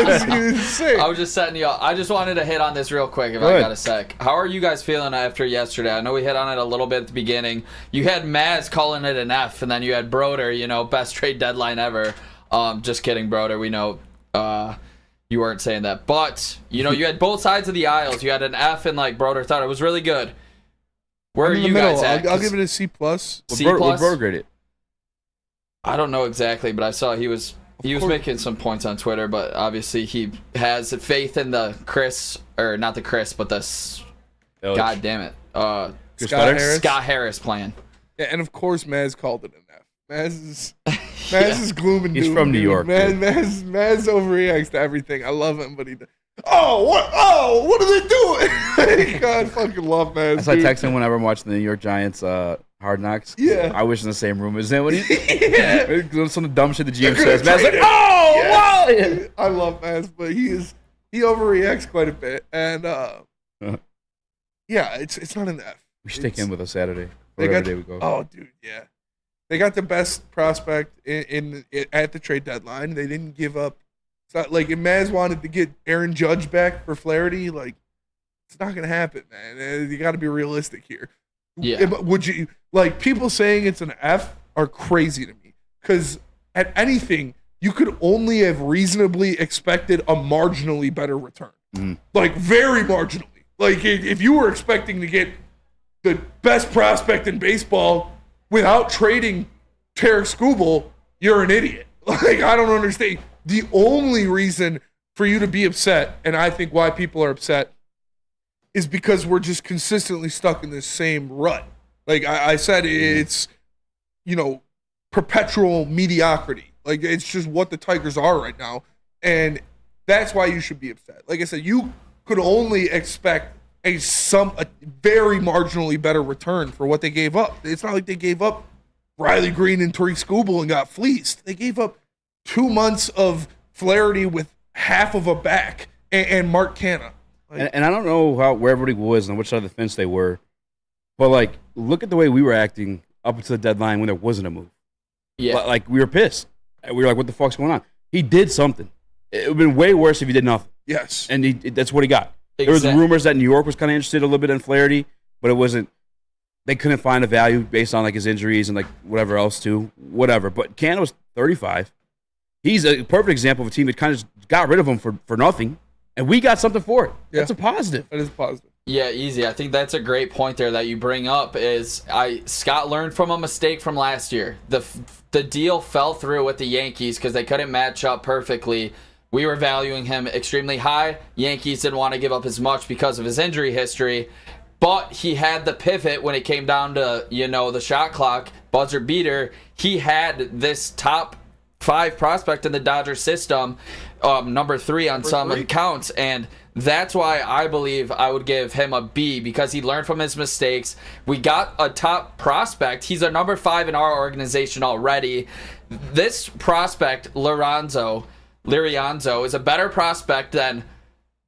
was gonna say. I was just setting you up. I just wanted to hit on this real quick if I got a sec. How are you guys feeling after yesterday? I know we hit on it a little bit at the beginning. You had Maz calling it an F, and then you had Broder, best trade deadline ever. Just kidding, Broder. We know you weren't saying that. But, you had both sides of the aisles. You had an F, and Broder thought it was really good. Where are you guys at? I'll give it a C+. C+? What Broder grade it? I don't know exactly, but I saw he was making some points on Twitter, but obviously he has faith in the not the Chris, but the God damn it, Scott Harris plan. Yeah, and of course Maz called it an F. Maz is gloom and doom. He's from New York. Maz overreacts to everything. I love him, but he. What are they doing? God, I fucking love Maz. I text him whenever I'm watching the New York Giants Hard Knocks. Yeah. I wish in the same room as him when he's doing some dumb shit the GM says. Maz's like, wow! I love Maz, but he overreacts quite a bit. And yeah, it's not an F. We should take him with us Saturday. Whatever day we go. Oh, dude, yeah. They got the best prospect at the trade deadline. They didn't give up. It's not like if Maz wanted to get Aaron Judge back for Flaherty, it's not gonna happen, man. You got to be realistic here. Yeah. Would you people saying it's an F are crazy to me because at anything you could only have reasonably expected a marginally better return, very marginally. If you were expecting to get the best prospect in baseball without trading Tarek Skubal, you're an idiot. Like, I don't understand. The only reason for you to be upset, and I think why people are upset, is because we're just consistently stuck in this same rut. Like I said, it's, perpetual mediocrity. Like, it's just what the Tigers are right now. And that's why you should be upset. Like I said, you could only expect a very marginally better return for what they gave up. It's not like they gave up Riley Green and Tariq Skubal and got fleeced. They gave up 2 months of Flaherty with half of a back and Mark Canha. Like, and I don't know where everybody was and which side of the fence they were, but like, look at the way we were acting up until the deadline when there wasn't a move. Yeah, like we were pissed. We were like, "What the fuck's going on?" He did something. It would have been way worse if he did nothing. Yes, and that's what he got. There was rumors that New York was kind of interested a little bit in Flaherty, but it wasn't. They couldn't find a value based on like his injuries and like whatever else too, whatever. But Canha was 35. He's a perfect example of a team that kind of just got rid of him for nothing, and we got something for it. Yeah. That's a positive. That is positive. Yeah, easy. I think that's a great point there that you bring up. Scott learned from a mistake from last year. The deal fell through with the Yankees because they couldn't match up perfectly. We were valuing him extremely high. Yankees didn't want to give up as much because of his injury history. But he had the pivot when it came down to, the shot clock, buzzer beater. He had this top 5 prospect in the Dodgers system, number 3 on some accounts. And that's why I believe I would give him a B, because he learned from his mistakes. We got a top prospect. He's a number 5 in our organization already. This prospect, Lirianzo, is a better prospect than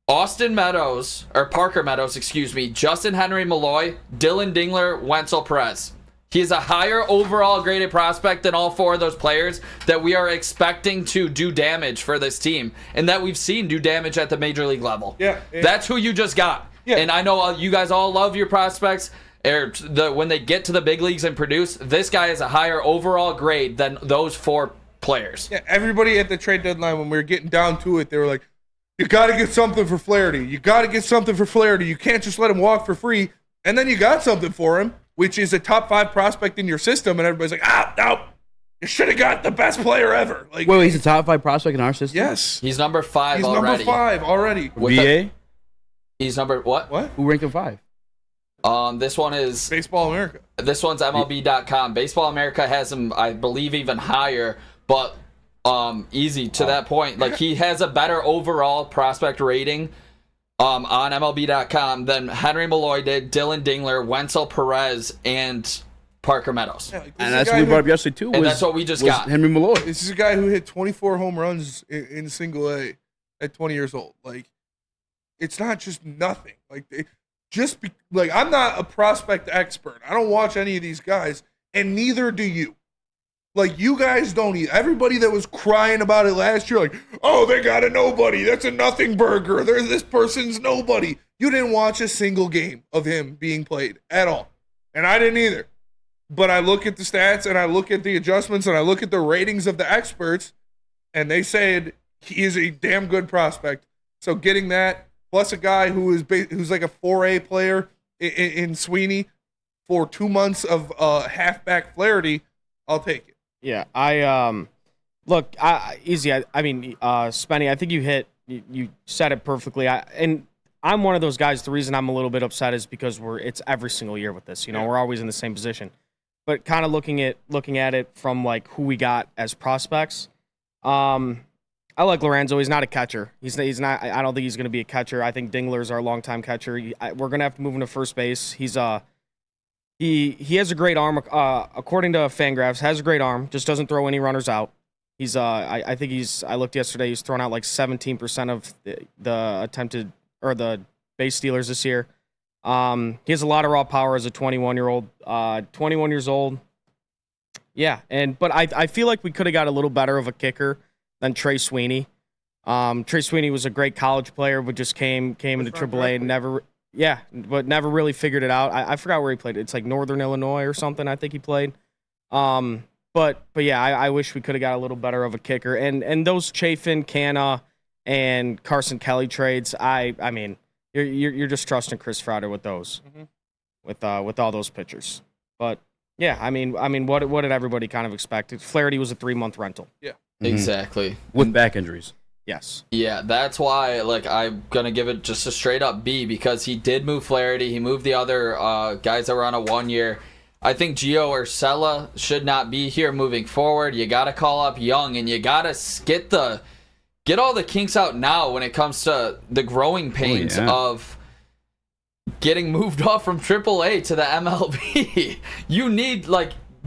Parker Meadows, Justin Henry Malloy, Dylan Dingler, Wenzel Perez. He's a higher overall graded prospect than all 4 of those players that we are expecting to do damage for this team and that we've seen do damage at the major league level. Yeah. That's who you just got. Yeah. And I know you guys all love your prospects. When they get to the big leagues and produce, this guy is a higher overall grade than those 4 players. Yeah, everybody at the trade deadline, when we were getting down to it, they were like, you got to get something for Flaherty. You got to get something for Flaherty. You can't just let him walk for free. And then you got something for him, which is a top 5 prospect in your system, and everybody's like, no, you should have got the best player ever. Like, wait, he's a top 5 prospect in our system? Yes. He's number 5 he's already. He's number 5 already. VA? He's number what? What? Who ranked him 5? This one is Baseball America. This one's MLB.com. Baseball America has him, I believe, even higher, but easy to that point. Like, he has a better overall prospect rating on MLB.com than Henry Malloy did, Dylan Dingler, Wenzel Perez, and Parker Meadows. Yeah, and that's what we brought up yesterday, too. And that's what we just got. Henry Malloy. This is a guy who hit 24 home runs in single A at 20 years old. Like, it's not just nothing. Like, I'm not a prospect expert. I don't watch any of these guys, and neither do you. Like, you guys don't either. Everybody that was crying about it last year, like, oh, they got a nobody. That's a nothing burger. This person's nobody. You didn't watch a single game of him being played at all. And I didn't either. But I look at the stats, and I look at the adjustments, and I look at the ratings of the experts, and they said he is a damn good prospect. So getting that, plus a guy who's like a 4A player in Sweeney for 2 months of halfback Flaherty, I'll take it. Yeah, easy. I mean, Spenny, I think you said it perfectly. And I'm one of those guys. The reason I'm a little bit upset is because it's every single year with this. We're always in the same position. But kind of looking at it from like who we got as prospects. I like Lorenzo. He's not a catcher. He's not. I don't think he's going to be a catcher. I think Dingler's our longtime catcher. We're going to have to move him to first base. He has a great arm, according to Fangraphs, has a great arm, just doesn't throw any runners out. He's I looked yesterday, he's thrown out like 17% of the attempted, or the base stealers this year. He has a lot of raw power as a 21-year-old, 21 years old. Yeah, but I feel like we could have got a little better of a kicker than Trey Sweeney. Trey Sweeney was a great college player, but just came into AAA and never really figured it out. I forgot where he played. It's like Northern Illinois or something, I think he played. But yeah, I wish we could have got a little better of a kicker. And those Chafin, Canha, and Carson Kelly trades, I mean, you're just trusting Chris Frauder with those, with all those pitchers. But Yeah, I mean, what did everybody kind of expect? Flaherty was a 3-month rental. Yeah. Exactly. With back injuries. Yes. Yeah, that's why I'm gonna give it just a straight up B, because he did move Flaherty. He moved the other guys that were on a 1 year. I think Gio Urshela should not be here moving forward. You gotta call up Young, and you gotta get all the kinks out now when it comes to the growing pains of getting moved off from AAA to the MLB. You need,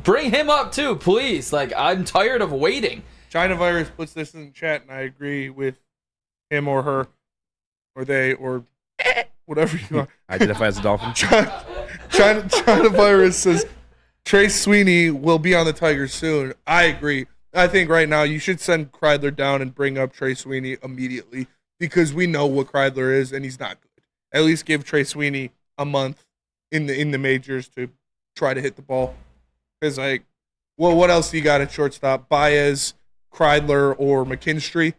bring him up too, please. I'm tired of waiting. China Virus puts this in the chat, and I agree with him or her, or they, or whatever you want. Identify as a dolphin. China Virus says Trey Sweeney will be on the Tigers soon. I agree. I think right now you should send Kreidler down and bring up Trey Sweeney immediately, because we know what Kreidler is, and he's not good. At least give Trey Sweeney a month in the majors to try to hit the ball. Because, what else do you got at shortstop? Baez, Kreidler, or McKinstry?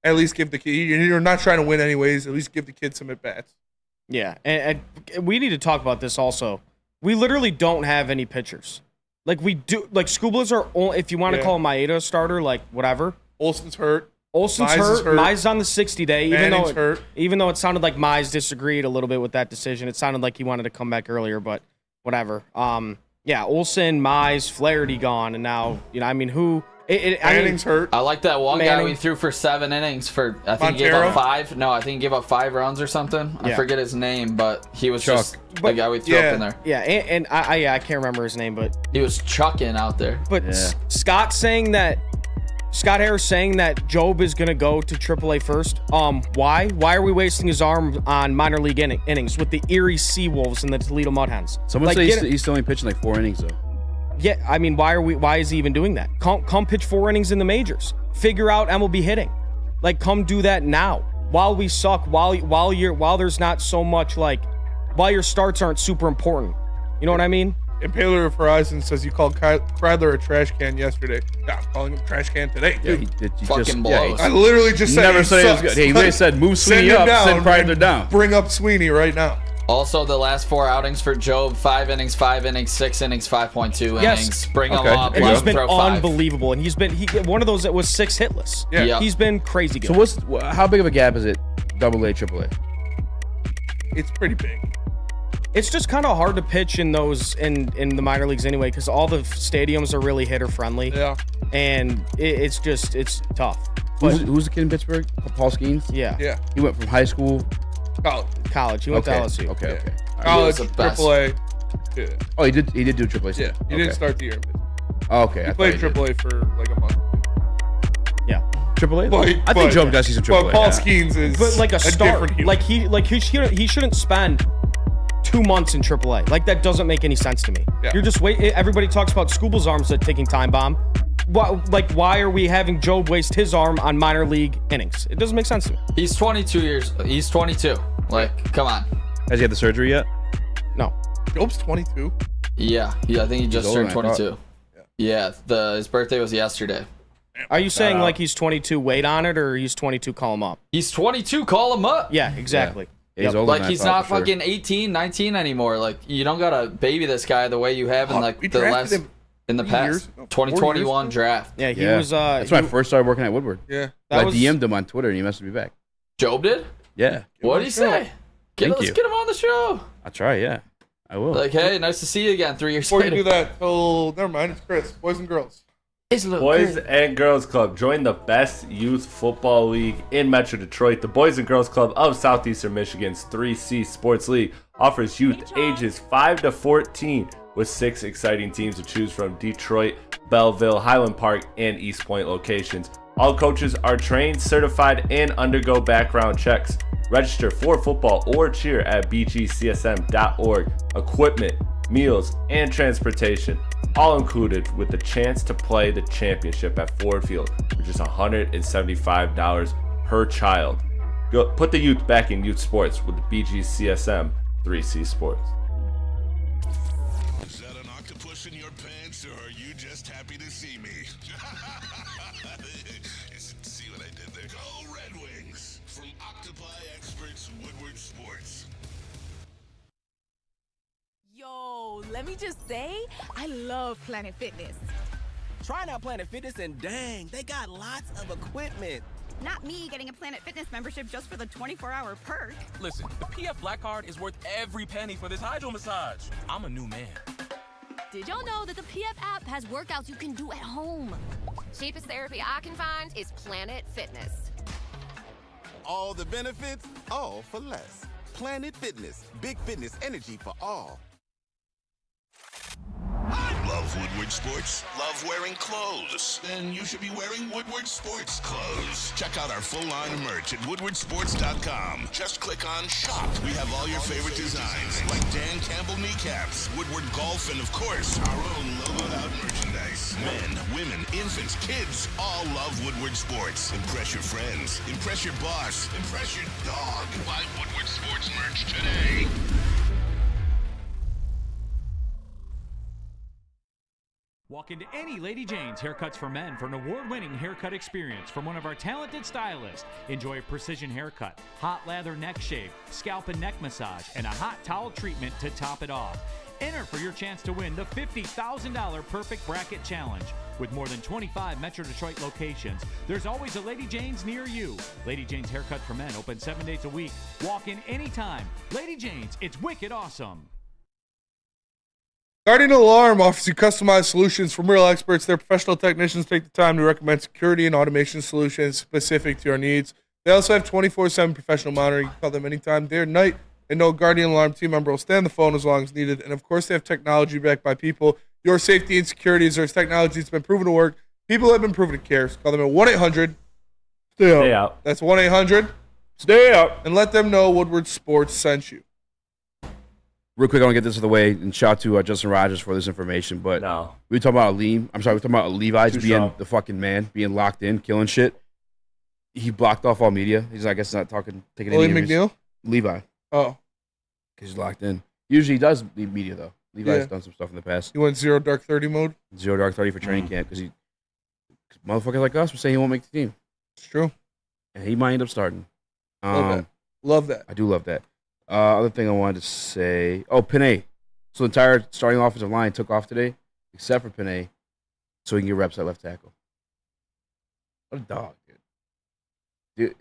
At least give the kid. You're not trying to win anyways. At least give the kid some at-bats. Yeah, and we need to talk about this also. We literally don't have any pitchers. We do. Scuba's are only, if you want to call Maeda a starter, whatever. Olson's hurt. Olson's hurt. Mize on the 60-day. Hurt. Even though it sounded like Mize disagreed a little bit with that decision. It sounded like he wanted to come back earlier, but whatever. Yeah, Olson, Mize, Flaherty gone, and now, who... Manning's hurt. I like that one guy we threw for 7 innings for, I think he gave up 5. No, I think he gave up 5 runs or something. I forget his name, but he was just the guy we threw up in there. Yeah, and I can't remember his name, but... He was chucking out there. But Scott Harris saying that Job is going to go to AAA first. Why? Why are we wasting his arm on minor league innings with the Erie Seawolves and the Toledo Mudhens? Someone said he's still only pitching 4 innings, though. Yeah, why is he even doing that? Come pitch 4 innings in the majors. Figure out MLB hitting. Come do that now. While we suck, while there's not so much, while your starts aren't super important. You know what I mean? Impaler of Horizon says you called Kreidler a trash can yesterday. Yeah, I'm calling him a trash can today. Yeah, Dude, he fucking blows. I literally just said never said he was good. He literally said move Sweeney up, send Kreidler down. Bring up Sweeney right now. Also, the last 4 outings for Job: 5 innings, 6 innings, 5.2 innings. Bring him up. And he's been throw 5. unbelievable. And he's been one of those that was 6 hitless. Yeah. Yep. He's been crazy good. So how big of a gap is it? AA, AAA. It's pretty big. It's just kind of hard to pitch in those in the minor leagues anyway, because all the stadiums are really hitter friendly. Yeah. And it's tough. Who's the kid in Pittsburgh? Paul Skeens? Yeah. Yeah. He went from high school. College. He went to LSU. Okay. College, He was the best. AAA. Yeah. Oh, he did do AAA. Yeah. He didn't start the year. Okay. He played AAA for a month. Yeah. AAA? I think Job got to see some AAA. But Paul Skeens is a start. different human. He shouldn't spend 2 months in AAA. That doesn't make any sense to me. Yeah. You're just everybody talks about Scuba's arms at taking time bomb. Why are we having Job waste his arm on minor league innings? It doesn't make sense to me. He's 22. Come on. Has he had the surgery yet? No. Job's 22. Yeah, I think he just turned 22. Yeah. His birthday was yesterday. Are you saying he's 22, wait on it, or he's 22, call him up? He's 22, call him up. Yeah, exactly. Yeah, he's older than he's I thought, not for fucking 18, 19 anymore. You don't gotta baby this guy the way you have in we the drafted last him in the 3 past years, 2021 draft. Yeah, he was. That's when I first started working at Woodward. Yeah. I DM'd him on Twitter and he messaged me back. Job did? Yeah. What did he say? Let's get him on the show. I'll try, yeah. I will. Hey, nice to see you again 3 years Before later. you do that, never mind, it's Chris. Boys and girls. Boys and Girls Club. Join the best youth football league in Metro Detroit. The Boys and Girls Club of Southeastern Michigan's 3C Sports League offers youth ages 5 to 14 with 6 exciting teams to choose from: Detroit, Belleville, Highland Park, and East Point locations. All coaches are trained, certified, and undergo background checks. Register for football or cheer at bgcsm.org. Equipment, meals, and transportation, all included, with the chance to play the championship at Ford Field for just $175 per child. Go put the youth back in youth sports with the BGCSM 3C Sports. Is that an octopus in your pants, or are you just happy to see me? See what I did there? Go Red Wings! From Octopi Experts Woodward Sports. Yo, let me just say, I love Planet Fitness. Trying out Planet Fitness and dang, they got lots of equipment. Not me getting a Planet Fitness membership just for the 24-hour perk. Listen, the PF Black Card is worth every penny for this hydro massage. I'm a new man. Did y'all know that the PF app has workouts you can do at home? Cheapest therapy I can find is Planet Fitness. All the benefits, all for less. Planet Fitness, big fitness energy for all. Love Woodward Sports? Love wearing clothes? Then you should be wearing Woodward Sports clothes. Check out our full line of merch at woodwardsports.com. Just click on shop. We have all your favorite designs, like Dan Campbell kneecaps, Woodward golf, and of course, our own logoed out merchandise. Men, women, infants, kids, all love Woodward Sports. Impress your friends. Impress your boss. Impress your dog. Buy Woodward Sports merch today. Walk into any Lady Jane's Haircuts for Men for an award-winning haircut experience from one of our talented stylists. Enjoy a precision haircut, hot lather neck shave, scalp and neck massage, and a hot towel treatment to top it off. Enter for your chance to win the $50,000 Perfect Bracket Challenge. With more than 25 Metro Detroit locations, there's always a Lady Jane's near you. Lady Jane's Haircut for Men, open 7 days a week. Walk in anytime. Lady Jane's, it's wicked awesome. Guardian Alarm offers you customized solutions from real experts. Their professional technicians take the time to recommend security and automation solutions specific to your needs. They also have 24/7 professional monitoring. You can call them anytime, day or night, and no Guardian Alarm team member will stay on the phone as long as needed. And, of course, they have technology backed by people. Your safety and security deserves technology that's been proven to work. People have been proven to care. So call them at 1-800-STAY-OUT. That's 1-800-STAY-OUT. And let them know Woodward Sports sent you. Real quick, I want to get this out of the way and shout to Justin Rogers for this information. But we were talking about Levi's being the fucking man, being locked in, killing shit. He blocked off all media. He's, I guess, not taking any interviews. McNeil? Levi. Oh. Because he's locked in. Usually he does need media, though. Levi's done some stuff in the past. He went 0 Dark 30 mode? 0 Dark 30 for training camp because motherfuckers like us were saying he won't make the team. It's true. And he might end up starting. Love that. I do love that. Other thing I wanted to say. Oh, Panay. So the entire starting offensive line took off today, except for Panay, so he can get reps at left tackle. What a dog, dude.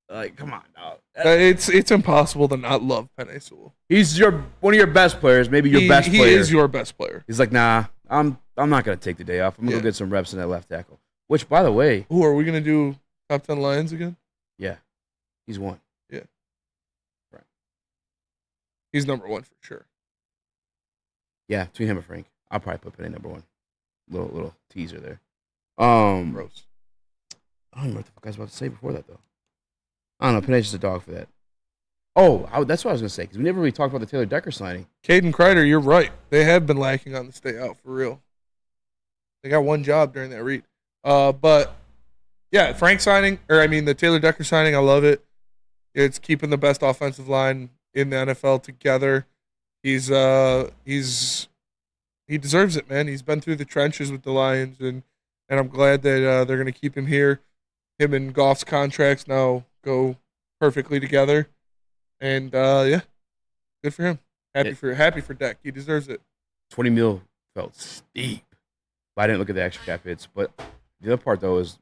Like, come on, dog. It's impossible to not love Penei Sewell. He's one of your best players, maybe your best player. He is your best player. He's like, nah, I'm not gonna take the day off. I'm gonna go get some reps in that left tackle. Which, by the way, who are we gonna do? Top 10 Lions again? Yeah, he's one. Yeah. He's number one for sure. Yeah, between him and Frank, I'll probably put Penei number one. Little teaser there. Gross. I don't know what the fuck I was about to say before that though. I don't know. Penei's just a dog for that. Oh, that's what I was gonna say because we never really talked about the Taylor Decker signing. Caden Kreider, you're right. They have been lacking on the stay out for real. They got one job during that read. But yeah, the Taylor Decker signing, I love it. It's keeping the best offensive line in the NFL together. He deserves it, man. He's been through the trenches with the Lions, and I'm glad that they're going to keep him here. Him and Goff's contracts now go perfectly together, and good for him. Happy for Dak. He deserves it. $20 million felt steep, but I didn't look at the extra cap hits. But the other part though is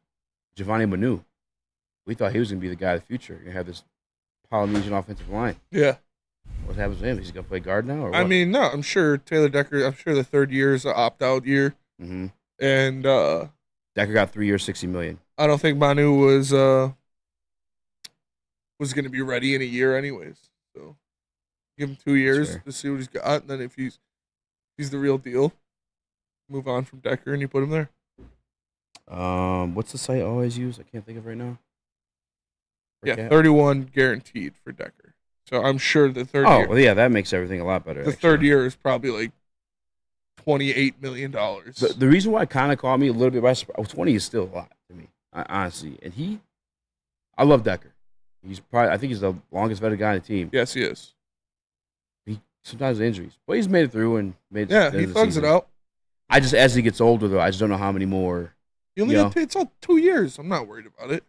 Giovanni Manu. We thought he was going to be the guy of the future. You're going to have this Polynesian offensive line. Yeah. What happens to him? He's going to play guard now? Or what? I mean, no, I'm sure Taylor Decker, the third year is an opt-out year. Mm-hmm. And Decker got 3 years, $60 million. I don't think Manu was going to be ready in a year anyways. So give him 2 years to see what he's got, and then if he's the real deal, move on from Decker and you put him there. What's the site I always use? I can't think of right now. Yeah, 31 guaranteed for Decker. So I'm sure the third year. Oh, well, yeah, that makes everything a lot better. The third year is probably like $28 million. The reason why it kind of caught me a little bit by surprise, 20 is still a lot to me, honestly. And I love Decker. I think he's the longest vetted guy on the team. Yes, he is. He sometimes has injuries, but he's made it through and made. Yeah, he thugs it out. As he gets older though, I just don't know how many more. It's all 2 years. I'm not worried about it.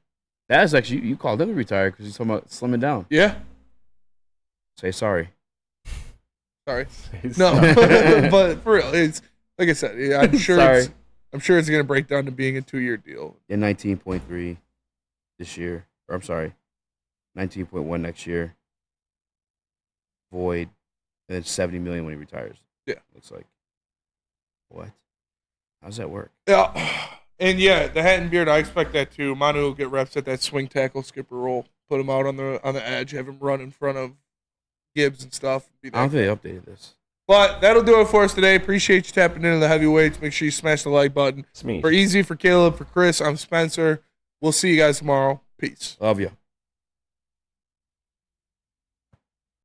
That's actually you called him to retire because he's talking about slimming down. Yeah. Say sorry. Sorry. No, but for real, it's like I said. I'm sure. I'm sure it's going to break down to being a 2-year deal. Yeah, 19.3 this year. Or I'm sorry, 19.1 next year. Void, and then 70 million when he retires. Yeah, looks like. What? How does that work? Yeah, and yeah, the hat and beard. I expect that too. Manu will get reps at that swing tackle, skipper role. Put him out on the edge, have him run in front of Gibbs and stuff. I don't think they updated this. But that'll do it for us today. Appreciate you tapping into the heavyweights. Make sure you smash the like button. For Easy, for Caleb, for Chris, I'm Spencer. We'll see you guys tomorrow. Peace. Love you.